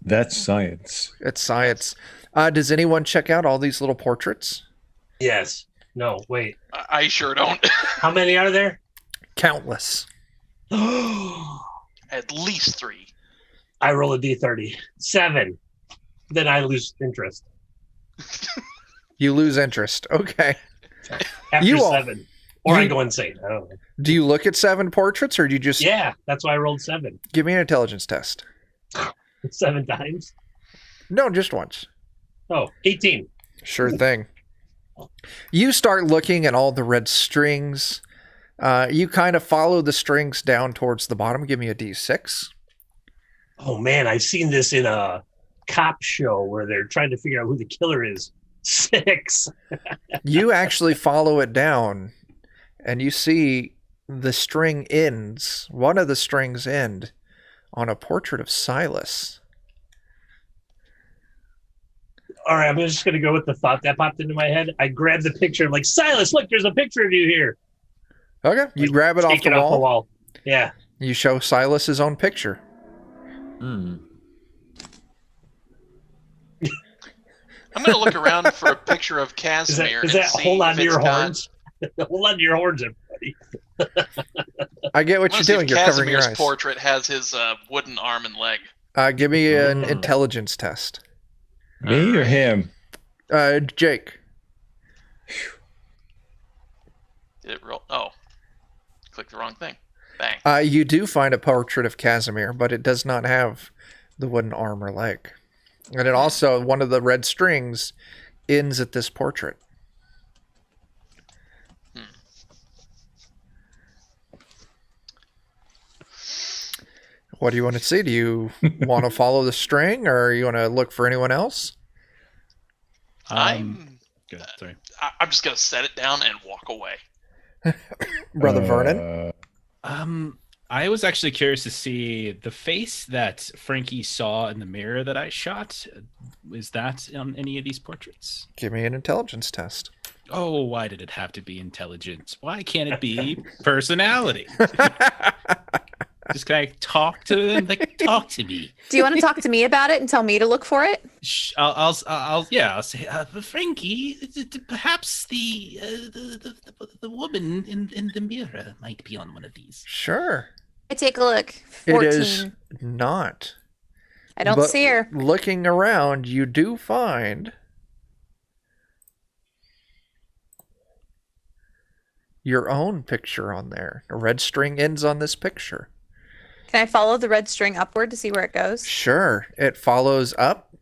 That's science. It's science. Does anyone check out all these little portraits? Yes. No, wait. I sure don't. How many are there? Countless. At least 3. I roll a d30. 7. Then I lose interest. You lose interest. Okay. After You all- 7. Or I you- go insane. I don't know. Do you look at 7 portraits or do you just Yeah, that's why I rolled 7. give me an intelligence test? 7 times. No, just once. Oh, 18. Sure thing. You start looking at all the red strings. You kind of follow the strings down towards the bottom. Give me a d6. Oh man, I've seen this in a cop show where they're trying to figure out who the killer is. 6. You actually follow it down and you see the string ends. One of the strings end on a portrait of Silas. All right, I'm just gonna go with the thought that popped into my head. I grabbed the picture. I'm like, Silas, look, there's a picture of you here. Okay. You Like, grab it off Take the it off the wall. wall. Yeah. You show Silas his own picture. Hmm. I'm going to look around for a picture of Is Kazimir. that and see hold on if to your it's got- horns? Hold on to your horns, everybody. I get what I wanna you're see if doing. You're covering your Kazimier's eyes. portrait has his wooden arm and leg. Give me an Mm. intelligence test. Me or him? Jake. Did it roll? Oh. Clicked the wrong thing. Bang. You do find a portrait of Kazimir, but it does not have the wooden arm or leg. And it also, one of the red strings ends at this portrait. What do you want to see? Do you want to follow the string or you want to look for anyone else? Good. Sorry. I'm just going to set it down and walk away. Brother Vernon? I was actually curious to see the face that Frankie saw in the mirror that I shot. Is that on any of these portraits? Give me an intelligence test. Oh, why did it have to be intelligence? Why can't it be personality? Just can I talk to them? Like, talk to me. Do you want to talk to me about it and tell me to look for it? I'll say, Frankie, perhaps the woman in the mirror might be on one of these. Sure. I take a look. It 14. is not. I don't But see her. Looking around, you do find your own picture on there. A red string ends on this picture. Can I follow the red string upward to see where it goes? Sure. It follows up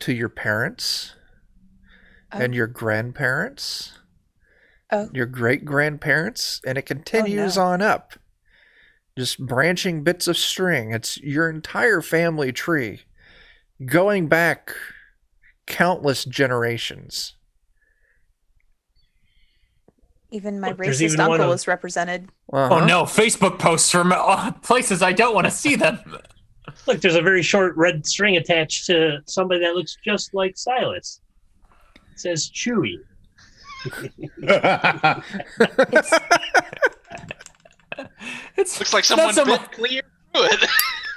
to your parents and your grandparents, your great grandparents, and it continues on up. Just branching bits of string. It's your entire family tree going back countless generations. Even my Look, there's racist even one uncle of- is represented. Uh-huh. Oh no, Facebook posts from places I don't want to see them. Look, there's a very short red string attached to somebody that looks just like Silas. It says Chewy. Looks like someone so bit clear through it.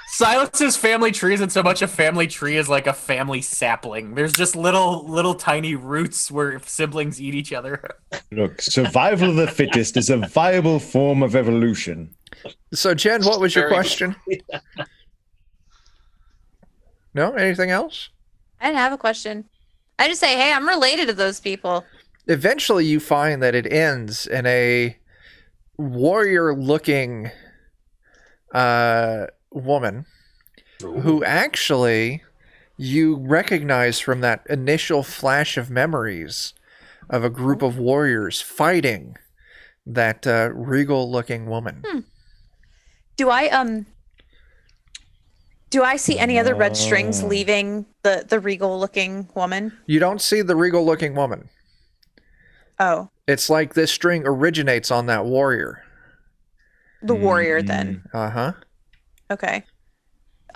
Silas's family tree isn't so much a family tree as like a family sapling. There's just little tiny roots where siblings eat each other. Look, survival of the fittest is a viable form of evolution. So, Jen, what was your Very- question? No? Anything else? I didn't have a question. I just say, hey, I'm related to those people. Eventually, you find that it ends in a warrior-looking woman who actually you recognize from that initial flash of memories of a group of warriors fighting that regal-looking woman. Do I see any other red strings leaving the regal looking woman? You don't see the regal-looking woman. Oh, It's like this string originates on that warrior. the warrior then. Uh-huh. Okay.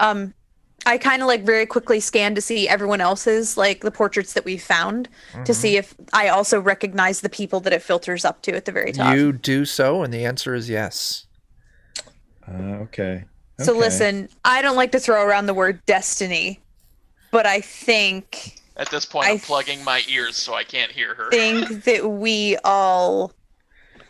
I kind of like very quickly scan to see everyone else's, like the portraits that we found, to see if I also recognize the people that it filters up to at the very top. You do so, and the answer is yes. Okay. So Okay. listen, I don't like to throw around the word destiny, but I think At this point, I'm plugging my ears so I can't hear her. that we all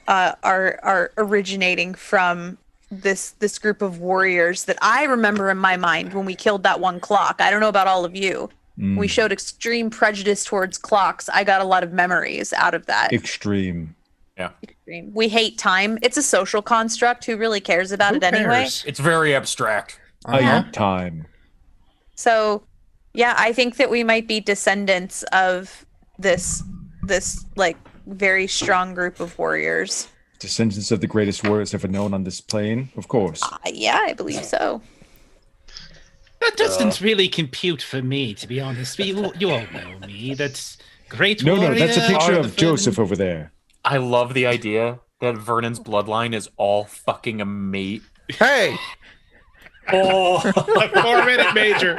are originating from this group of warriors that I remember in my mind when we killed that one clock. I don't know about all of you. We showed extreme prejudice towards clocks. I got a lot of memories out of that. Extreme. We hate time. It's a social construct. Who really cares about it anyway? cares? It's very abstract. I Yeah. eat time. So, yeah, I think that we might be descendants of this like very strong group of warriors. Descendants of the greatest warriors ever known on this plane, of course. Yeah, I believe so. That doesn't really compute for me, to be honest. You all know me. That's great. No, that's a warrior, picture of Arthur Joseph over there. I love the idea that Vernon's bloodline is all fucking amazing. Hey! Oh, 4-minute major.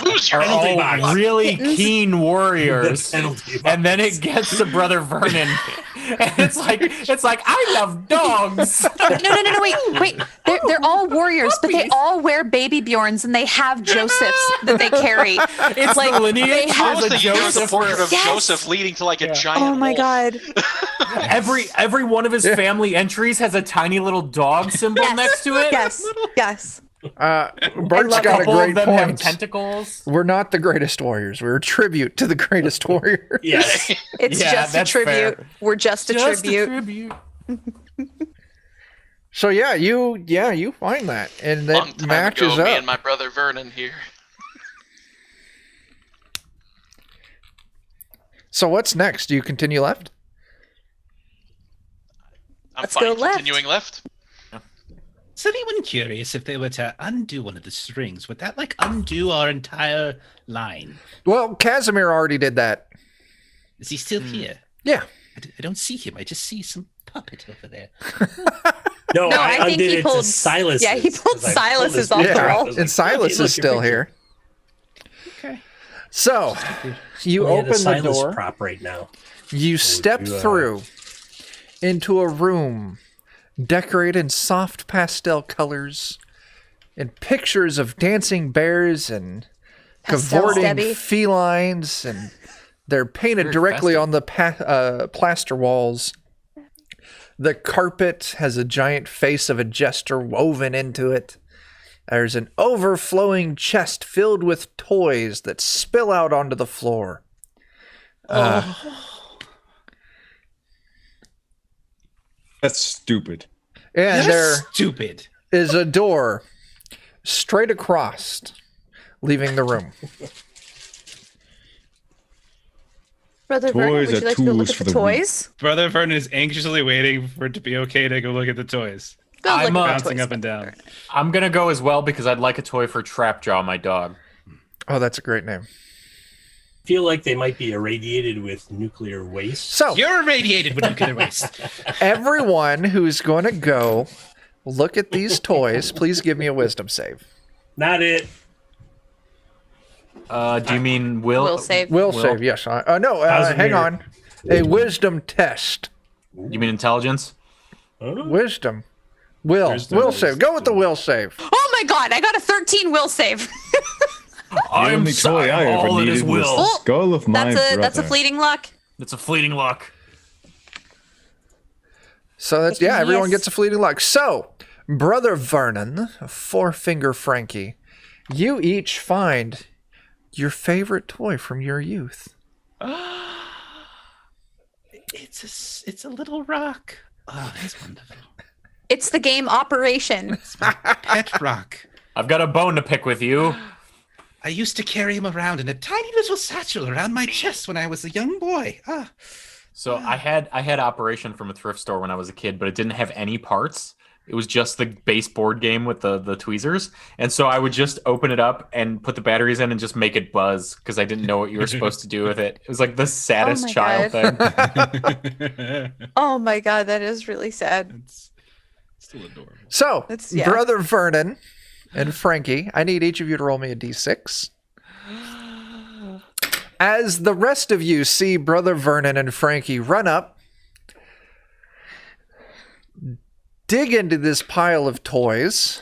Lose your Penalty own box. blood. Really keen warriors. penalty And then box. it gets to Brother Vernon. And it's like I love dogs. No, wait. They're all warriors, but they all wear baby Bjorns and they have Josephs that they carry. It's like the lineage. they I have was There's a thinking there was a Joseph portrait of Yes. Joseph leading to like a giant Oh my wolf. god. Every one of his family entries has a tiny little dog symbol next to it. Yes. Bert's love got a Couple of great them have point. tentacles. We're not the greatest warriors. We're a tribute to the greatest warrior. Yes. It's Yeah, just a that's tribute. fair. We're just a tribute. tribute. So yeah, you find that, and Long that time matches ago, me up. and my brother Vernon here. So what's next? Do you continue left? I'm Let's fine go left. continuing left. Is anyone curious if they were to undo one of the strings? Would that like undo our entire line? Well, Kazimir already did that. Is he still here? Yeah. I don't see him. I just see some puppet over there. No, No, I I think undid he it pulled- to Silas. yeah, he pulled Silas's off the Yeah, roll. and Silas is still here. Okay. So you We have open the Silas door. prop right now. You step you, through into a room decorated in soft pastel colors and pictures of dancing bears and Pastels, cavorting Debbie. felines, and they're painted Very directly festive. on the plaster walls. The carpet has a giant face of a jester woven into it. There's an overflowing chest filled with toys that spill out onto the floor. That's stupid. And there Stupid. is a door straight across, leaving the room. Brother Vernon, Toys would are you like to go look tools at for the the weak. toys? Brother Vernon is anxiously waiting for it to be okay to go look at the toys. Go look I'm, at the Bouncing toys. up and down. I'm gonna go as well because I'd like a toy for Trapjaw, my dog. Oh, that's a great name. Feel like they might be irradiated with nuclear waste. So, You're irradiated with nuclear waste. everyone who's going to go look at these toys, please give me a wisdom save. Not it. Do you mean Will? Will save. Will save, yes. No, Kazimir. hang on. A wisdom test. You mean intelligence? Wisdom. Will. Wisdom Will is- save. Go with the will save. Oh my god, I got a 13 will save. The only toy I ever all that is needed was will. the skull of my That's a brother. fleeting luck. It's a fleeting luck. So that's everyone gets a fleeting luck. So, Brother Vernon, Four-Finger Frankie, you each find your favorite toy from your youth. It's a little rock. Oh, that's wonderful. It's the game Operation. It's my pet rock. I've got a bone to pick with you. I used to carry him around in a tiny little satchel around my chest when I was a young boy. So I had Operation from a thrift store when I was a kid, but it didn't have any parts. It was just the base board game with the tweezers. And so I would just open it up and put the batteries in and just make it buzz because I didn't know what you were supposed to do with it. It was like the saddest child thing. Oh my god, that is really sad. It's still adorable. So, Yeah. Brother Vernon and Frankie, I need each of you to roll me a d6. As the rest of you see Brother Vernon and Frankie run up, dig into this pile of toys,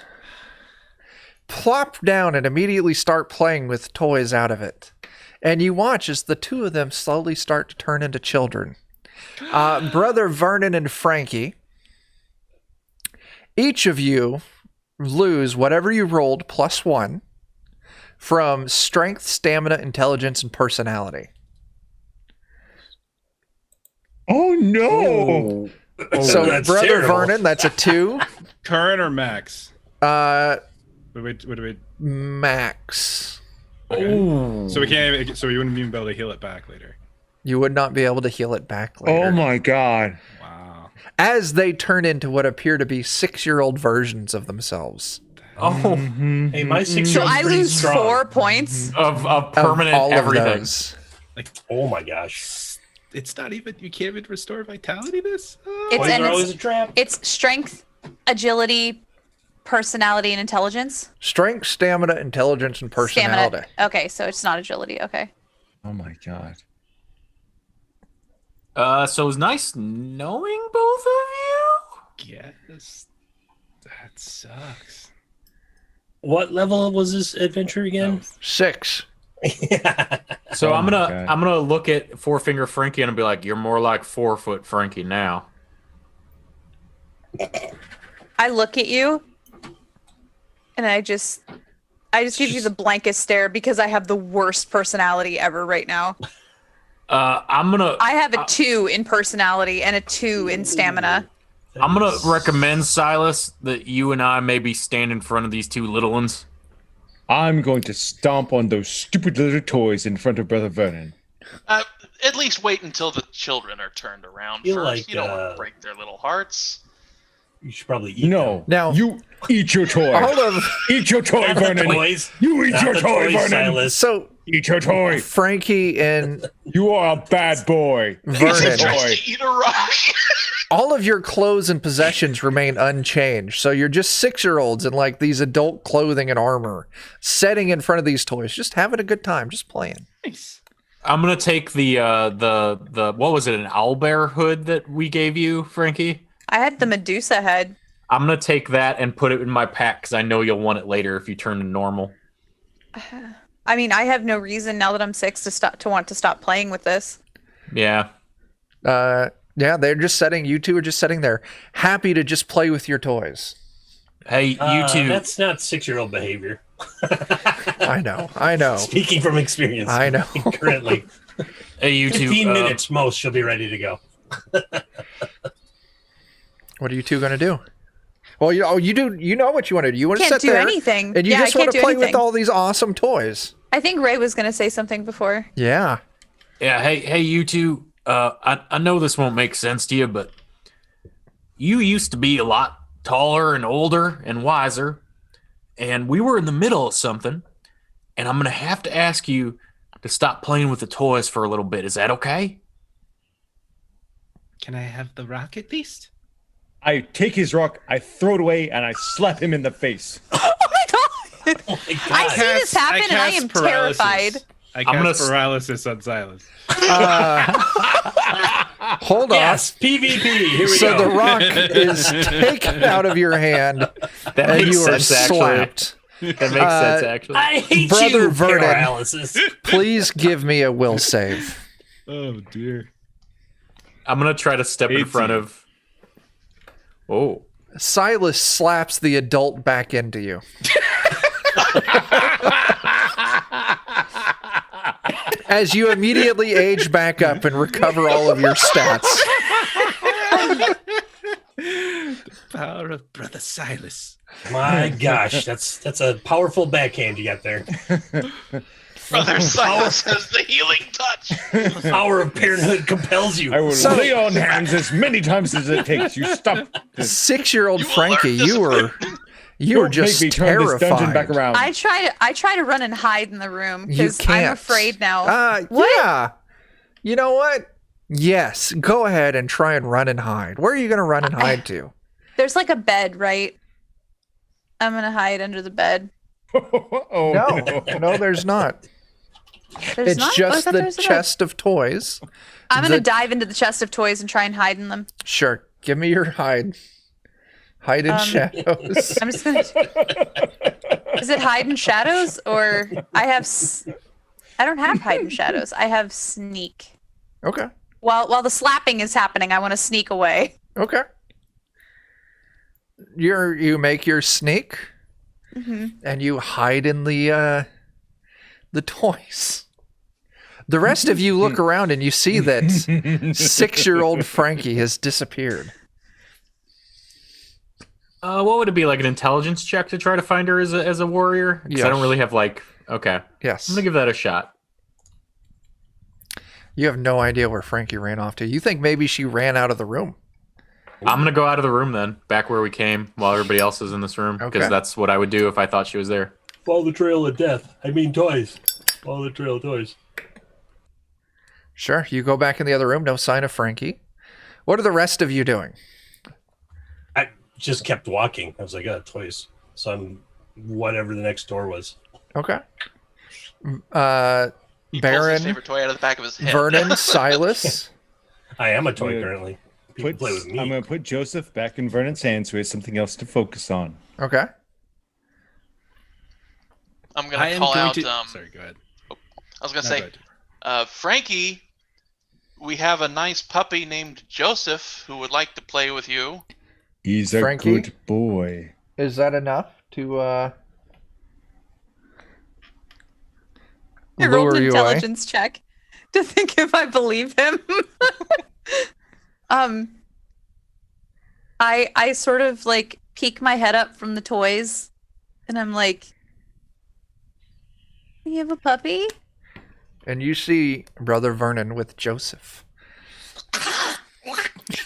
plop down and immediately start playing with toys out of it. And you watch as the two of them slowly start to turn into children. Brother Vernon and Frankie, each of you lose whatever you rolled +1 from strength, stamina, intelligence, and personality. Oh no! So, That's Brother terrible. Vernon, that's a 2. Current or max? Wait. Max. Okay. So we can't. So we wouldn't even be able to heal it back later. You would not be able to heal it back later. Oh my god! Wow. As they turn into what appear to be 6-year-old versions of themselves. Oh, Hey, my 6 So I lose 4 points. of permanent Of all everything. of those. Oh my gosh. It's not even. You can't even restore vitality. This. It's Toys are always a trap. it's strength, agility, personality, and intelligence. Strength, stamina, intelligence, and personality. Stamina. Okay, so it's not agility. Okay. Oh my god! So it was nice knowing both of you. Yes. That sucks. What level was this adventure again? 6. So Oh I'm my gonna God. look at Four-Finger Frankie and be like, "You're more like 4-foot Frankie now." I look at you, and I just give you the blankest stare because I have the worst personality ever right now. I'm gonna I have a 2 in personality and a 2 in stamina. recommend, Silas, that you and I maybe stand in front of these two little ones. I'm going to stomp on those stupid little toys in front of Brother Vernon. At least wait until the children are turned around Feel first. like, You don't want to break their little hearts. You should probably eat No, Now- you eat your toy. Hold on. Eat your toy, them. Not the Vernon. toys. You eat Not your the toy, toys, Vernon. Silas. So, Eat your toy. Frankie and You are a bad boy. Vernon, Toy. Eat a rock. all of your clothes and possessions remain unchanged. So you're just 6-year-olds in like these adult clothing and armor, sitting in front of these toys, just having a good time, just playing. Nice. I'm gonna take the what was it, an owlbear hood that we gave you, Frankie? I had the Medusa head. I'm gonna take that and put it in my pack because I know you'll want it later if you turn to normal. I mean, I have no reason now that I'm 6 to want to stop playing with this. Yeah. Yeah, they're just sitting. You two are just sitting there, happy to just play with your toys. Hey, you two. That's not 6-year-old behavior. I know. Speaking from experience. I know. Currently, Hey, you two. 15 minutes most, she'll be ready to go. What are you two gonna do? Well, you do. You know what you want to do. You want to Can't sit do there anything. and you Yeah, I just want can't to do play anything. with all these awesome toys. I think Ray was going to say something before. Yeah. Yeah. Hey, you two. I know this won't make sense to you, but you used to be a lot taller and older and wiser, and we were in the middle of something, and I'm gonna have to ask you to stop playing with the toys for a little bit. Is that okay? Can I have the rock at least? I take his rock, I throw it away, and I slap him in the face. Oh my god! Oh my I God. see this happen and I cast am paralysis. terrified. I I'm cast gonna paralysis on Silas. Hold on. Yes, PvP. Here we So go. the rock is taken out of your hand, That and makes you are sense, actually. slapped. That makes sense, actually. I hate Brother you, Vernon. paralysis. Please give me a will save. Oh dear. I'm gonna try to step in 18. front of. Oh. Silas slaps the adult back into you. As you immediately age back up and recover all of your stats. The power of Brother Silas. My gosh, that's a powerful backhand you got there. Brother Silas has the healing touch. The power of parenthood compels you. I will lay on hands as many times as it takes. You stop. 6-year-old You will Frankie, learn you were Don't just make me turn this dungeon back terrified. around. I try to run and hide in the room You because can't. I'm afraid now. What? Yeah. You know what? Yes. Go ahead and try and run and hide. Where are you going to run and hide to? There's like a bed, right? I'm gonna hide under the bed. Oh, No, there's not. There's It's not? Oh, I just thought the there was a bed. chest of toys. I'm gonna the- dive into the chest of toys and try and hide in them. Sure. Give me your hide. Hide in shadows. I'm just gonna. Is it hide in shadows or I have? I don't have hide in shadows. I have sneak. Okay. While the slapping is happening, I want to sneak away. Okay. You make your sneak, and you hide in the toys. The rest of you look around and you see that 6-year-old Frankie has disappeared. What would it be, like an intelligence check to try to find her as a warrior? Because Yeah. I don't really have okay. Yes. I'm gonna give that a shot. You have no idea where Frankie ran off to. You think maybe she ran out of the room. I'm gonna go out of the room then, back where we came, while everybody else is in this room, because Okay. that's what I would do if I thought she was there. Follow the trail of death. I mean toys. Follow the trail of toys. Sure. You go back in the other room. No sign of Frankie. What are the rest of you doing? I just kept walking. I was like, toys. So I'm whatever the next door was. Okay. He pulls his Baron, favorite toy out of the back of his head. Vernon, Silas. I am a toy Yeah. currently. People play with me. I'm going to put Joseph back in Vernon's hands so he has something else to focus on. Okay. I'm I gonna am call going out. to. Sorry, go ahead. I was gonna No, say, go ahead. Frankie, we have a nice puppy named Joseph who would like to play with you. He's a Frankie? good boy. Is that enough to I rolled lure an you away? intelligence check to think if I believe him. I sort of like peek my head up from the toys, and I'm like, "You have a puppy?" And you see Brother Vernon with Joseph.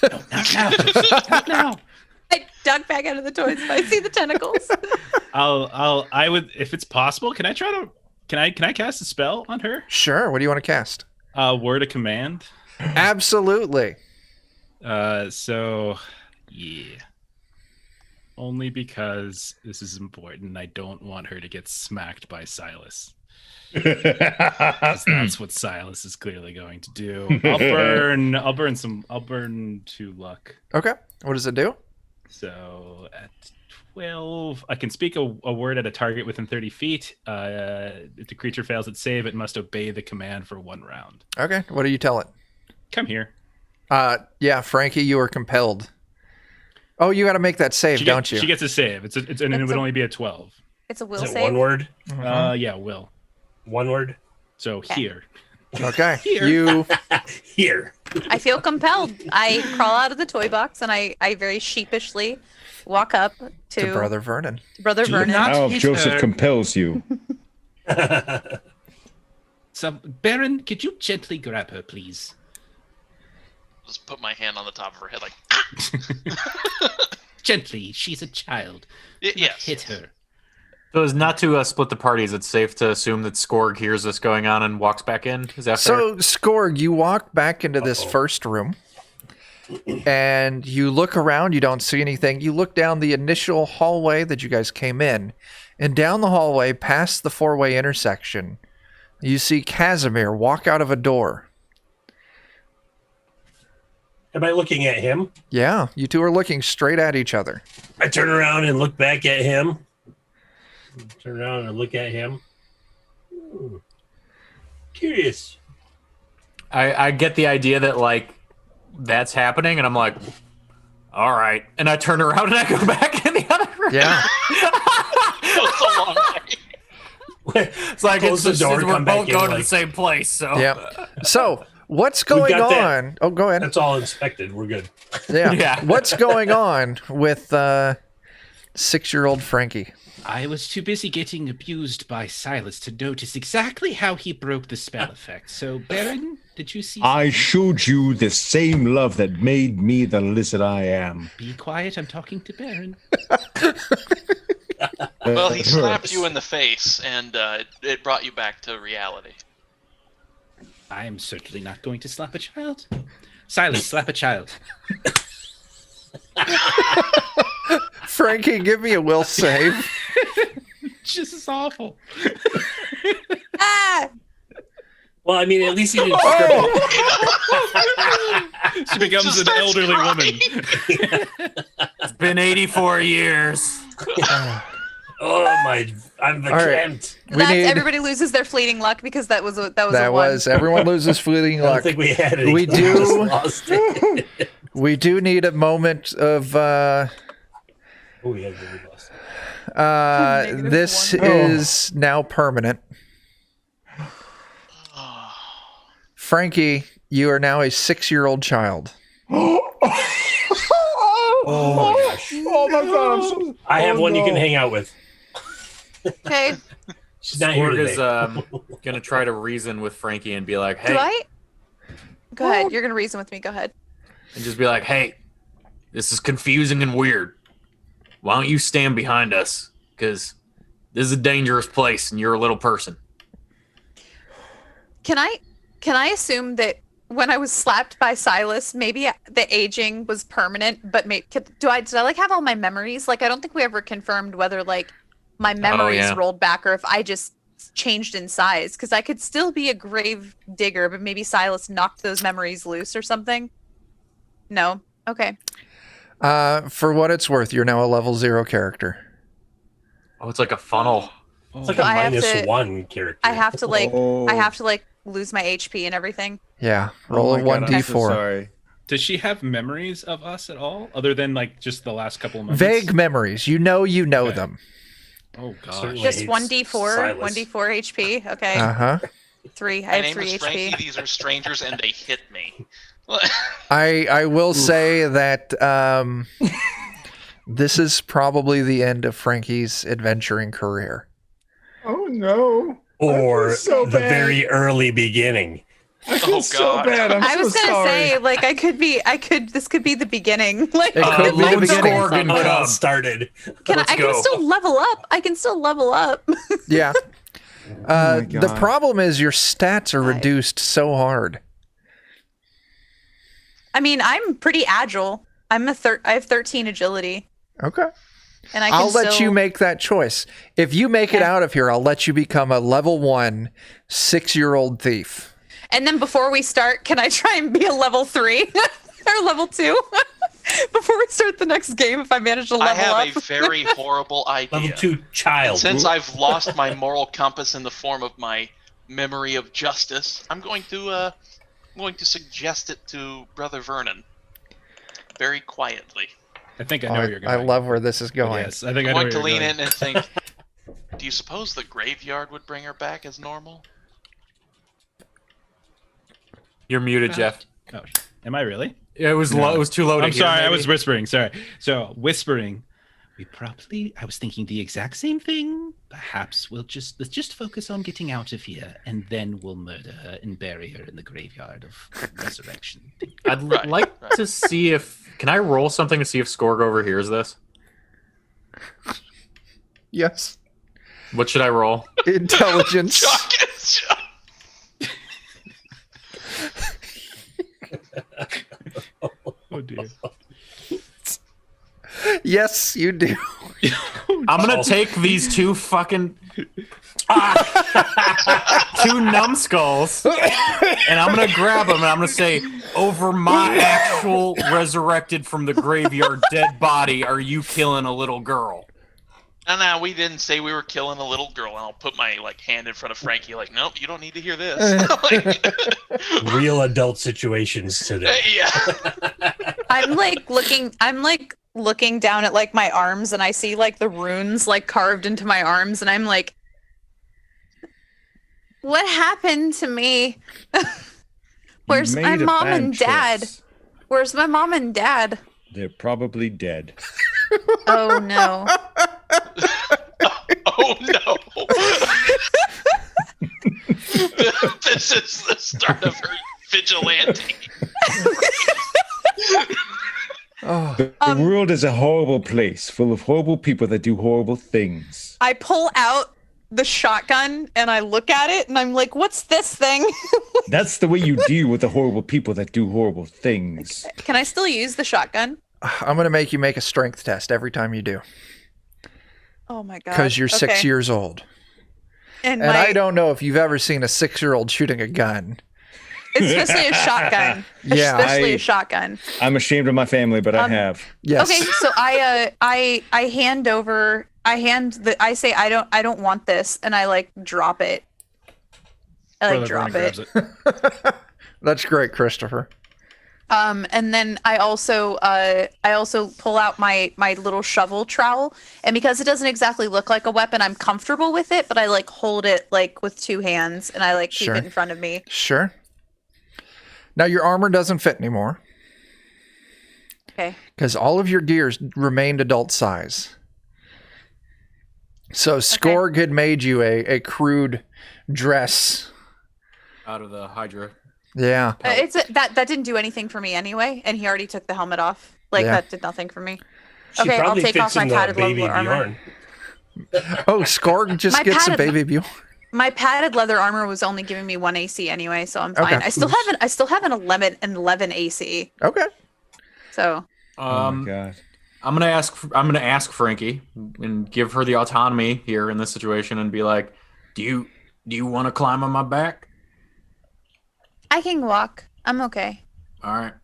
No. I duck back out of the toys. If I see the tentacles. I would, if it's possible. Can I cast a spell on her? Sure. What do you want to cast? Word of command. Absolutely. So, yeah. Only because this is important. I don't want her to get smacked by Silas. 'Cause that's what Silas is clearly going to do. I'll burn 2 luck. Okay. What does it do? So at 12, I can speak a word at a target within 30 feet. If the creature fails its save, it must obey the command for 1 round. Okay. What do you tell it? Come here. Yeah, Frankie, you are compelled. Oh, you got to make that save, don't you? She gets a save. And it would only be a 12. It's a will Is it save. one word? Yeah, will. One word? So here. Okay. Here. You Here. I feel compelled. I crawl out of the toy box and I very sheepishly walk up to Brother Vernon. Brother Vernon. How hit Joseph her. compels you. So, Baron, could you gently grab her, please? Just put my hand on the top of her head, like, Gently. She's a child. yes. Hit her. So as not to split the parties, it's safe to assume that Skorg hears this going on and walks back in? Is that fair? So, Skorg, you walk back into this first room and you look around. You don't see anything. You look down the initial hallway that you guys came in, and down the hallway past the 4-way intersection, you see Kazimir walk out of a door. Am I looking at him? Yeah, you two are looking straight at each other. I turn around and look back at him. Turn around and look at him. Curious. I get the idea that, like, that's happening, and I'm like, all right. And I turn around and I go back in the other room. Yeah. It's a long way. It's like Close the door, we're come back both in, going to the like- same place. So Yeah. So what's going got that. on? Oh, go ahead. That's all inspected. We're good. Yeah. Yeah. What's going on with 6-year-old Frankie? I was too busy getting abused by Silas to notice exactly how he broke the spell effect. So, Baron, did you see? I showed you the same love that made me the lizard I am. Be quiet. I'm talking to Baron. Well, he slapped you in the face, and it brought you back to reality. I am certainly not going to slap a child. Silas, slap a child. Frankie, give me a will save. Just awful. Ah! Well, I mean, at least he didn't. She becomes Just an starts elderly crying. woman. it's been 84 years. Oh my! I'm the All right. Trent. Everybody loses their fleeting luck because that was a one. Everyone loses fleeting I don't luck. think we had it. We just do. lost it. We do need a moment of Oh, we had really lost it. this -1. is now permanent. Frankie, you are now a 6-year-old child. Oh my gosh! Oh my god! I have one you can hang out with. Okay. She's not here Sporg is today. gonna try to reason with Frankie and be like, Do hey, I? Go ahead. You're gonna reason with me. Go ahead. and just be like, hey, this is confusing and weird. Why don't you stand behind us? Because this is a dangerous place, and you're a little person. Can I assume that when I was slapped by Silas, maybe the aging was permanent, but did I like have all my memories? Like I don't think we ever confirmed whether like my memories yeah. rolled back or if I just changed in size because I could still be a grave digger, but maybe Silas knocked those memories loose or something. No. Okay. For what it's worth, you're now a level 0 character. Oh, it's like a funnel. It's like So a I have -1 character. I have to like Oh. lose my HP and everything. Yeah. Roll a 1d4. Sorry. Does she have memories of us at all, other than like just the last couple of moments? Vague memories. You know Okay. them. Oh gosh. Certainly. Just hates 1d4, Silas. 1d4 HP. Okay. Uh-huh. 3. My I have name 3 is Frankie. HP. These are strangers, and they hit me. I will say that this is probably the end of Frankie's adventuring career. Oh no! Or I feel so the bad. very early beginning. I feel Oh, so God. bad. I'm I so was gonna sorry. say, like, this could be the beginning. Like, It could be the Lone beginning. Scorpion How it all Cub. started. Let's I go. can still level up. I can still level up. Yeah. Oh my The God. problem is your stats are Five. reduced so hard. I mean, I'm pretty agile. I have 13 agility, Okay. and I can I'll let still- you make that choice. If you make it Okay. out of here, I'll let you become a level 1 6-year-old thief. And then before we start, can I try and be a level 3 or level 2 before we start the next game? If I manage to level I have up. a very horrible idea. Level 2 child. Since I've lost my moral compass in the form of my memory of justice, I'm going to suggest it to Brother Vernon, very quietly. I think I know where you're I going. love where this is going. Yes, I think I'm I know going to where you're lean going. in and think, do you suppose the graveyard would bring her back as normal? You're muted, Jeff. Oh, am I really? It was low. It was too low to I'm hear, sorry, I maybe. was whispering. Sorry. So whispering. I was thinking the exact same thing. Perhaps let's just focus on getting out of here, and then we'll murder her and bury her in the graveyard of resurrection. I'd Right, like right. to see if. Can I roll something to see if Skorg overhears this? Yes. What should I roll? Intelligence. Oh dear. Yes, you do. I'm gonna take these two fucking two numbskulls, and I'm gonna grab them, and I'm gonna say, "Over my actual resurrected from the graveyard dead body, are you killing a little girl?" No, we didn't say we were killing a little girl. And I'll put my hand in front of Frankie, nope, you don't need to hear this. Real adult situations today. Yeah. I'm looking down at my arms, and I see the runes carved into my arms, and I'm like, what happened to me? Where's my mom and dad? Where's my mom and dad? They're probably dead. Oh no. Oh no. This is the start of her vigilante. The world is a horrible place, full of horrible people that do horrible things. I pull out the shotgun and I look at it and I'm like, what's this thing? That's the way you deal with the horrible people that do horrible things. Can I still use the shotgun? I'm going to make you make a strength test every time you do. Oh my god. Because you're 6 Okay. years old. And I don't know if you've ever seen a 6-year-old shooting a gun. especially a shotgun. Yeah, Especially a shotgun. I'm ashamed of my family, but I have. Yes. Okay, so I say I don't want this, and I drop it. Brother Drop Vernon it. grabs it. That's great, Christopher. And then I also pull out my little shovel trowel, and because it doesn't exactly look like a weapon, I'm comfortable with it, but I hold it with 2 hands, and I keep Sure. it in front of me. Sure. Now, your armor doesn't fit anymore Okay. because all of your gears remained adult size. So Skorg had made you a crude dress. Out of the Hydra. Yeah. That didn't do anything for me anyway, and he already took the helmet off. Yeah. That did nothing for me. She Okay, I'll probably take fits off my in the padded baby leather armor. Bjorn. Oh, Skorg just My gets some padded- baby Bjorn. My padded leather armor was only giving me 1 AC anyway, so I'm fine. Okay. I still have an 11 AC. Okay. So Oh my god. I'm gonna ask Frankie and give her the autonomy here in this situation and be like, do you want to climb on my back? I can walk. I'm okay. All right.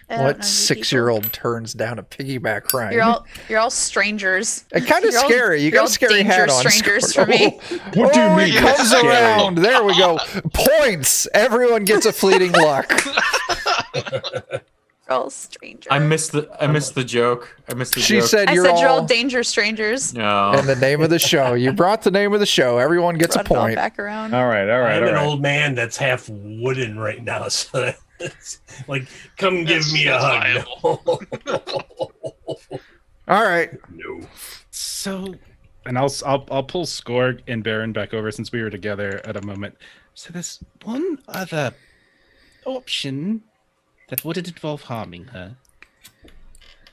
I don't know What you 6-year-old turns down a piggyback ride? people. You're all strangers. It's kind of You're all- scary. You you're got all a scary danger hat on. strangers Skorg. for me. What do you Oh, mean he it's comes scary? around. There we go. Points. Everyone gets a fleeting luck. You're all strangers. I missed the joke. She joke. said I you're said all, you're all danger strangers. No. in the name of the show. You brought the name of the show. Everyone gets a Brought it all point. back around. All right, all I right, have all an right. old man that's half wooden right now, so that's come give That's- me a that's hug. All right. No. So, and I'll pull Skorg and Baron back over since we were together at a moment. So there's one other option that wouldn't involve harming her.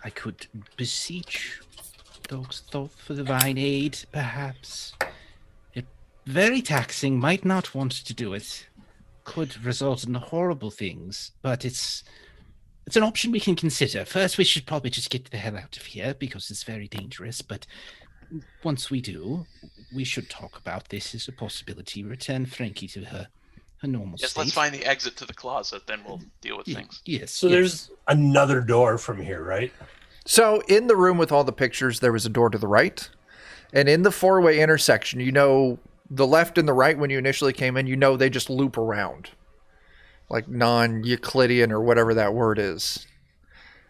I could beseech Dog's Thoth for divine aid, perhaps. It very taxing, might not want to do it. Could result in horrible things, but it's an option we can consider. First, we should probably just get the hell out of here because it's very dangerous, but once we do, we should talk about this as a possibility. Return Frankie to her normal Yes, state. let's find the exit to the closet, then we'll deal with Ye- things. Yes. So yes. there's another door from here, right? So in the room with all the pictures, there was a door to the right. And in the 4-way intersection, the left and the right, when you initially came in, they just loop around. Like non-Euclidean or whatever that word is.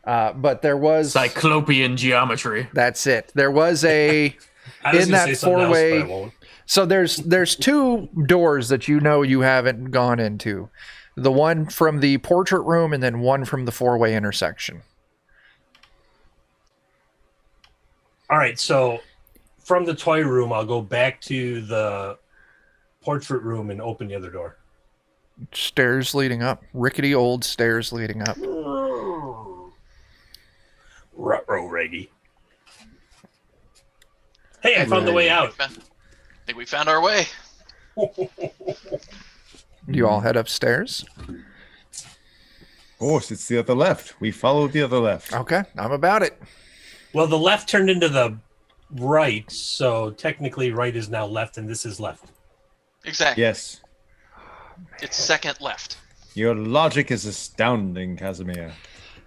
But there was... Cyclopean geometry. That's it. There was a... I was In gonna that say something else, four-way- but I won't. So there's 2 doors that you haven't gone into. The one from the portrait room and then one from the 4-way intersection. All right, so from the toy room, I'll go back to the portrait room and open the other door. Stairs leading up. Rickety old stairs leading up. Ruh-roh, Reggie. Hey, I found the way out. I think we found our way. You all head upstairs. Of course, it's the other left. We follow the other left. Okay, I'm about it. Well, the left turned into the right, so technically right is now left, and this is left. Exactly. Yes. It's second left. Your logic is astounding, Kazimir.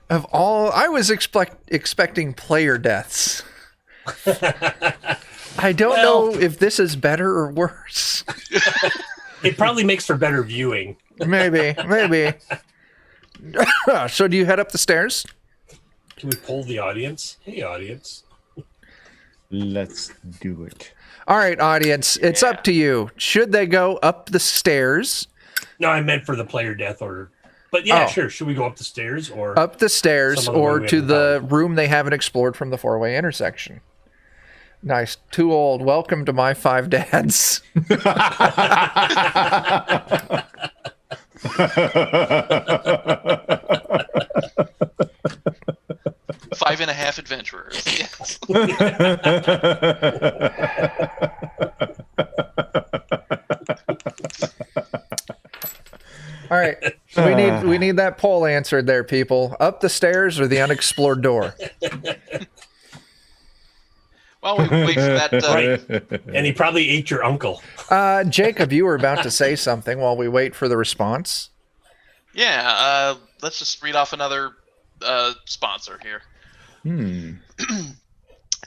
Of all, I was expecting player deaths. I don't Well- know if this is better or worse. It probably makes for better viewing. Maybe. So do you head up the stairs? Can we poll the audience? Hey, audience. Let's do it. All right, audience, it's up to you. Should they go up the stairs? No, I meant for the player death order. But yeah, Oh. sure. Should we go up the stairs or Up the stairs Some other way or we to haven't the room they haven't explored from the four-way intersection? Nice. Too old. Welcome to my 5 dads. 5.5 adventurers. Yes. All right. We need that poll answered there, people. Up the stairs or the unexplored door? Well, we wait for that. Right. And he probably ate your uncle. Jacob, you were about to say something while we wait for the response. Yeah, let's just read off another sponsor here.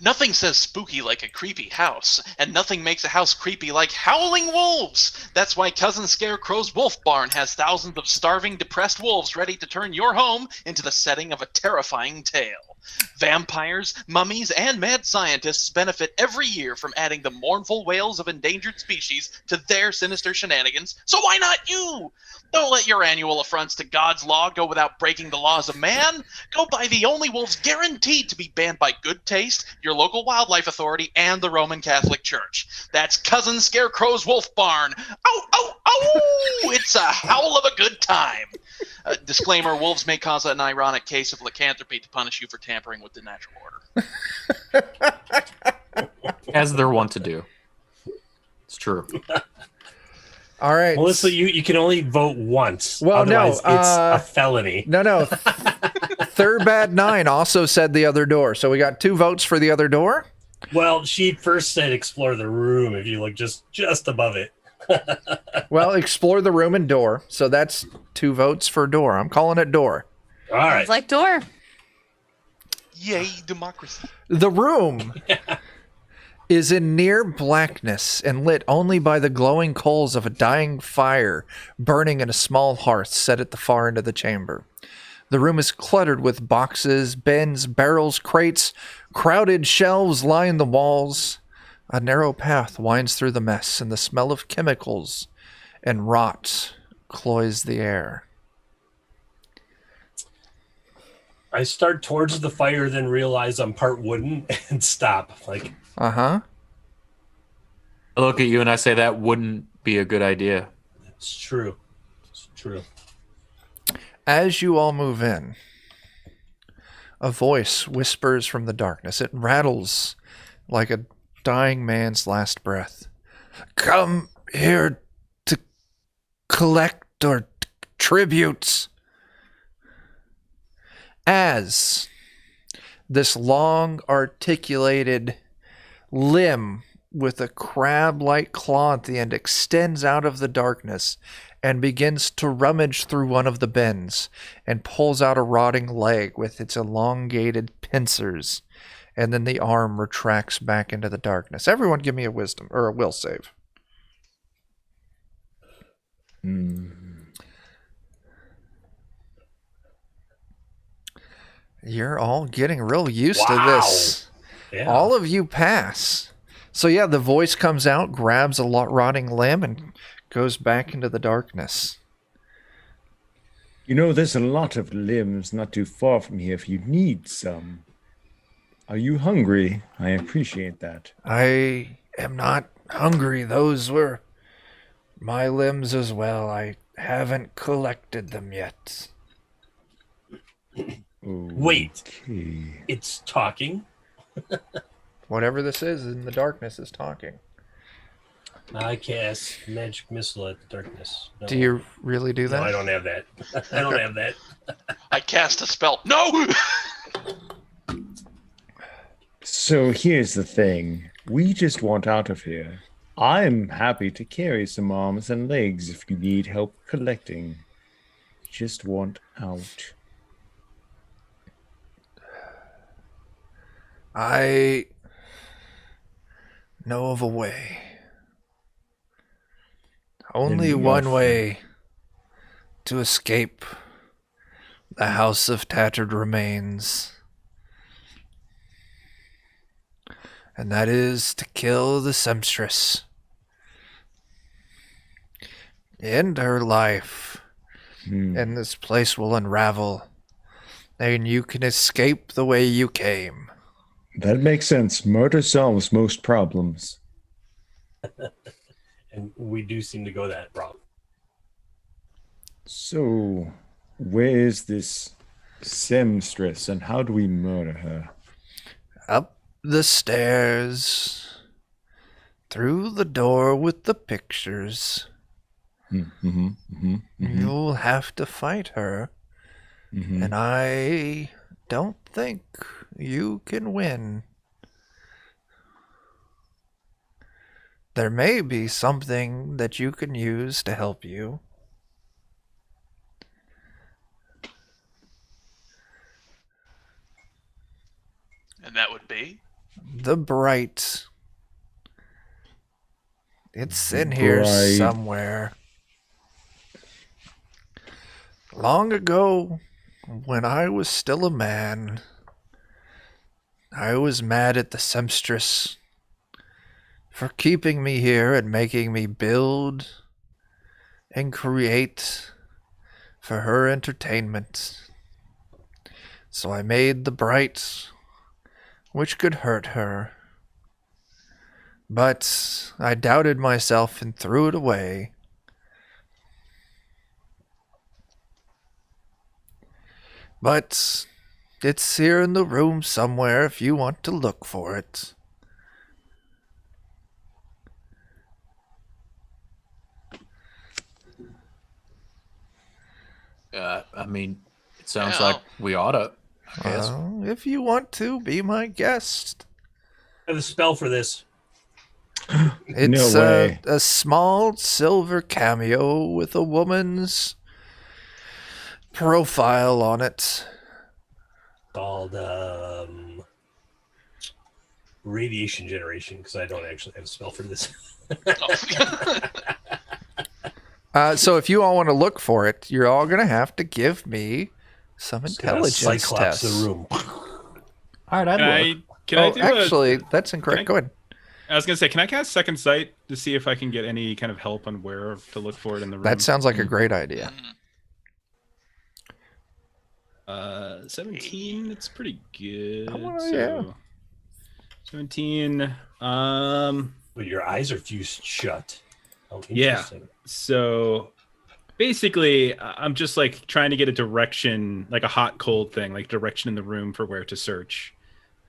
Nothing says spooky like a creepy house, and nothing makes a house creepy like howling wolves. That's why Cousin Scarecrow's Wolf Barn has thousands of starving, depressed wolves ready to turn your home into the setting of a terrifying tale. Vampires, mummies, and mad scientists benefit every year from adding the mournful wails of endangered species to their sinister shenanigans, so why not you? Don't let your annual affronts to God's law go without breaking the laws of man. Go buy the only wolves guaranteed to be banned by good taste, your local wildlife authority, and the Roman Catholic Church. That's Cousin Scarecrow's Wolf Barn. Oh, oh, oh! It's a howl of a good time. Disclaimer, wolves may cause an ironic case of lycanthropy to punish you for tampering with the natural order. As they're wont to do. It's true. All right. Melissa, you can only vote once. Well, no, Otherwise, it's a felony. No. Third Bad 9 also said the other door. So we got 2 votes for the other door. Well, she first said explore the room if you look just above it. Well, explore the room and door. So that's 2 votes for door. I'm calling it door. All right. It's like door. Yay, democracy. The room is in near blackness and lit only by the glowing coals of a dying fire burning in a small hearth set at the far end of the chamber. The room is cluttered with boxes, bins, barrels, crates, crowded shelves line the walls. A narrow path winds through the mess, and the smell of chemicals and rot cloys the air. I start towards the fire, then realize I'm part wooden and stop. Like, Uh-huh. I look at you and I say that wouldn't be a good idea. it's true. It's true. As you all move in, a voice whispers from the darkness. It rattles like a dying man's last breath. Come here to collect or tributes. As this long articulated limb with a crab-like claw at the end extends out of the darkness and begins to rummage through one of the bins and pulls out a rotting leg with its elongated pincers, and then the arm retracts back into the darkness. Everyone give me a wisdom or a will save. You're all getting real used to this. Yeah. All of you pass. So yeah, the voice comes out, grabs a rotting limb, and goes back into the darkness. You know, there's a lot of limbs not too far from here if you need some. Are you hungry? I appreciate that. I am not hungry. Those were my limbs as well. I haven't collected them yet. Wait, Okay. it's talking. Whatever this is in the darkness is talking. I cast magic missile at the darkness. No. Do you really do that? No, I don't have that. I don't have that. I cast a spell. No! So here's the thing. We just want out of here. I'm happy to carry some arms and legs if you need help collecting. Just want out. know of a way. Only we one are way to escape the House of Tattered Remains. And that is to kill the Sempstress. End her life. And this place will unravel. And you can escape the way you came. That makes sense. Murder solves most problems. And we do seem to go that route. So, where is this Sempstress, and how do we murder her? Up the stairs. Through the door with the pictures. You'll have to fight her. And I don't think you can win. There may be something that you can use to help you. And that would be? The bright. It's in here somewhere. Long ago, when I was still a man, I was mad at the Sempstress for keeping me here and making me build and create for her entertainment. So I made the bright, which could hurt her. But I doubted myself and threw it away. But it's here in the room somewhere if you want to look for it. I mean, it sounds Yeah. like we oughta, I guess. If you want to, be my guest. I have a spell for this. It's No way. a small silver cameo with a woman's profile on it. Called radiation generation, because I don't actually have a spell for this. So if you all want to look for it, you're all going to have to give me some intelligence Cyclops tests. the room. All right, I'd look. Can I do actually, that's incorrect. Go ahead. I was gonna say, can I cast Second Sight to see if I can get any kind of help on where to look for it in the room? That sounds like a great idea. 17. It's pretty good. Oh, yeah. 17. But your eyes are fused shut. Oh, Yeah. interesting. So basically, I'm just like trying to get a direction, like a hot cold thing, like direction in the room for where to search.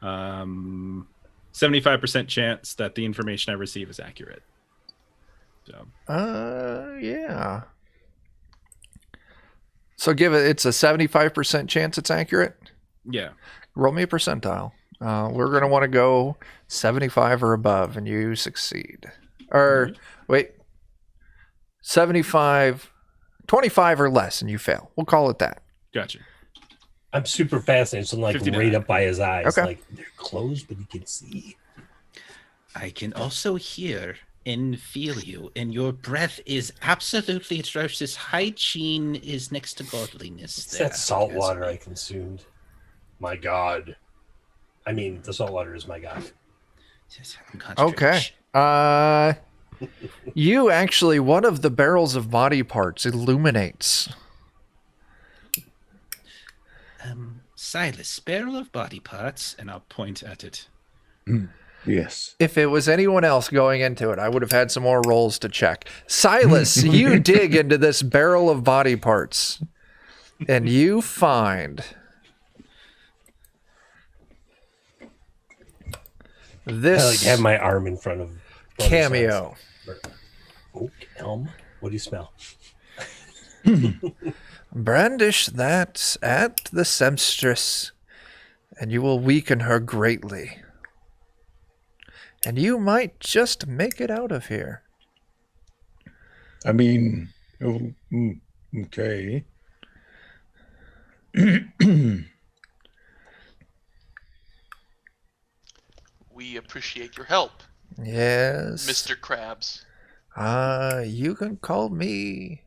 75% chance that the information I receive is accurate. So Yeah. So it's a 75% chance it's accurate. yeah. Roll me a percentile. We're going to want to go 75 or above, and you succeed. Or, wait, 75, 25 or less, and you fail. We'll call it that. Gotcha. I'm super fascinated. So I'm like 59. right up by his eyes. Okay. Like they're closed, but you can see. I can also hear and feel you, and your breath is absolutely atrocious. Hygiene is next to godliness. It's there, that salt water I Kazimir. consumed. My God. I mean, the salt water is my God. Yes, I'm concentrating. Okay. You actually, one of the barrels of body parts illuminates. Silas, barrel of body parts. And I'll point at it. Yes. If it was anyone else going into it, I would have had some more rolls to check. Silas, you dig into this barrel of body parts, and you find I this like have my arm in front of cameo. Oak elm. What do you smell? Brandish that at the Sempstress, and you will weaken her greatly. And you might just make it out of here. I mean, okay. We appreciate your help. Yes. Mr. Krabs. You can call me...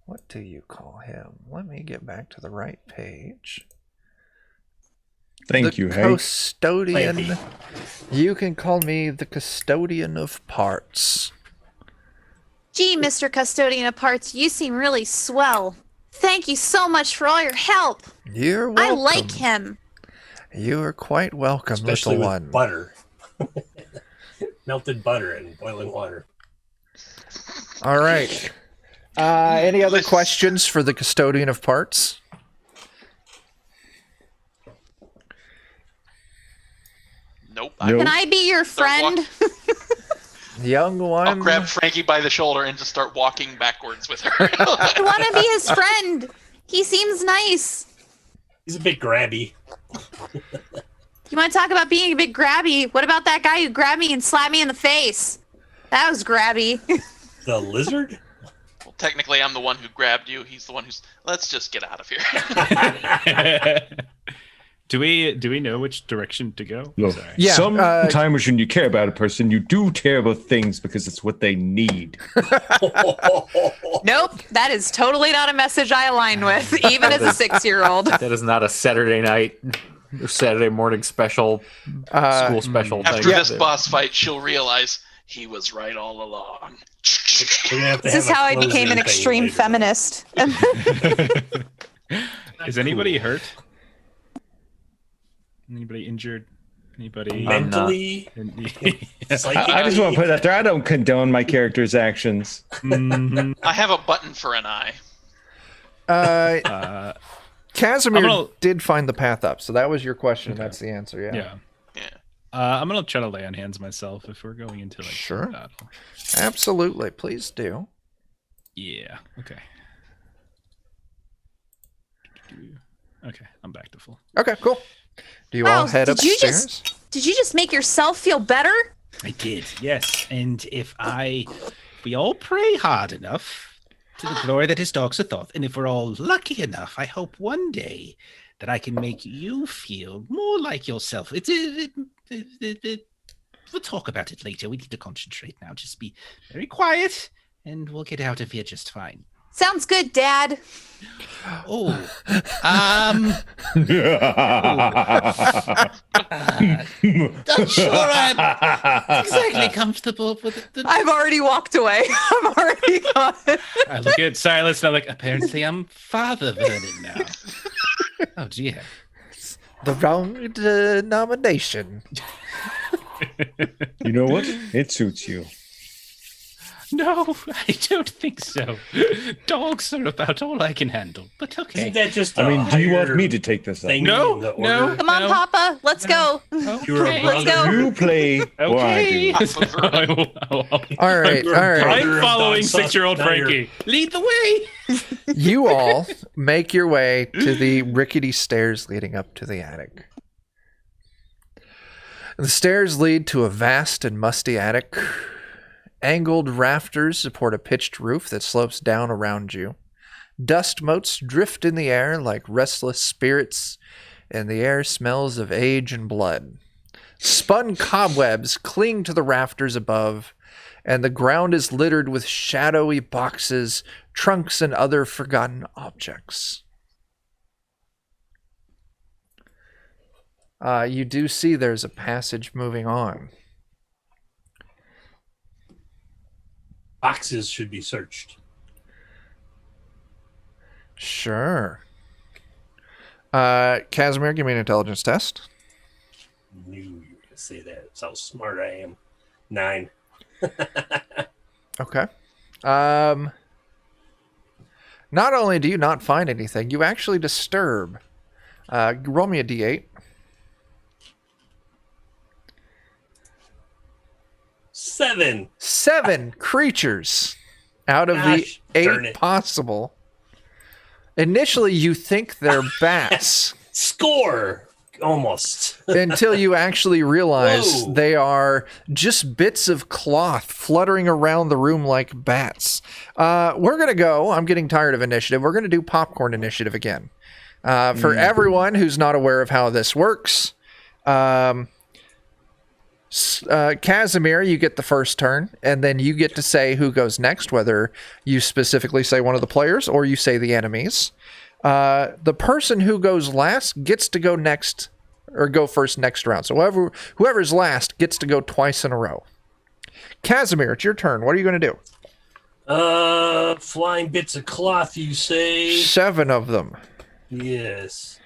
What do you call him? Let me get back to the right page. Thank The you, Hank. Custodian. Frankie. You can call me the Custodian of Parts. Gee, Mr. Custodian of Parts, you seem really swell. Thank you so much for all your help. You're I welcome. like him. You are quite welcome, Especially little with one. butter. Melted butter and boiling water. All right. Any other questions for the Custodian of Parts? Nope. Nope. Can I be your friend? Young one. I'll grab Frankie by the shoulder and just start walking backwards with her. I want to be his friend. He seems nice. He's a bit grabby. You want to talk about being a bit grabby? What about that guy who grabbed me and slapped me in the face? That was grabby. The lizard? Well, technically, I'm the one who grabbed you. He's the one who's. Let's just get out of here. Do we know which direction to go? Look, Sorry. Yeah, sometimes when you care about a person, you do terrible things because it's what they need. Nope, that is totally not a message I align with, even as a 6-year-old. That is not a Saturday night or Saturday morning special, school special After thing. this boss fight, she'll realize he was right all along. We're gonna have to This is have a how I became closing an thing extreme later. feminist. Is anybody hurt? Anybody injured? Anybody? Mentally, psychically. I just want to put that there. I don't condone my character's actions. Mhm. I have a button for an eye. Kazimir I'm gonna- did find the path up, so that was your question. That's the answer. Yeah. Yeah. Yeah. I'm gonna try to lay on hands myself if we're going into like Sure. battle. Absolutely. Please do. Yeah. Okay. Okay, I'm back to full. Okay. Cool. Do you Wow, all head did you upstairs? Did you just make yourself feel better? I did, yes. And if we all pray hard enough to the glory that his dogs are thought, and if we're all lucky enough, I hope one day that I can make you feel more like yourself. We'll talk about it later. We need to concentrate now. Just be very quiet, and we'll get out of here just fine. Sounds good, Dad. Oh, not sure I'm exactly comfortable with it. I've already walked away. I'm already gone. I look at Silas and I'm like, Apparently, I'm Father Vernon now. Oh dear. The wrong denomination. You know what? It suits you. no, I don't think so. Dogs are about all I can handle. But okay. Isn't that just I mean, do you want higher me to take this up? thing No, in the no. order? Come on, No. Papa. Let's go. You're a Okay. Let's go. brother. You play what I Okay. do. All right. You're All a right. brother. I'm of following Don Sus- 6-year-old now you're- Frankie. Lead the way. You all make your way to the rickety stairs leading up to the attic. The stairs lead to a vast and musty attic. Angled rafters support a pitched roof that slopes down around you. Dust motes drift in the air like restless spirits, and the air smells of age and blood. Spun cobwebs cling to the rafters above, and the ground is littered with shadowy boxes, trunks, and other forgotten objects. You do see there's a passage moving on. Boxes should be searched. Sure. Kazimir, give me an intelligence test. Knew you were going to say that. That's how smart I am. 9. Okay. Not only do you not find anything, you actually disturb. Roll me a d8. 7. 7 creatures out of Gosh, the darn 8 it. possible. Initially, you think they're bats Score! Almost. until you actually realize Whoa. they are just bits of cloth fluttering around the room like bats. We're going to go. I'm getting tired of initiative. We're going to do popcorn initiative again. For everyone who's not aware of how this works, Kazimir, you get the first turn, and then you get to say who goes next, whether you specifically say one of the players or you say the enemies. The person who goes last gets to go next, or go first next round. So whoever's last gets to go twice in a row. Kazimir, it's your turn. What are you going to do? Flying bits of cloth, you say? 7 of them. Yes.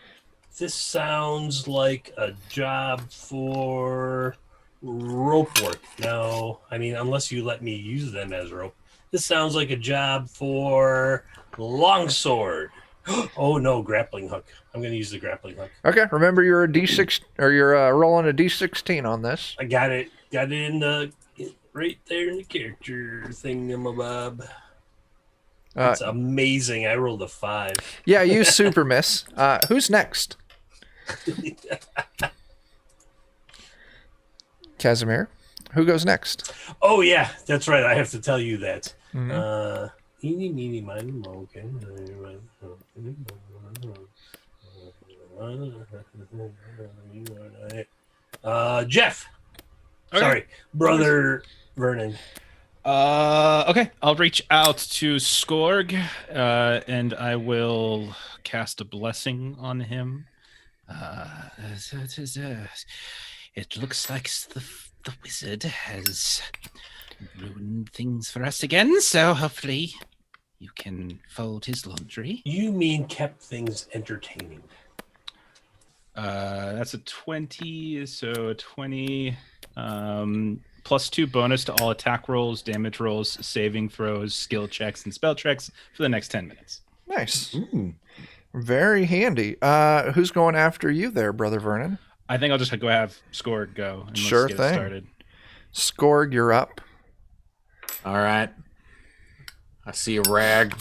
This sounds like a job for rope work. No, I mean, unless you let me use them as rope. This sounds like a job for longsword. Oh no, grappling hook. I'm going to use the grappling hook. Okay, remember you're a D6, or you're rolling a D16 on this. I got it. Got it in the right there in the character thingamabob. It's amazing. I rolled a 5. Yeah, you super miss. Who's next? Kazimir, who goes next? Oh yeah, that's right. I have to tell you that. Mhm. Eeny, meeny, miny, moe, okay. Jeff. Okay. Sorry, brother Vernon. Okay, I'll reach out to Skorg, and I will cast a blessing on him. It looks like the wizard has ruined things for us again, so hopefully you can fold his laundry. You mean kept things entertaining? That's a 20, so a 20 plus 2 bonus to all attack rolls, damage rolls, saving throws, skill checks, and spell checks for the next 10 minutes. Nice. Ooh. Very handy. Who's going after you there, Brother Vernon? I think I'll just go have Skorg go. And Sure let's get it thing. started. Skorg, you're up. All right. I see a rag,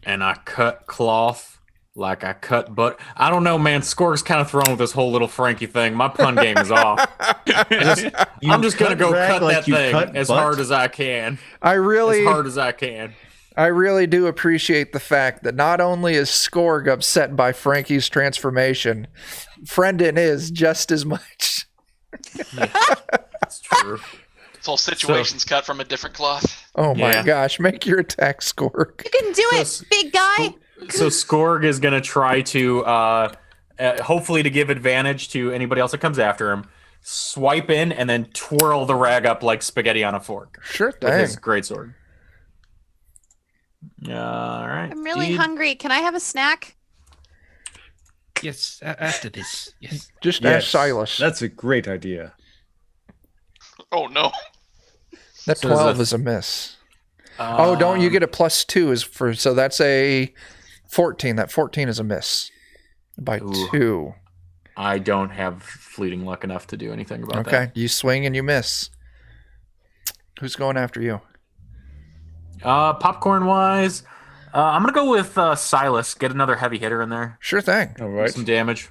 and I cut cloth like I cut butter. I don't know, man. Skorg's kind of thrown with this whole little Frankie thing. My pun game is off. I'm just gonna go cut that thing as hard as I can. I really, As hard as I can. I really do appreciate the fact that not only is Skorg upset by Frankie's transformation, Friendin is just as much. That's true. This whole situation's cut from a different cloth. Oh my Yeah. gosh, make your attack, Skorg. You can do it, big guy. So Skorg is going to try to, hopefully to give advantage to anybody else that comes after him, swipe in and then twirl the rag up like spaghetti on a fork Sure with thing. his greatsword. All right. I'm really hungry. Can I have a snack? Yes, after this. Yes. Just Yes, ask Silas. That's a great idea. Oh no. That So is 12 it- is a miss. Oh, don't you get a +2 is for, so that's a 14. That 14 is a miss by Ooh. 2. I don't have fleeting luck enough to do anything about that. Okay, you swing and you miss. Who's going after you? Popcorn wise, I'm going to go with Silas. Get another heavy hitter in there. Sure thing. All Do right. some damage.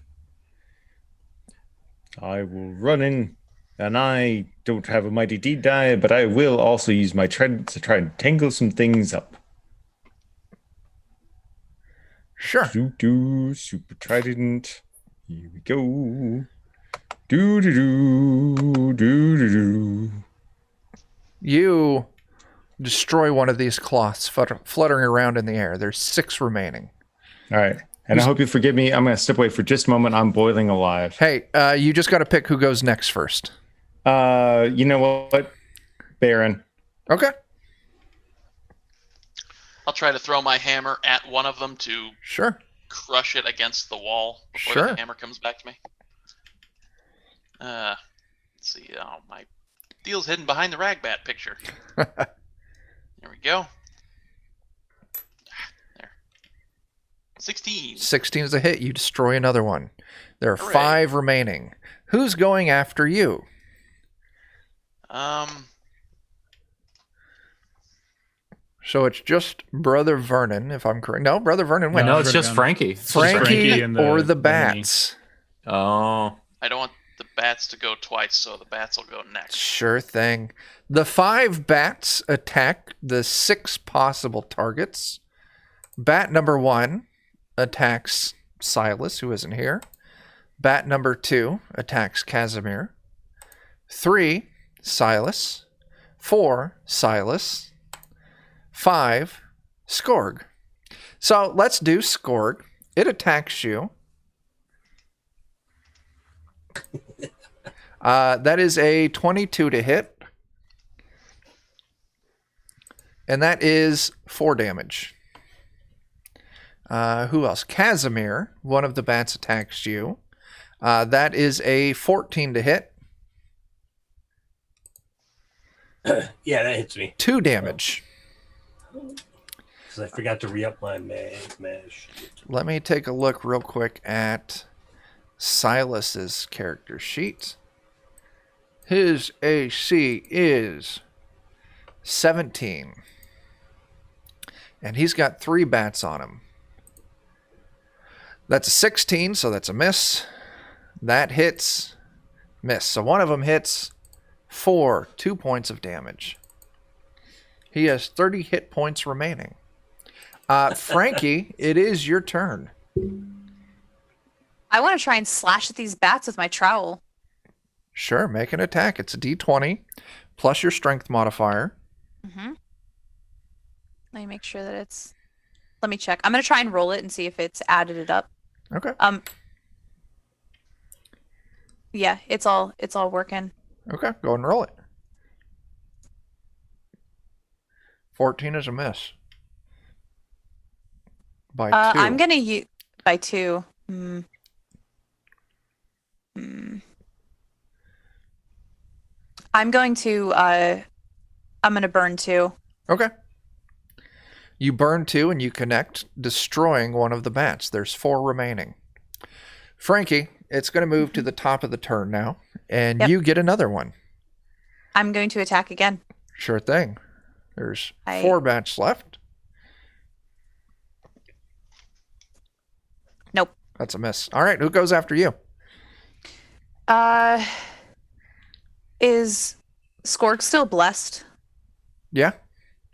I will run in, and I don't have a mighty deed die, but I will also use my trident to try and tangle some things up. Sure. Do super trident. Here we go. Do. You destroy one of these cloths fluttering around in the air. There's 6 remaining. All right. And I hope you forgive me. I'm going to step away for just a moment. I'm boiling alive. Hey, you just got to pick who goes next first. You know what? Baron. Okay. I'll try to throw my hammer at one of them to Sure. crush it against the wall before Sure. the hammer comes back to me. Let's see. Oh, my deal's hidden behind the ragbat picture. There we go. There. 16. 16 is a hit. You destroy another one. There are Hooray. 5 remaining. Who's going after you? So it's just Brother Vernon, if I'm correct. No, Brother Vernon went. No, No, it's just Frankie. Frankie, Frankie and or the the bats. Oh. I don't want the bats to go twice, so the bats will go next. Sure thing. The 5 bats attack the 6 possible targets. Bat number 1 attacks Silas, who isn't here. Bat number 2 attacks Kazimir. 3 Silas. 4, Silas. 5, Skorg. So let's do Skorg. It attacks you. That is a 22 to hit. And that is 4 damage. Who else? Kazimir, one of the bats attacks you. That is a 14 to hit. Yeah, that hits me. 2 damage. Because I forgot to re-up my mash. Let me take a look real quick at Silas's character sheet. His AC is 17. And he's got 3 bats on him. That's a 16, so that's a miss. That hits. Miss. So one of them hits for 2 points of damage. He has 30 hit points remaining. Frankie, it is your turn. I want to try and slash at these bats with my trowel. Sure, make an attack. It's a d20 plus your strength modifier. Mm-hmm. Let me make sure that it's... Let me check. I'm going to try and roll it and see if it's added it up. Okay. Yeah, it's all working. Okay, go and roll it. 14 is a miss. By 2. I'm going to use... By 2. I'm going to burn 2. Okay. You burn 2 and you connect, destroying one of the bats. There's 4 remaining. Frankie, it's going to move to the top of the turn now, and you get another one. I'm going to attack again. Sure thing. There's 4 bats left. Nope. That's a miss. All right, who goes after you? Is Skorg still blessed? Yeah.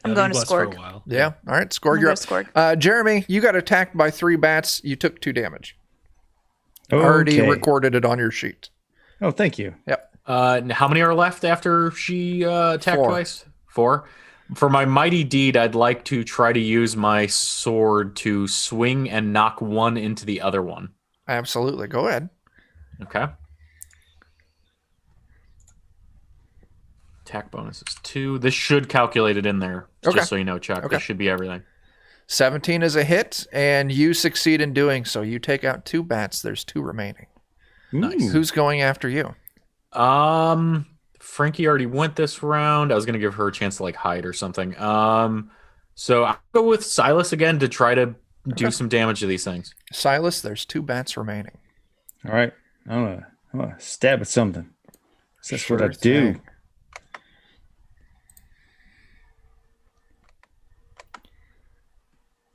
I'm going to blessed for a Skorg. while. Yeah. All right, Skorg, you're up. Skorg. Jeremy, you got attacked by 3 bats. You took 2 damage. Okay. Already recorded it on your sheet. Oh, thank you. Yep. How many are left after she attacked 4. twice? 4. For my mighty deed, I'd like to try to use my sword to swing and knock one into the other one. Absolutely. Go ahead. Okay. Attack bonus is 2. This should calculate it in there, just so you know, Chuck. Okay. This should be everything. 17 is a hit, and you succeed in doing so. You take out 2 bats. There's 2 remaining. Nice. Who's going after you? Frankie already went this round. I was gonna give her a chance to hide or something. So I'll go with Silas again to try to do some damage to these things. Silas, there's 2 bats remaining. All right. I'm gonna stab at something. That's Sure what I do. thing.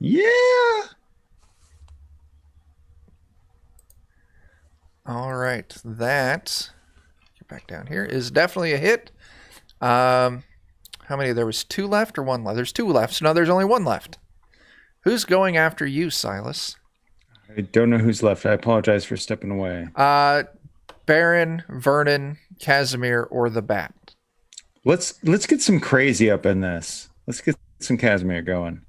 Yeah. All right. That, get back down here, is definitely a hit. How many? There was 2 left or 1 left? There's 2 left, so now there's only 1 left. Who's going after you, Silas? I don't know who's left. I apologize for stepping away. Baron, Vernon, Kazimir, or the bat? Let's get some crazy up in this. Let's get some Kazimir going.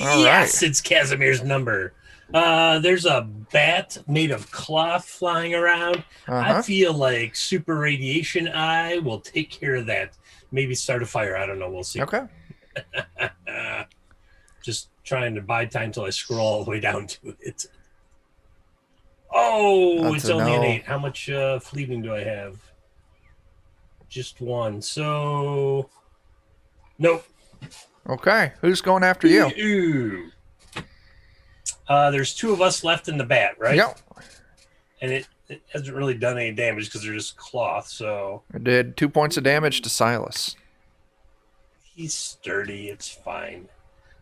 All Yes, right. it's Casimir's number. There's a bat made of cloth flying around. I feel like super radiation eye will take care of that. Maybe start a fire. I don't know. We'll see. Okay. Just trying to buy time till I scroll all the way down to it. Oh, That's it's a only an no. 8. How much fleeting do I have? Just 1. So, nope. Okay. Who's going after you? Ooh. There's 2 of us left in the bat, right? Yep. And it hasn't really done any damage because they're just cloth. So It did 2 points of damage to Silas. he's sturdy. It's fine.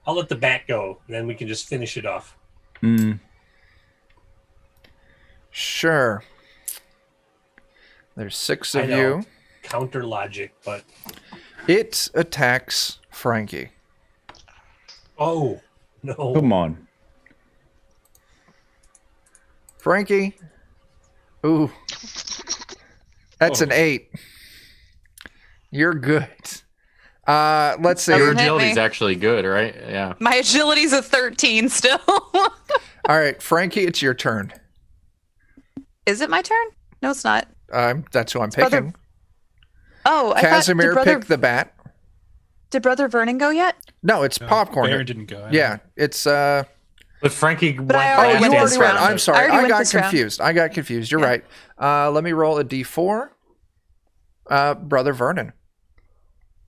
I'll let the bat go, and then we can just finish it off. Sure. There's 6 I of know. you. Counter logic, but It attacks Frankie. oh no! Come on. Frankie. Ooh. That's an 8. You're good. Let's see. Your Doesn't hit agility's me. actually good, right? Yeah. My agility's a 13 still. All right, Frankie, it's your turn. Is it my turn? No, it's not. That's who I'm Brother- picking. Oh, Kazimir picked the bat. Did Brother Vernon go yet? No, it's popcorn. Baron didn't go. Yeah, it's But Frankie went I Oh, already you went already this went. round. I'm sorry. I already I went got this round. confused. You're Yeah. right. Let me roll a d4. Brother Vernon.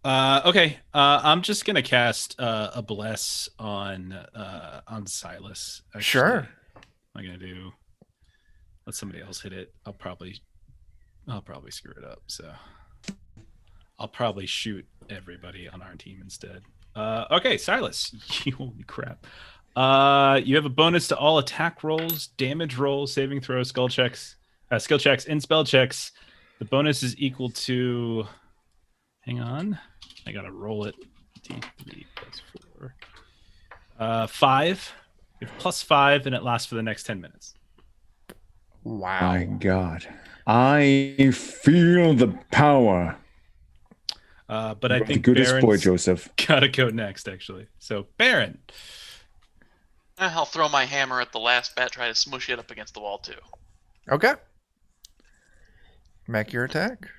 Okay. I'm just gonna cast a bless on Silas. Actually. Sure. I'm gonna do. Let somebody else hit it. I'll probably screw it up. So I'll probably shoot everybody on our team instead. Okay, Silas. Holy crap. You have a bonus to all attack rolls, damage rolls, saving throws, skill checks, and spell checks. The bonus is equal to. Hang on, I gotta roll it. D3 plus 4. 5. You have +5, and it lasts for the next 10 minutes. Wow. My God. I feel the power. But I The think goodest boy, Baron's Joseph. gotta go next, actually. So Baron. I'll throw my hammer at the last bat, try to smush it up against the wall too. Okay. Make your attack.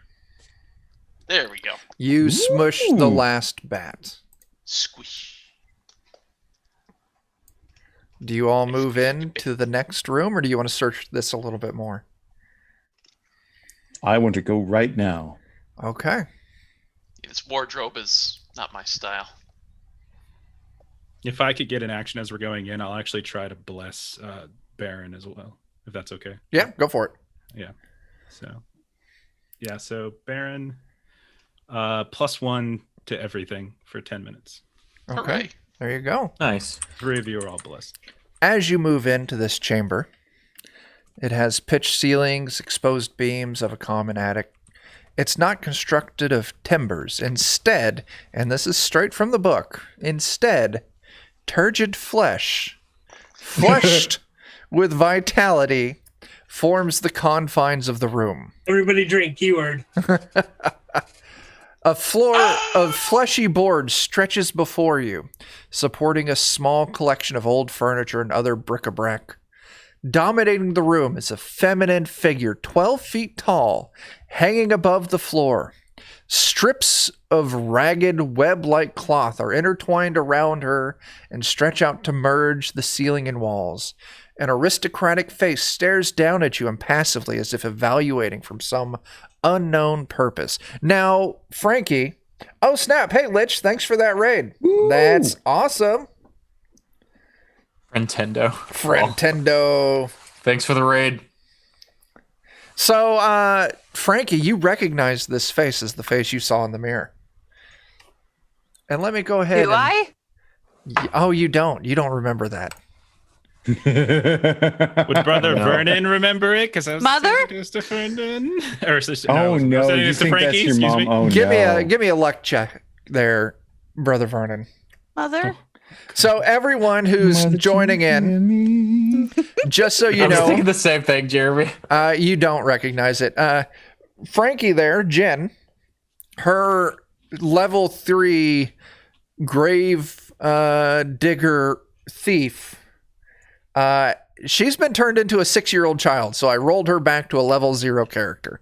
There we go. You smush the Ooh. last bat. Squish. Do you all move in to the next room, or do you want to search this a little bit more? I want to go right now. Okay. This wardrobe is not my style. If I could get an action as we're going in, I'll actually try to bless Baron as well, if that's okay. Yeah, go for it. So Baron, +1 to everything for 10 minutes. Okay. Hooray. There you go. nice. 3 of you are all blessed. As you move into this chamber, it has pitched ceilings, exposed beams of a common attic. It's not constructed of timbers. Instead, and this is straight from the book, instead, turgid flesh, flushed with vitality, forms the confines of the room. Everybody drink, keyword. A floor of fleshy boards stretches before you, supporting a small collection of old furniture and other bric-a-brac. Dominating the room is a feminine figure, 12 feet tall, hanging above the floor. Strips of ragged web-like cloth are intertwined around her and stretch out to merge the ceiling and walls. An aristocratic face stares down at you impassively as if evaluating from some unknown purpose. Now, Frankie. Oh, snap. Hey, Lich, thanks for that raid. Woo! That's awesome. Friendtendo. Friendtendo. Thanks for the raid. So, Frankie, you recognize this face as the face you saw in the mirror. And let me go ahead. Do I? Oh, you don't. You don't remember that. Would Brother No. Vernon remember it? Because I was Mother? saying this to Vernon. Or sister, Oh I was no, saying you this to think that's Frankie, your excuse mom? me. Oh no. Give me a luck check there, Brother Vernon. Mother? So everyone who's joining in, just so you I was know, thinking the same thing, Jeremy. you don't recognize it. Frankie there, Jen, her level 3 grave digger thief, she's been turned into a 6-year-old child, so I rolled her back to a level 0 character.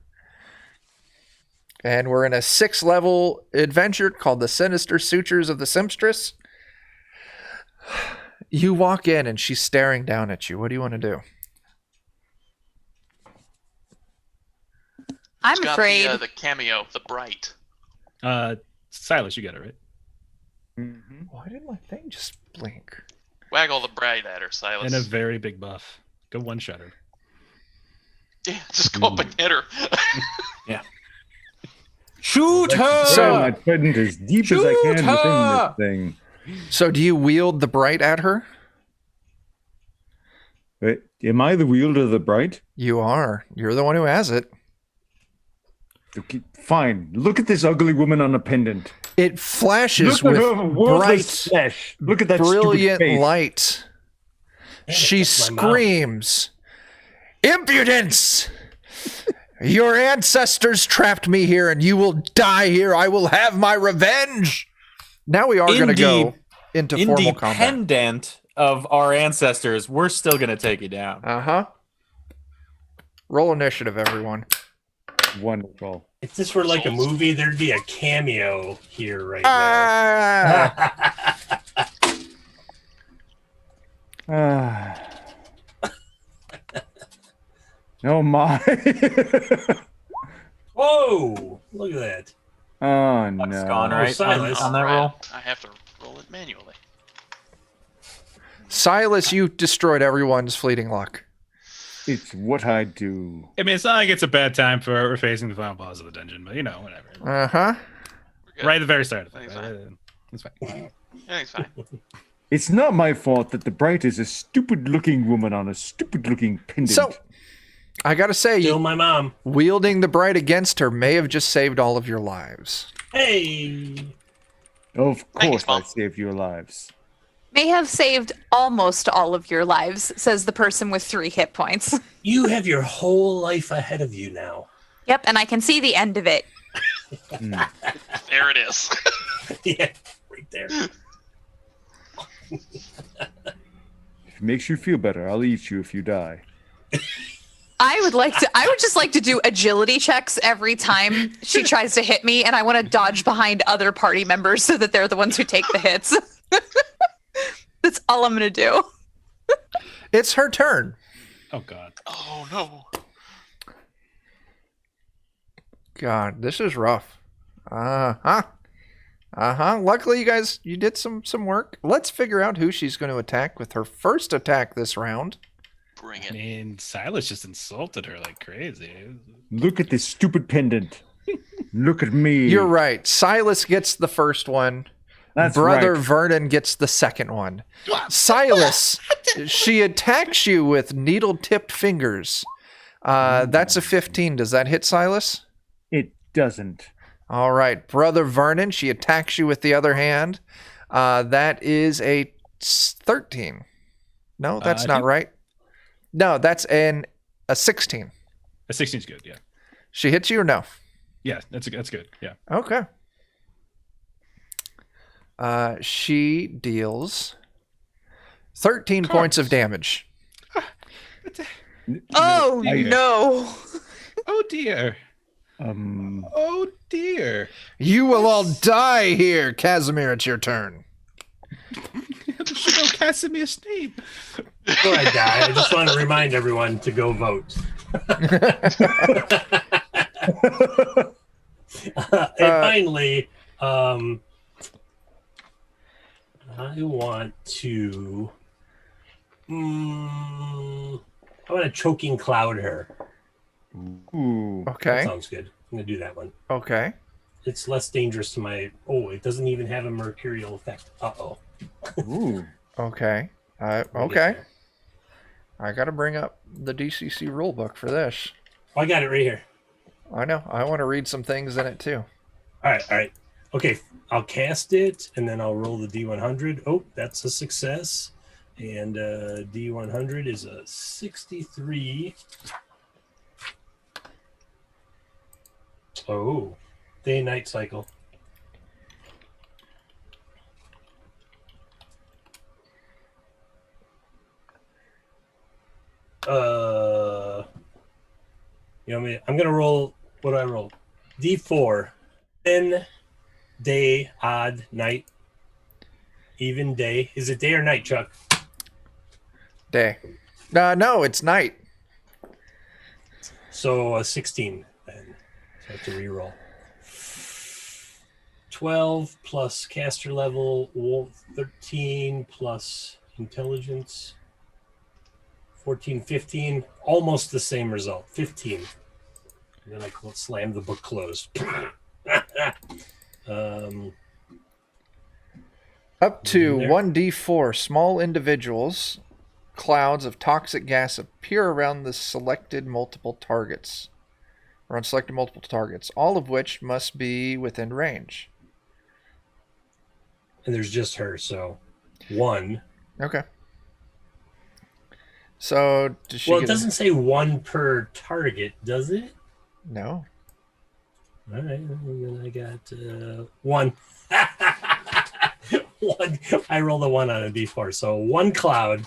And we're in a 6th-level adventure called the Sinister Sutures of the Sempstress. You walk in and she's staring down at you. What do you want to do? I'm It's got afraid. the cameo, the bright. Silas, you got it right. Why did my thing just blink? Waggle the bright at her, Silas. And a very big buff. Go one-shot her. Yeah, just go up and hit her. Shoot her! So- my trident as deep as I can Shoot within her! this thing. So do you wield the bright at her? Wait, am I the wielder of the bright? You are. You're the one who has it. Okay, fine. Look at this ugly woman on a pendant. It flashes Look at with her worthless bright, flesh. Look at that brilliant stupid face. light. She that's my mom. screams, "Impudence! Your ancestors trapped me here, and you will die here. I will have my revenge. Now we are going to go into formal combat. Independent of our ancestors, we're still going to take you down. Uh-huh. Roll initiative, everyone. Wonderful. If this were like a movie, there'd be a cameo here right Ah. Oh my. Whoa! Look at that. Oh no. That's gone, right? Silas. On that roll. I have to roll it manually. Silas, you destroyed everyone's fleeting luck. It's what I do. I mean, it's not like it's a bad time for facing the final boss of the dungeon, but whatever. Uh-huh. Right at the very start of it. Everything's fine. It's fine. Everything's fine. It's not my fault that the Bright is a stupid-looking woman on a stupid-looking pendant. So, I gotta say, Still my mom. wielding the bright against her may have just saved all of your lives. Hey! Of Thanks, course I Mom. saved your lives. May have saved almost all of your lives, says the person with 3 hit points. You have your whole life ahead of you now. Yep, and I can see the end of it. There it is. Yeah, right there. If it makes you feel better, I'll eat you if you die. I would just like to do agility checks every time she tries to hit me, and I want to dodge behind other party members so that they're the ones who take the hits. That's all I'm going to do. It's her turn. Oh, God. Oh no. God, this is rough. Uh-huh. Luckily, you did some work. Let's figure out who she's going to attack with her first attack this round. Bring I it. mean, Silas just insulted her like crazy. Look at this stupid pendant. Look at me. You're right. Silas gets the first one. That's Brother right. Vernon gets the second one. Silas, she attacks you with needle-tipped fingers. That's a 15. Does that hit Silas? It doesn't. All right. Brother Vernon, she attacks you with the other hand. That is a 13. No, that's not right. No, that's a 16. A 16 is good, yeah. She hits you or no? Yeah, that's good, yeah. Okay. She deals 13 points of damage. Oh, no. Oh, dear. Oh, dear. You will all die here, Kazimir. It's your turn. I should know Kazimir's name. Before I die, I just want to remind everyone to go vote. And finally, I want to. I want to choking cloud her. Ooh. That Okay. sounds good. I'm gonna do that one. Okay. It's less dangerous to my. Oh, it doesn't even have a mercurial effect. Uh-oh. Ooh. Okay. Okay. I got to bring up the DCC rulebook for this. Oh, I got it right here. I know. I want to read some things in it too. All right. Okay, I'll cast it, and then I'll roll the D100. Oh, that's a success. And D100 is a 63. Oh, day and night cycle. I'm gonna roll. What do I roll? D4. Then day, odd, night, even day. Is it day or night, Chuck? Day. No, it's night. So 16 then. So I have to re-roll. 12 plus caster level, 13 plus intelligence, 14, 15. Almost the same result. 15. And then I slam the book closed. Up to There. 1d4 small individuals, clouds of toxic gas appear around the selected multiple targets. Around selected multiple targets, all of which must be within range. And there's just her, so 1. Okay. So does she Well, it get doesn't say 1 per target, does it? No. All right, and then I got 1. 1. I rolled a 1 on a d4, so 1 cloud.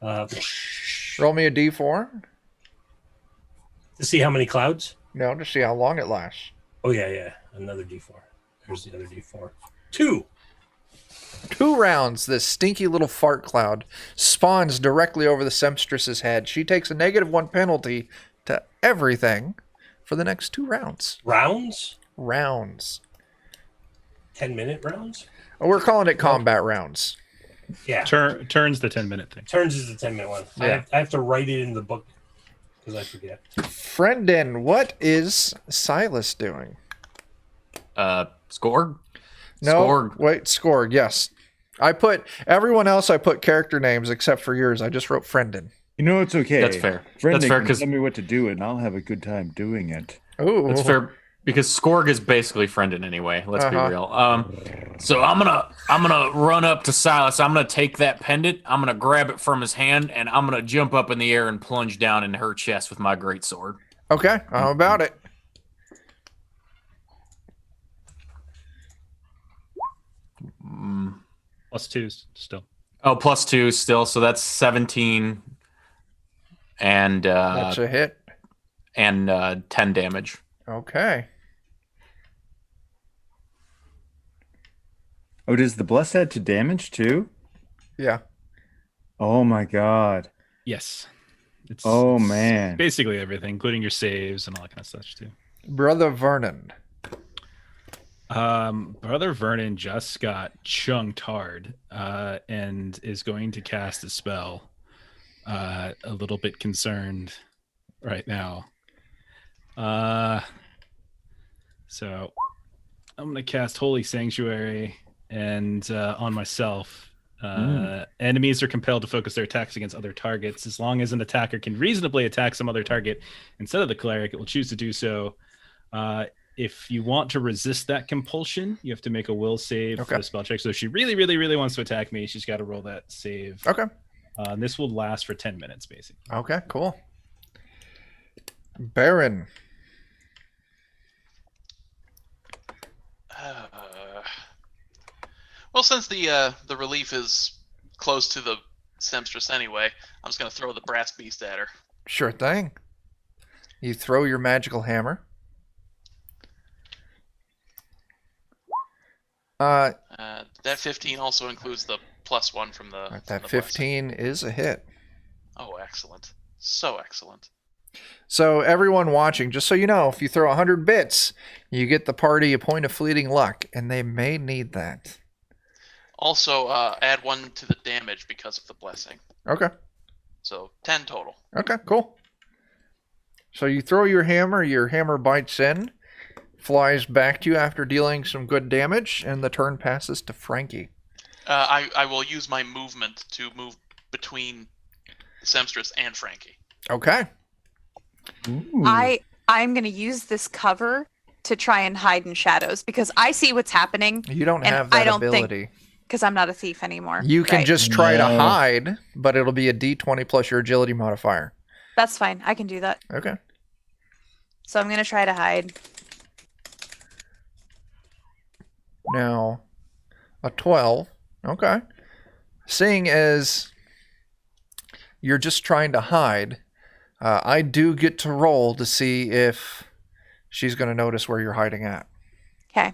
Roll me a d4. To see how many clouds? No, to see how long it lasts. Oh, yeah. Another d4. There's the other d4. 2. 2 rounds, this stinky little fart cloud spawns directly over the Sempstress's head. She takes a -1 penalty to everything for the next 2 rounds. Rounds? 10-minute rounds? Oh, we're calling it combat rounds. Yeah. Turns the 10-minute thing. Turns is the 10-minute one. Yeah. I have to write it in the book because I forget. Friendin, what is Silas doing? Score? No, Scorg. wait, Scorg, yes. I put character names except for yours. I just wrote Friendin. You know, it's okay. That's fair. Friend That's fair can because tell me what to do, and I'll have a good time doing it. Ooh. that's fair because Scorg is basically friendin anyway. Let's be Uh-huh. real. So I'm gonna run up to Silas. I'm gonna take that pendant. I'm gonna grab it from his hand, and I'm gonna jump up in the air and plunge down in her chest with my great sword. Okay, how about it? +2 still. Oh, +2 still, so that's 17 and That's a hit. 10 damage. Okay. Oh, does the bless add to damage too? Yeah. Oh my god. Yes. It's Man. basically everything, including your saves and all that kind of stuff too. Brother Vernon. Brother Vernon just got chunked hard and is going to cast a spell. A little bit concerned right now. So I'm going to cast Holy Sanctuary and on myself. Enemies are compelled to focus their attacks against other targets. As long as an attacker can reasonably attack some other target instead of the cleric, it will choose to do so. If you want to resist that compulsion, you have to make a will save for the spell check. So if she really, really, really wants to attack me, she's got to roll that save. Okay. And this will last for 10 minutes, basically. Okay, cool. Baron. Well, since the relief is close to the Sempstress anyway, I'm just gonna throw the brass beast at her. Sure thing. You throw your magical hammer. That 15 also includes the +1 from the. That from the 15 is a hit. blessing. Oh, excellent! So excellent. So everyone watching, just so you know, if you throw 100 bits, you get the party a point of fleeting luck, and they may need that. Also, add 1 to the damage because of the blessing. Okay. So 10 total. Okay, cool. So you throw your hammer bites in, flies back to you after dealing some good damage, and the turn passes to Frankie. I will use my movement to move between Sempstress and Frankie. Okay. Ooh. I'm going to use this cover to try and hide in shadows because I see what's happening You don't And have that I don't think- ability. because I'm not a thief anymore. You can Right. just try to No. hide, but it'll be a D20 plus your agility modifier. That's fine. I can do that. Okay. So I'm going to try to hide. Now, a 12. Okay. Seeing as you're just trying to hide, I do get to roll to see if she's going to notice where you're hiding at. Okay.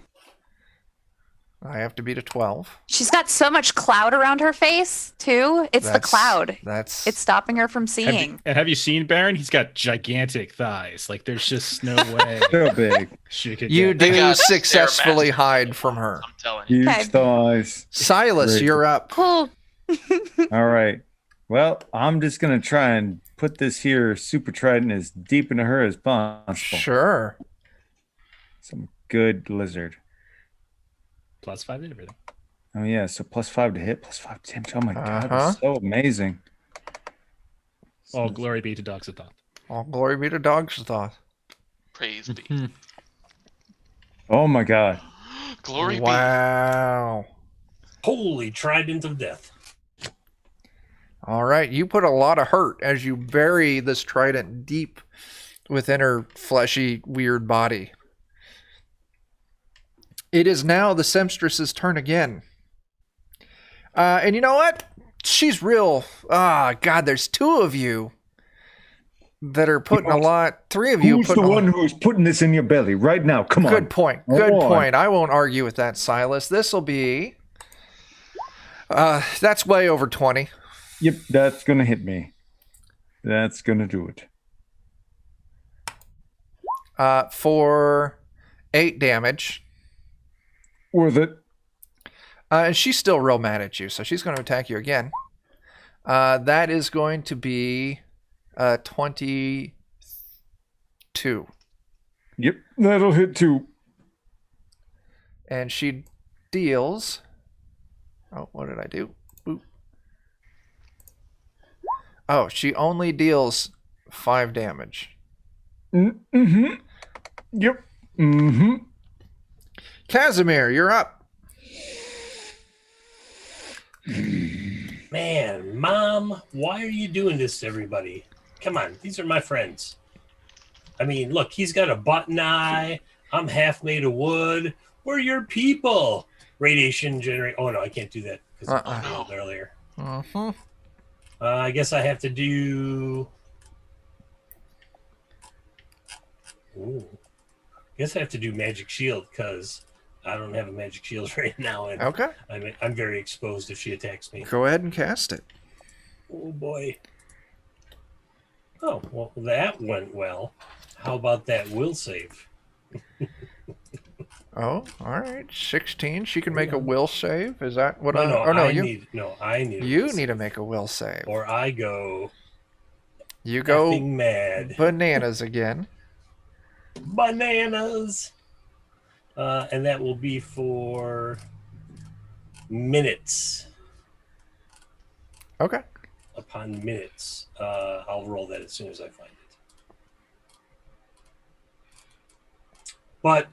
I have to beat a 12. She's got so much cloud around her face, too. It's the That's- cloud. That's It's stopping her from seeing. Have you seen Baron? He's got gigantic thighs. Like there's just no way So big. she could. you get- They do got- successfully they're hide from her. I'm telling you. Huge Okay. thighs. Silas, Great. you're up. Cool. All right. Well, I'm just going to try and put this here super trident as deep into her as possible. Sure. Some good lizard. +5 to everything. Oh, yeah. So +5 to hit, +5 to damage. Oh, my God. Uh-huh. That's so amazing. All glory be to dogs of thought. All glory be to Dog's thought. Praise be. Oh, my God. Glory be. Wow. Holy trident of death. All right, you put a lot of hurt as you bury this trident deep within her fleshy, weird body. It is now the Sempstress's turn again. And you know what? She's real. God, there's 2 of you that are putting a lot. 3 of you. Who's the one who's putting this in your belly right now? Come on. Good point. Good point. I won't argue with that, Silas. This will be. That's way over 20. Yep, that's going to hit me. That's going to do it. For 8 damage. Worth it. And she's still real mad at you, so she's going to attack you again. That is going to be 22. Yep, that'll hit too. And she deals... Oh, what did I do? Boop. Oh, she only deals 5 damage. Mm-hmm. Yep. Mm-hmm. Kazimir, you're up. Man, Mom, why are you doing this to everybody? Come on, these are my friends. I mean, look, he's got a button eye. I'm half made of wood. We're your people. Radiation generate. Oh, no, I can't do that because I failed earlier. I guess I have to do... Ooh. I guess I have to do magic shield because I don't have a magic shield right now, and Okay. I'm very exposed if she attacks me. Go ahead and cast it. Oh boy. Oh well, that went well. How about that will save? Oh, all right. 16. She can make a will save. Is that what? I need. You need to make a will save. Or I go. You go effing mad. bananas again. Bananas. And that will be for minutes. Okay. Upon minutes. I'll roll that as soon as I find it. But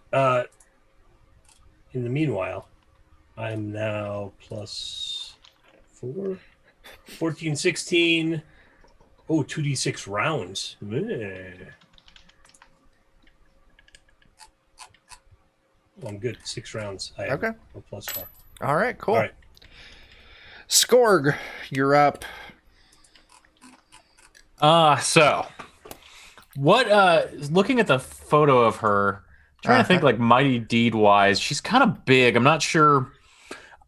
in the meanwhile, I'm now plus 4, 14, 16. Oh, 2d6 rounds. Oh, I'm good. 6 rounds. I have a plus 4. All right, cool. All right. Skorg, you're up. So what looking at the photo of her, trying to think like mighty deed wise, she's kind of big. I'm not sure.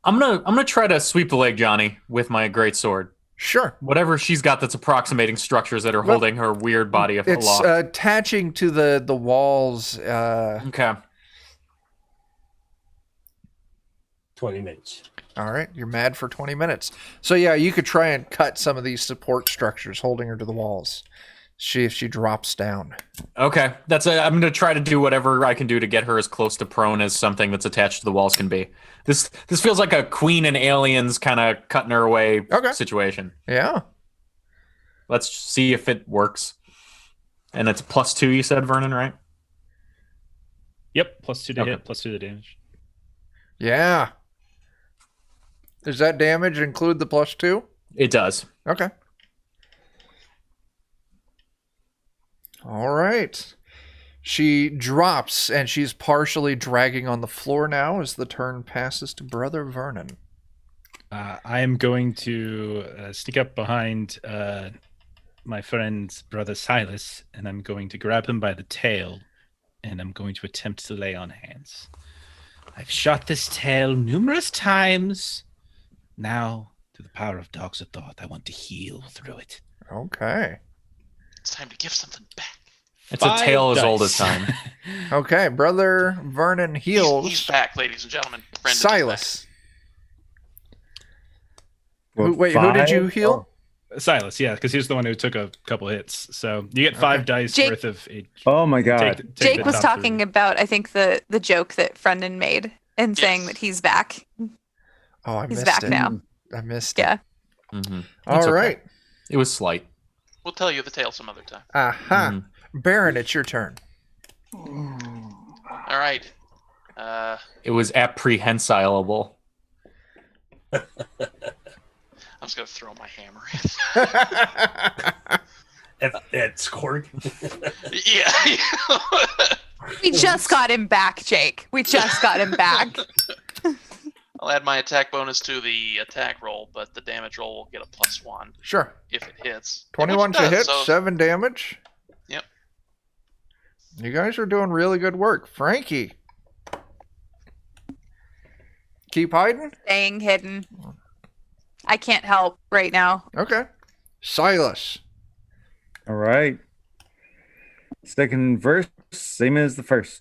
I'm gonna try to sweep the leg, Johnny, with my great sword. Sure. Whatever she's got that's approximating structures that are holding her weird body aloft. It's attaching to the walls. Okay. 20 minutes. All right, you're mad for 20 minutes. So yeah, you could try and cut some of these support structures holding her to the walls. See if she drops down. Okay, I'm gonna try to do whatever I can do to get her as close to prone as something that's attached to the walls can be. This feels like a Queen and Aliens kind of cutting her away situation. Yeah. Let's see if it works. And it's +2, you said, Vernon, right? Yep, +2 to hit, +2 to damage. Yeah. Does that damage include the +2? It does. Okay. All right. She drops, and she's partially dragging on the floor now as the turn passes to Brother Vernon. I am going to sneak up behind my friend's brother Silas, and I'm going to grab him by the tail, and I'm going to attempt to lay on hands. I've shot this tail numerous times. Now, through the power of Dogs of Thought, I want to heal through it. Okay. It's time to give something back. It's a tale as old as time. Okay, Brother Vernon heals. He's back, ladies and gentlemen. Brendan Silas. What, who did you heal? Silas, yeah, because he's the one who took a couple hits. So you get 5 dice worth of each. Oh my god. Jake the was top talking 3. about, I think, the joke that Brendan made and saying that he's back. Oh, I He's missed back it. now. I missed Yeah. it. Mm-hmm. All right. It was slight. We'll tell you the tale some other time. Aha. Baron, it's your turn. All right. It was apprehensible. I'm just going to throw my hammer in. at Scorg. Yeah. We just got him back, Jake. We just got him back. I'll add my attack bonus to the attack roll, but the damage roll will get a +1 Sure. if it hits. 21 Which to it does, hit, so- 7 damage. Yep. You guys are doing really good work. Frankie. Keep hiding? Staying hidden. I can't help right now. Okay. Silas. All right. Second verse, same as the first.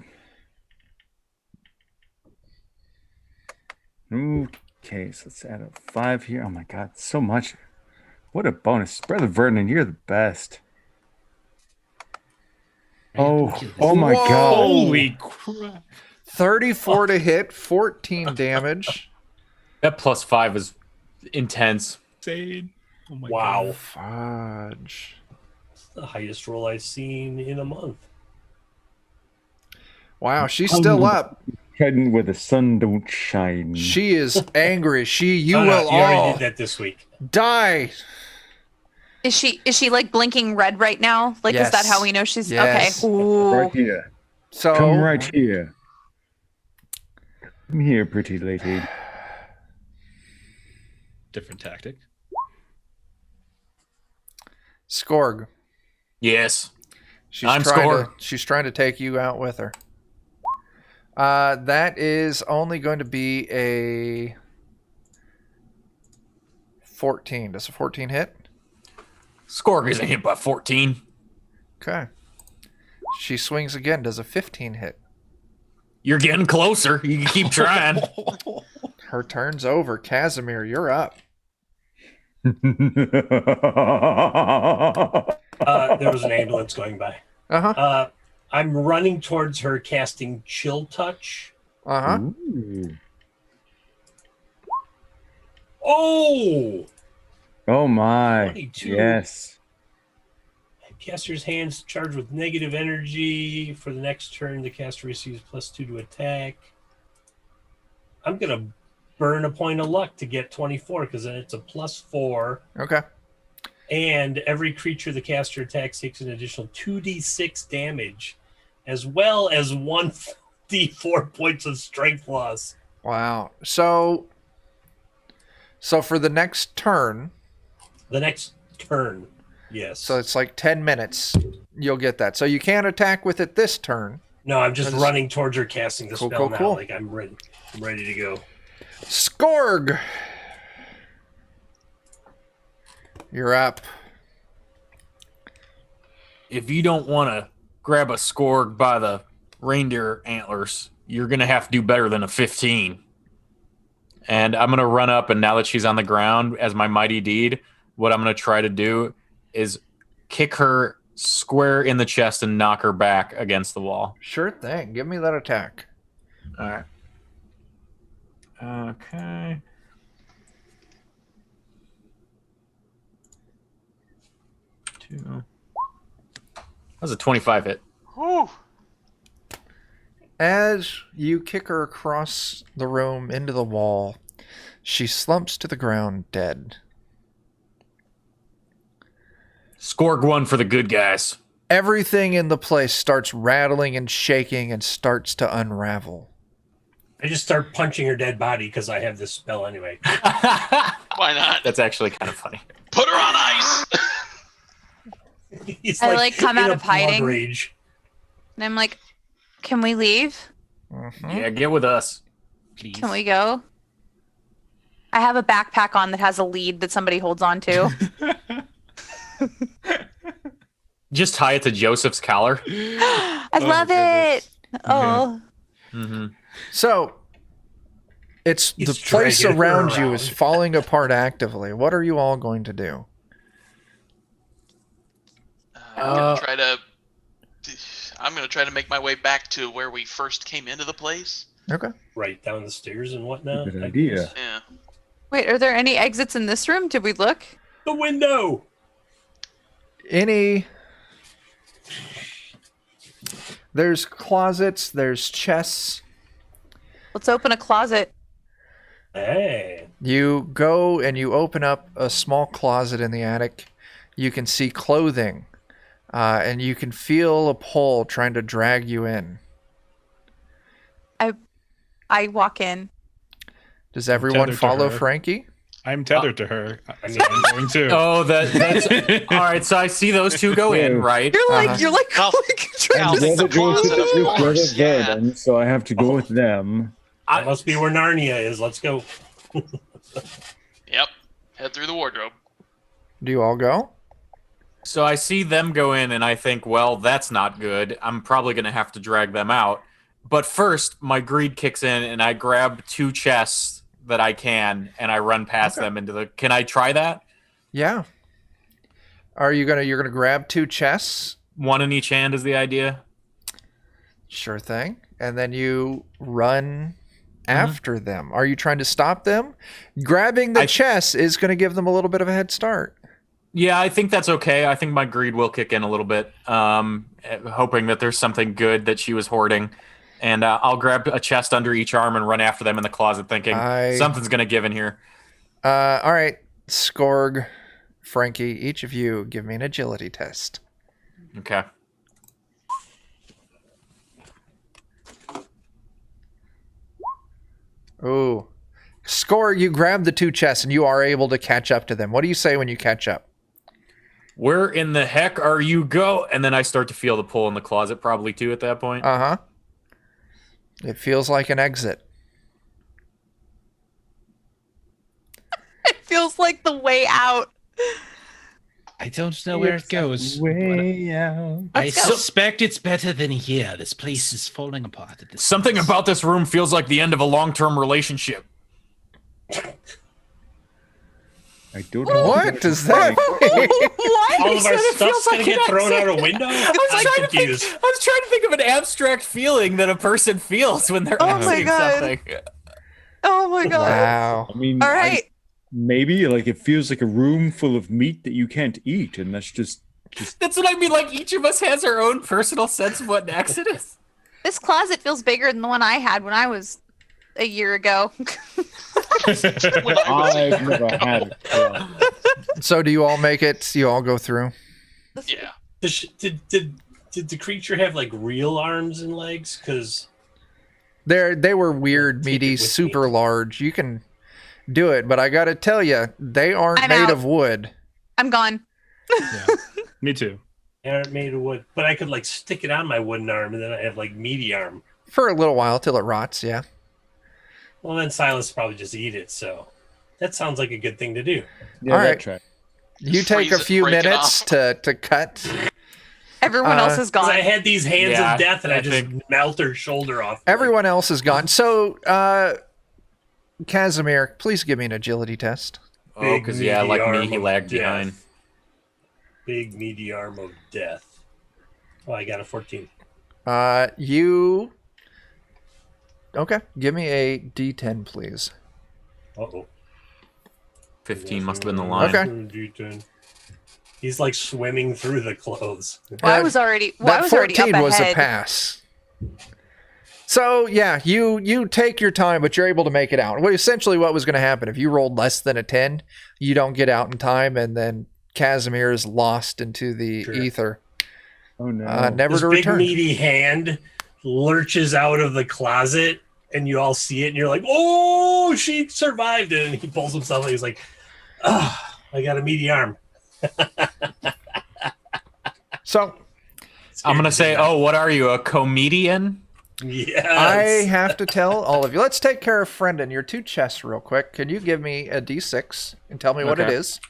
Okay, so let's add a 5 here. Oh my god, so much. What a bonus. Brother Vernon, you're the best. Oh my Whoa. god. Holy crap! 34 to hit, 14 damage. That +5 is intense. Insane. Oh my Wow. god. Fudge. The highest roll I've seen in a month. Wow, she's still up. Heading where the sun don't shine. She is angry. You No, will you already all did that this week. die. Is she like blinking red right now? Like, is that Yes. how we know she's Yes. okay? Ooh. Right here. So Come right here. Come here, pretty lady. Different tactic. Scorg. Yes. She's I'm trying Scorg. she's trying to take you out with her. That is only going to be a 14. Does a 14 hit? Scorg isn't hit by 14. Okay. She swings again. Does a 15 hit? You're getting closer. You can keep trying. Her turn's over. Kazimir, you're up. There was an ambulance going by. Uh-huh. I'm running towards her, casting Chill Touch. Uh-huh. Ooh. Oh! Oh my. 22. Yes. Caster's hands charged with negative energy. For the next turn, the caster receives +2 to attack. I'm going to burn a point of luck to get 24, because then it's a +4. Okay. And every creature the caster attacks takes an additional 2d6 damage, as well as 1d4 points of strength loss. Wow. So for the next turn, The next turn, yes. so it's like 10 minutes, you'll get that. So you can't attack with it this turn. No, I'm just That's- running towards her, casting the Cool, spell cool, now. cool. Like I'm ready to go. Scorg! You're up. If you don't want to grab a Scorg by the reindeer antlers, you're going to have to do better than a 15. And I'm going to run up, and now that she's on the ground as my mighty deed, what I'm going to try to do is kick her square in the chest and knock her back against the wall. Sure thing. Give me that attack. All right. Okay. Two. That was a 25 hit. Whew. As you kick her across the room into the wall, she slumps to the ground dead. Scorg 1 for the good guys. Everything in the place starts rattling and shaking and starts to unravel. I just start punching her dead body because I have this spell anyway. Why not? That's actually kind of funny. Put her on ice. He's I, like, come in out a of hiding. blood rage. And I'm like, can we leave? Mhm. Yeah, get with us. Please. Can we go? I have a backpack on that has a lead that somebody holds on to. Just tie it to Joseph's collar. I Oh, love goodness. it. Oh, Mm-hmm. So, it's He's the place dragging her around you around. is falling apart actively. What are you all going to do? I'm gonna try to make my way back to where we first came into the place. Okay. Right down the stairs and whatnot. Good I idea. guess. Yeah. wait, are there any exits in this room? Did we look? The window. There's closets, there's chests. Let's open a closet. Hey. You go and you open up a small closet in the attic. You can see clothing and you can feel a pull trying to drag you in. I walk in. Does everyone tethered to follow her. Frankie? I'm tethered to her. I mean, I'm going too. Oh, that's all right. So I see those two go in, right? You're like, Uh-huh. you're like, Cal- trying to Cal- Brother goes to closet of the brother force, yeah. Vernon, so I have to go with them. that must be where Narnia is. Let's go. Yep. Head through the wardrobe. Do you all go? So I see them go in, and I think, well, that's not good. I'm probably going to have to drag them out. But first, my greed kicks in, and I grab 2 chests that I can, and I run past them into the... Can I try that? Yeah. You're gonna grab 2 chests? 1 in each hand is the idea. Sure thing. And then you run after them. Are you trying to stop them? Grabbing the chests is going to give them a little bit of a head start. Yeah, I think that's okay. I think my greed will kick in a little bit, hoping that there's something good that she was hoarding. And I'll grab a chest under each arm and run after them in the closet, thinking something's going to give in here. All right, Skorg, Frankie, each of you give me an agility test. Okay. Ooh. Skorg, you grab the 2 chests and you are able to catch up to them. What do you say when you catch up? Where in the heck are you go? And then I start to feel the pull in the closet probably too at that point. Uh-huh. It feels like an exit. it feels like the way out. I don't know where it goes. Way out. I Let's go. suspect it's better than here. This place is falling apart at this Something point. about this room feels like the end of a long-term relationship. I don't know What does that mean? What? All of our said it stuff's feels gonna like get an thrown exit. out a window. I I'm confused. was trying to think of an abstract feeling that a person feels when they're Oh my exiting God. something. Oh my god. Wow. I mean, All right. maybe like it feels like a room full of meat that you can't eat, and that's just That's what I mean. Like each of us has our own personal sense of what an exit is. This closet feels bigger than the one I had when I was a year ago. I've never had it. Yeah. So do you all make it? You all go through? Yeah. Did the creature have like real arms and legs? Because They were weird, Take it meaty, with super me. large. You can do it, but I got to tell you, they aren't I'm made out. of wood. I'm gone. Me too. they aren't made of wood. But I could like stick it on my wooden arm, and then I have like meaty arm. For a little while till it rots, yeah. Well, then Silas probably just eat it. So that sounds like a good thing to do. Yeah, All that right. track. You Just take a freeze it, few break it minutes off. to cut. Everyone else is 'Cause gone. I had these hands Yeah, of death, and I I just think- melt her shoulder off. Everyone else is gone. So, Kazimir, please give me an agility test. Oh, Big because yeah, meaty like arm me, he of lagged death. behind. Big meaty arm of death. Oh, I got a 14. You. Okay, give me a D10, please. Uh-oh. 15 must have been the line. Okay. He's like swimming through the clothes. Well, I was already. Well, I That was already up 14 was a ahead. pass. So yeah, you take your time, but you're able to make it out. What essentially what was going to happen if you rolled less than a 10, you don't get out in time, and then Kazimir is lost into the Sure. ether, Oh no. never This to big return. meaty hand lurches out of the closet, and you all see it, and you're like, "Oh, she survived!" And he pulls himself, and he's like, "Ah, I got a meaty arm." So I'm gonna say, oh, what are you, a comedian? Yes. I have to tell all of you. Let's take care of Friendon. Your 2 chests real quick. Can you give me a D6 and tell me what it Okay. is?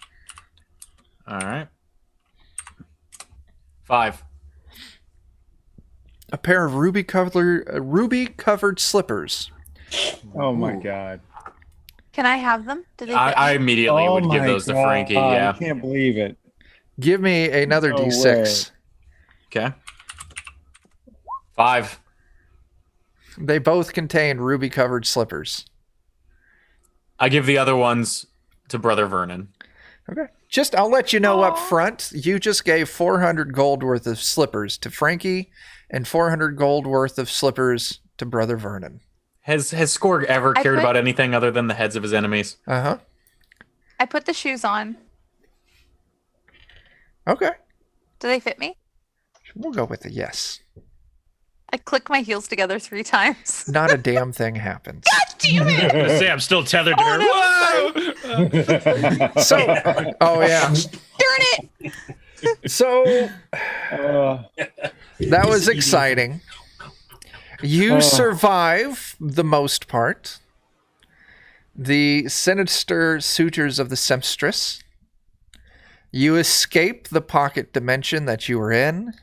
All right. 5. A pair of ruby covered slippers. Oh my god. Can I have them? Do they? I immediately Oh would give my those to God, Frankie. Yeah. I can't believe it. Give me another No D6. Okay. 5. They both contain ruby covered slippers. I give the other ones to Brother Vernon. Okay. I'll let you know up front. You just gave 400 gold worth of slippers to Frankie and 400 gold worth of slippers to Brother Vernon. Has Skorg ever I cared put- about anything other than the heads of his enemies? Uh-huh. I put the shoes on. Okay. Do they fit me? We'll go with a yes. I click my heels together 3 times. Not a damn thing happens. Damn it! I'm gonna say I'm still tethered to her. Whoa! So, oh yeah. Darn it! So that was exciting. You survive the most part. The Sinister Sutures of the Sempstress. You escape the pocket dimension that you were in.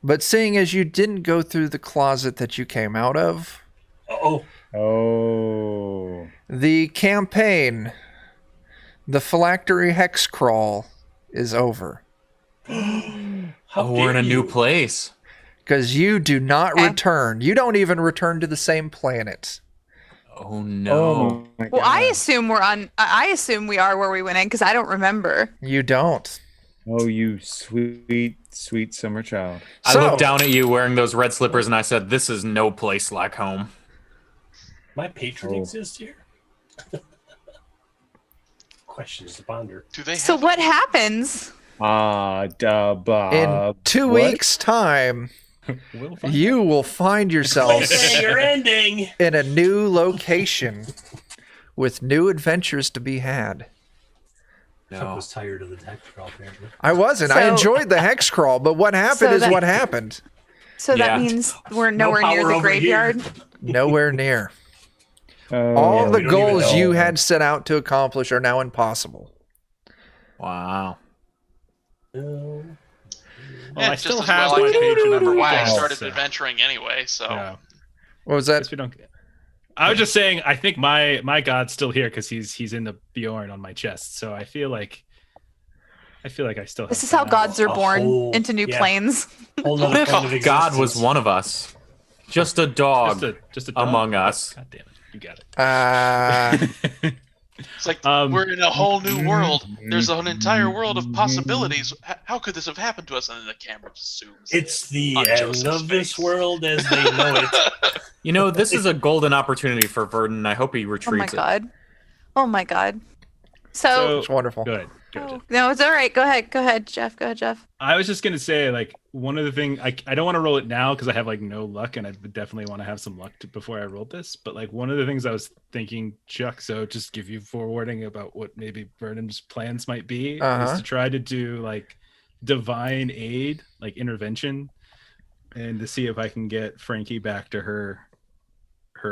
But seeing as you didn't go through the closet that you came out of, the campaign, the phylactery Hexcrawl, is over. We're in a new place. Because you do not return. You don't even return to the same planet. Oh no. Oh my Well, God. I assume I assume we are where we went in because I don't remember. You don't. Oh, you sweet, sweet summer child. I So- looked down at you wearing those red slippers and I said, this is no place like home. My patron exists here. Questions to ponder. Do they So have what happens? In 2 weeks' time, We'll find you will find yourself Your ending. in a new location with new adventures to be had. I No. was tired of the tech crawl, apparently. I wasn't. I So- enjoyed the hex crawl, but what happened So is that- what happened. So that Yeah. means we're No nowhere near power the over here. graveyard. Nowhere near. Oh, All yeah, the we don't goals even know. you had set out to accomplish are now impossible. Wow. Well, Yeah, I just still as have well my I didn't patron remember why I account, started so- adventuring anyway. So Yeah. What was Guess that? we don't. I was just saying. I think my god's still here because he's in the Bjorn on my chest. So I feel like I still. This have is how that. gods are A born whole- into new yeah. planes. Whole nother plane of God was existence. one of us. Just a dog Just a dog. among us. God damn it! You got it. it's like Um, we're in a whole new world. There's an entire world of possibilities. How could this have happened to us? And then the camera zooms. It's the On end Joseph's of this face. world as they know it. You know, this is a golden opportunity for Verdon. I hope he Oh my retrieves it. god. Oh my god. So, It's wonderful. Good. oh, no, it's all right. Go ahead, Jeff. Go ahead, Jeff. I was just gonna say, like, one of the things I don't want to roll it now because I have like no luck, and I would definitely want to have some luck before I rolled this. But like one of the things I was thinking, Chuck, so just give you forewarning about what maybe Vernon's plans might be, is to try to do like divine aid, like intervention, and to see if I can get Frankie back to her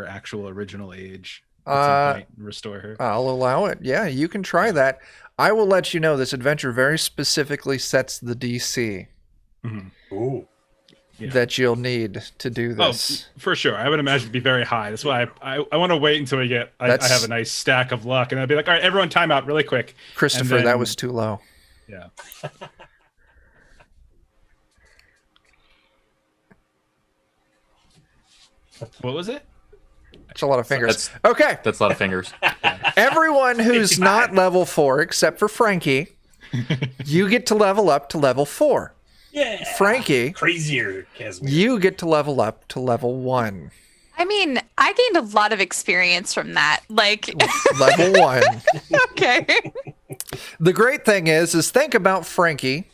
actual original age. At some point, and restore her. I'll allow it. Yeah, you can try that. I will let you know this adventure very specifically sets the DC Ooh. Yeah. that you'll need to do this. Oh, for sure. I would imagine it'd be very high. That's why I want to wait until I have a nice stack of luck, and I'd be like, all right, everyone, time out really quick. Christopher, and that then- was too low. Yeah. What was it? It's a lot of fingers. That's- Okay, That's a lot of fingers. everyone who's not level 4 except for Frankie, you get to level up to level 4. Yeah. Frankie, Crazier, Kazimir. you get to level up to level 1. I mean, I gained a lot of experience from that. Like, Level 1. okay. The great thing is think about Frankie.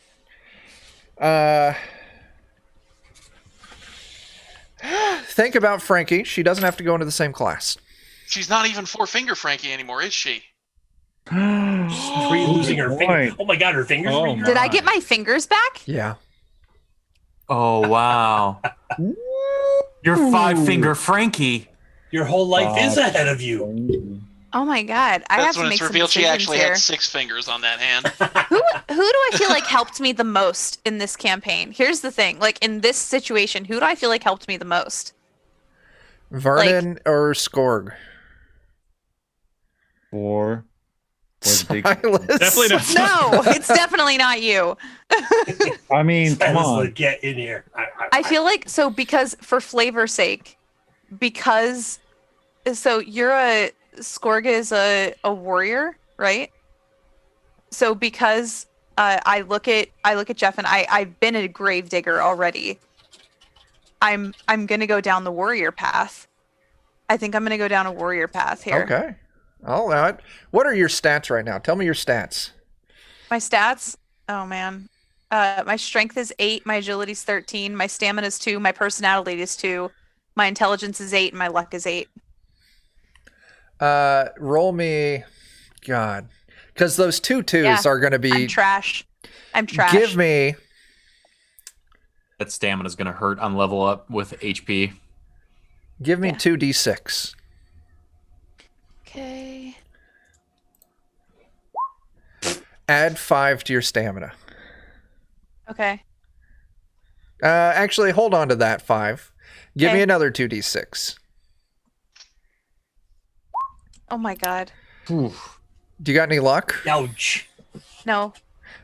Think about Frankie. She doesn't have to go into the same class. She's not even Four-Finger Frankie anymore, is she? Losing her finger. Oh my god, her fingers. Oh were my- Did I get my fingers back? Yeah. Oh, wow. You're five-finger Frankie. Your whole life is ahead of you. Oh my god. I have That's to when make it's some revealed she decisions actually here. had 6 fingers on that hand. Who do I feel like helped me the most in this campaign? Here's the thing. Like, in this situation, who do I feel like helped me the most? Vernon or Skorg? Or the big. Silas. Definitely not. No, it's definitely not you. I mean, come Silas, on. like, get in here. I feel like, so because, for flavor's sake, because, so Skorga is a warrior, right? So because I look at Jeff and I've been a gravedigger already. I'm gonna go down the warrior path. I think I'm gonna go down a warrior path here. Okay. I'll allow it. What are your stats right now? Tell me your stats. My stats? Oh man. My strength is 8, my agility is 13, my stamina is 2, my personality is 2, my intelligence is 8, and my luck is 8. Roll me, God, because those 2 twos Yeah, are going to I'm be. trash. I'm trash. Give me. That stamina is going to hurt on level up with HP. Give me Yeah. 2d6. Okay. Add 5 to your stamina. Okay. Actually, hold on to that 5. Give me Okay. another 2d6. Oh my god. Oof. Do you got any luck? Ouch. No.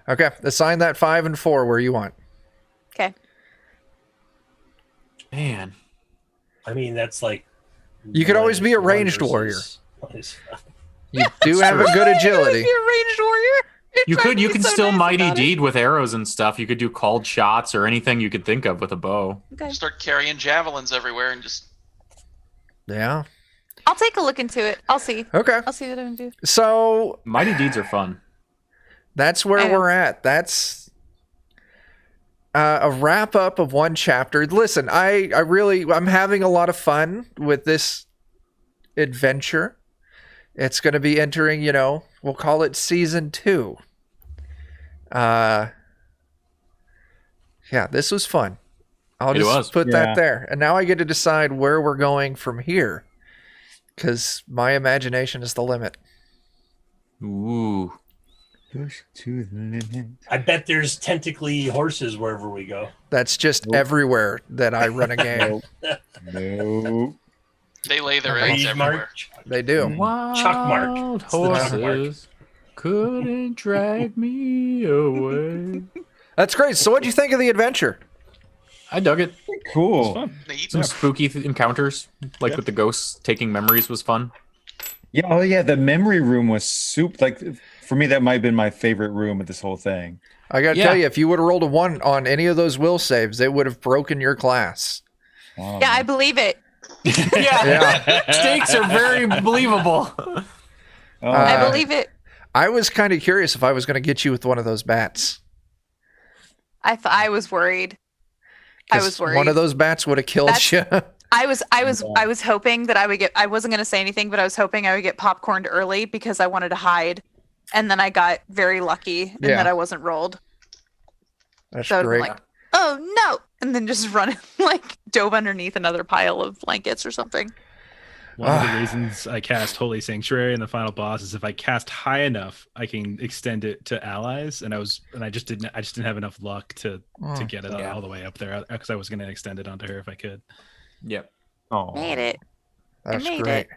Okay, assign that 5 and 4 where you want. Okay. Man. I mean, that's like. You could always be a one ranged versus- You do have a good agility. You're a ranged warrior. You can so still nice mighty about it. deed with arrows and stuff. You could do called shots or anything you could think of with a bow. Okay. Start carrying javelins everywhere and just Yeah. I'll take a look into it. I'll see. Okay. I'll see what I can do. So Mighty deeds are fun. that's where I know. we're at. That's a wrap up of one chapter. Listen, I'm having a lot of fun with this adventure. It's going to be entering, we'll call it season 2. Yeah, this was fun. I'll It just was. put Yeah. that there. And now I get to decide where we're going from here. Because my imagination is the limit. Ooh. Push to the limit. I bet there's tentacly horses wherever we go. That's just Nope. everywhere that I run a game. No. they lay their eggs Reed everywhere. Mark. They do. Chuck mark. Wild It's the Chuck mark. horses couldn't drag me away. That's great. So what'd you think of the adventure? I dug it. Cool. Fun. They eat Some spooky encounters, like with the ghosts taking memories, was fun. Yeah. Oh, yeah. The memory room was soup. Like, for me, that might have been my favorite room of this whole thing. I got to Yeah. tell you, if you would have rolled a 1 on any of those will saves, it would have broken your class. Oh, Yeah, I believe it. Yeah. Stakes are very believable. oh, I believe it. I was kind of curious if I was going to get you with one of those bats. I was worried. I 'Cause was worried. One of those bats would have killed That's- you. I was hoping that I would get. I wasn't going to say anything, but I was hoping I would get popcorned early because I wanted to hide, and then I got very lucky in Yeah. that I wasn't rolled. That's So I'm great. like, oh no, and then just run like dove underneath another pile of blankets or something. One of the reasons I cast Holy Sanctuary in the final boss is if I cast high enough, I can extend it to allies, and I just didn't have enough luck to get it Yeah. all the way up there because I was going to extend it onto her if I could. Yep. oh, Made it. That's made great. it.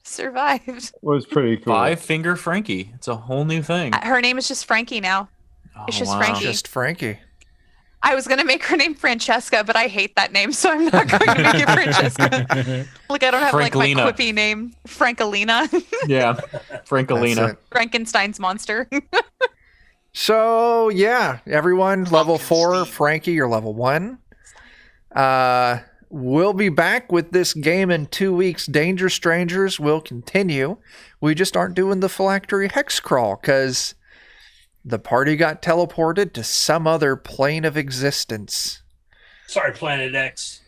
Survived. it was pretty cool. 5-finger Frankie. It's a whole new thing. Her name is just Frankie now. It's just Frankie. Just Frankie. I was gonna make her name Francesca, but I hate that name, so I'm not going to make it Francesca. Like I don't have like my Frankelina. quippy name, Frankelina, Yeah. That's Frankelina. it. Frankenstein's monster. So yeah, everyone, level 4, Frankenstein. Frankie, you're level 1. We'll be back with this game in 2 weeks. Danger Strangers will continue. We just aren't doing the phylactery hexcrawl because the party got teleported to some other plane of existence. Sorry, Planet X.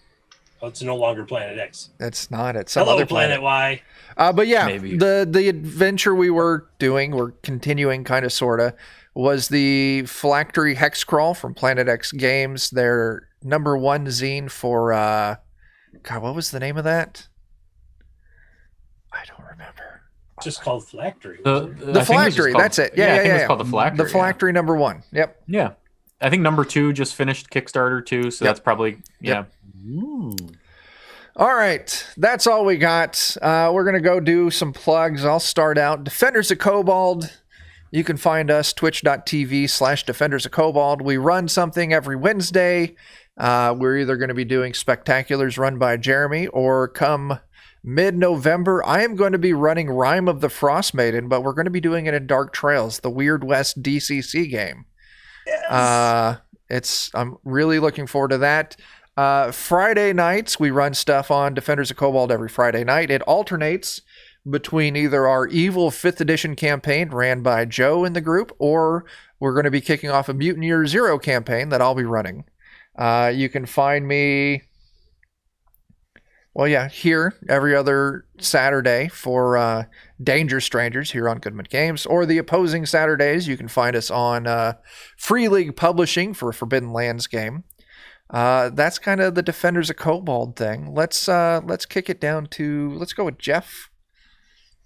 Oh, it's no longer Planet X. It's not at some Hello, other Planet planet. Y. But yeah, Maybe. the adventure we were doing, we're continuing kind of sorta, was the phylactery hexcrawl from Planet X Games. Their number 1 zine for God, what was the name of that? I don't remember. Just called Phylactery. The I think it was just phylactery, called- that's it. I Yeah, think yeah. it's called the phylactery. The phylactery number 1. Yep. Yeah. I think number 2 just finished Kickstarter too, so Yep. that's probably Yep. Ooh. All right, that's all we got. We're going to go do some plugs. I'll start out. Defenders of Kobold. You can find us twitch.tv/Defenders of Kobold. We run something every Wednesday. We're either going to be doing spectaculars run by Jeremy, or come mid-November, I am going to be running Rime of the Frost Maiden, but we're going to be doing it in Dark Trails, the Weird West DCC game. I'm really looking forward to that. Friday nights, we run stuff on Defenders of Kobold every Friday night. It alternates between either our evil 5th edition campaign ran by Joe in the group, or we're going to be kicking off a Mutant Year Zero campaign that I'll be running. You can find me, here every other Saturday for Danger Strangers here on Goodman Games, or the opposing Saturdays you can find us on Free League Publishing for a Forbidden Lands game. That's kind of the Defenders of Kobold thing. Let's kick it down to, let's go with Jeff.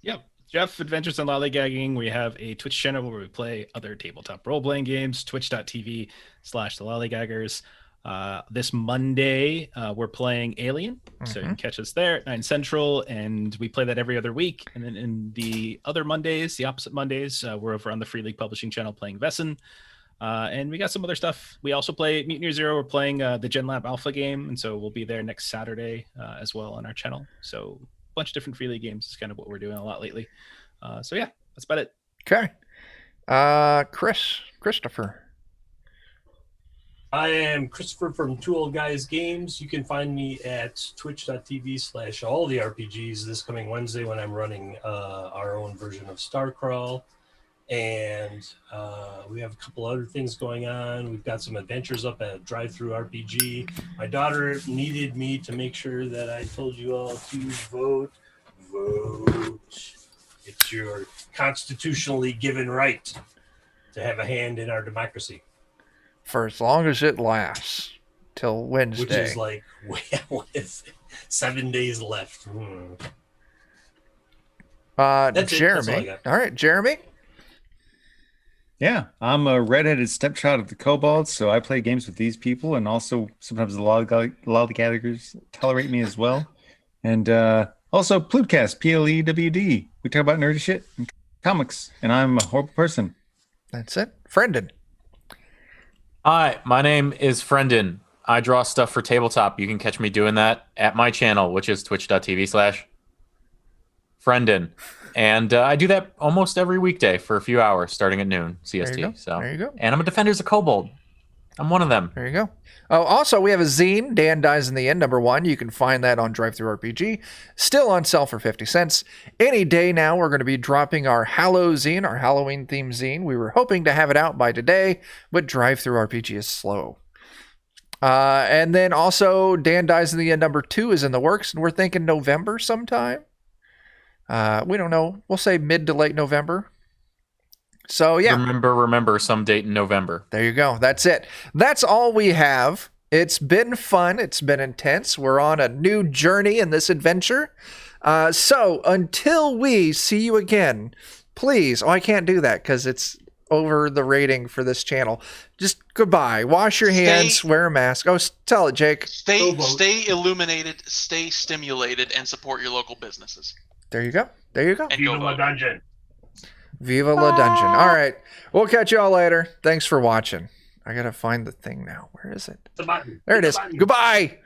Yep. Jeff Adventures in Lollygagging. We have a Twitch channel where we play other tabletop role-playing games, twitch.tv/thelollygaggers. This Monday, we're playing Alien, so you can catch us there at 9 Central, and we play that every other week. And then in the other Mondays, the opposite Mondays, we're over on the Free League Publishing channel playing Vesson. And we got some other stuff. We also play Mutant Year Zero. We're playing the Gen Lab Alpha game, and so we'll be there next Saturday as well on our channel. So a bunch of different Free League games is kind of what we're doing a lot lately. So yeah, that's about it. Okay. Christopher. I am Christopher from Two Old Guys Games. You can find me at twitch.tv/alltherpgs this coming Wednesday when I'm running our own version of Starcrawl. And we have a couple other things going on. We've got some adventures up at Drive-Thru RPG. My daughter needed me to make sure that I told you all to vote. Vote. It's your constitutionally given right to have a hand in our democracy. For as long as it lasts, till Wednesday. Which is like, what is it? 7 days left. That's Jeremy. all I got. All right, Jeremy. Yeah, I'm a redheaded stepchild of the Kobolds, so I play games with these people, and also sometimes the lollygaggers tolerate me as well. And also Plutecast, PLEWD. We talk about nerdy shit and comics, and I'm a horrible person. That's it. Friendin. Hi, my name is Friendin. I draw stuff for tabletop. You can catch me doing that at my channel, which is twitch.tv/Friendin. And I do that almost every weekday for a few hours, starting at noon CST. So there you go. And I'm a Defenders of Kobold. I'm one of them. There you go. Oh, also, we have a zine, Dan Dies in the End, #1. You can find that on Drive-Thru RPG. Still on sale for 50 cents. Any day now, we're going to be dropping our Hallow zine, our Halloween-themed zine. We were hoping to have it out by today, but Drive-Thru RPG is slow. And then also, Dan Dies in the End #2 is in the works, and we're thinking November sometime. We don't know. We'll say mid to late November. So, yeah. Remember some date in November. There you go. That's it. That's all we have. It's been fun. It's been intense. We're on a new journey in this adventure. So until we see you again, please. Oh, I can't do that because it's over the rating for this channel. Just goodbye. Wash your hands. Wear a mask. Oh, tell it, Jake. Stay illuminated, stay stimulated, and support your local businesses. There you go. There you go. And Viva go la vote. dungeon. Viva la dungeon. All right. We'll catch you all later. Thanks for watching. I got to find the thing now. Where is it? The button. There it The is. button. Goodbye.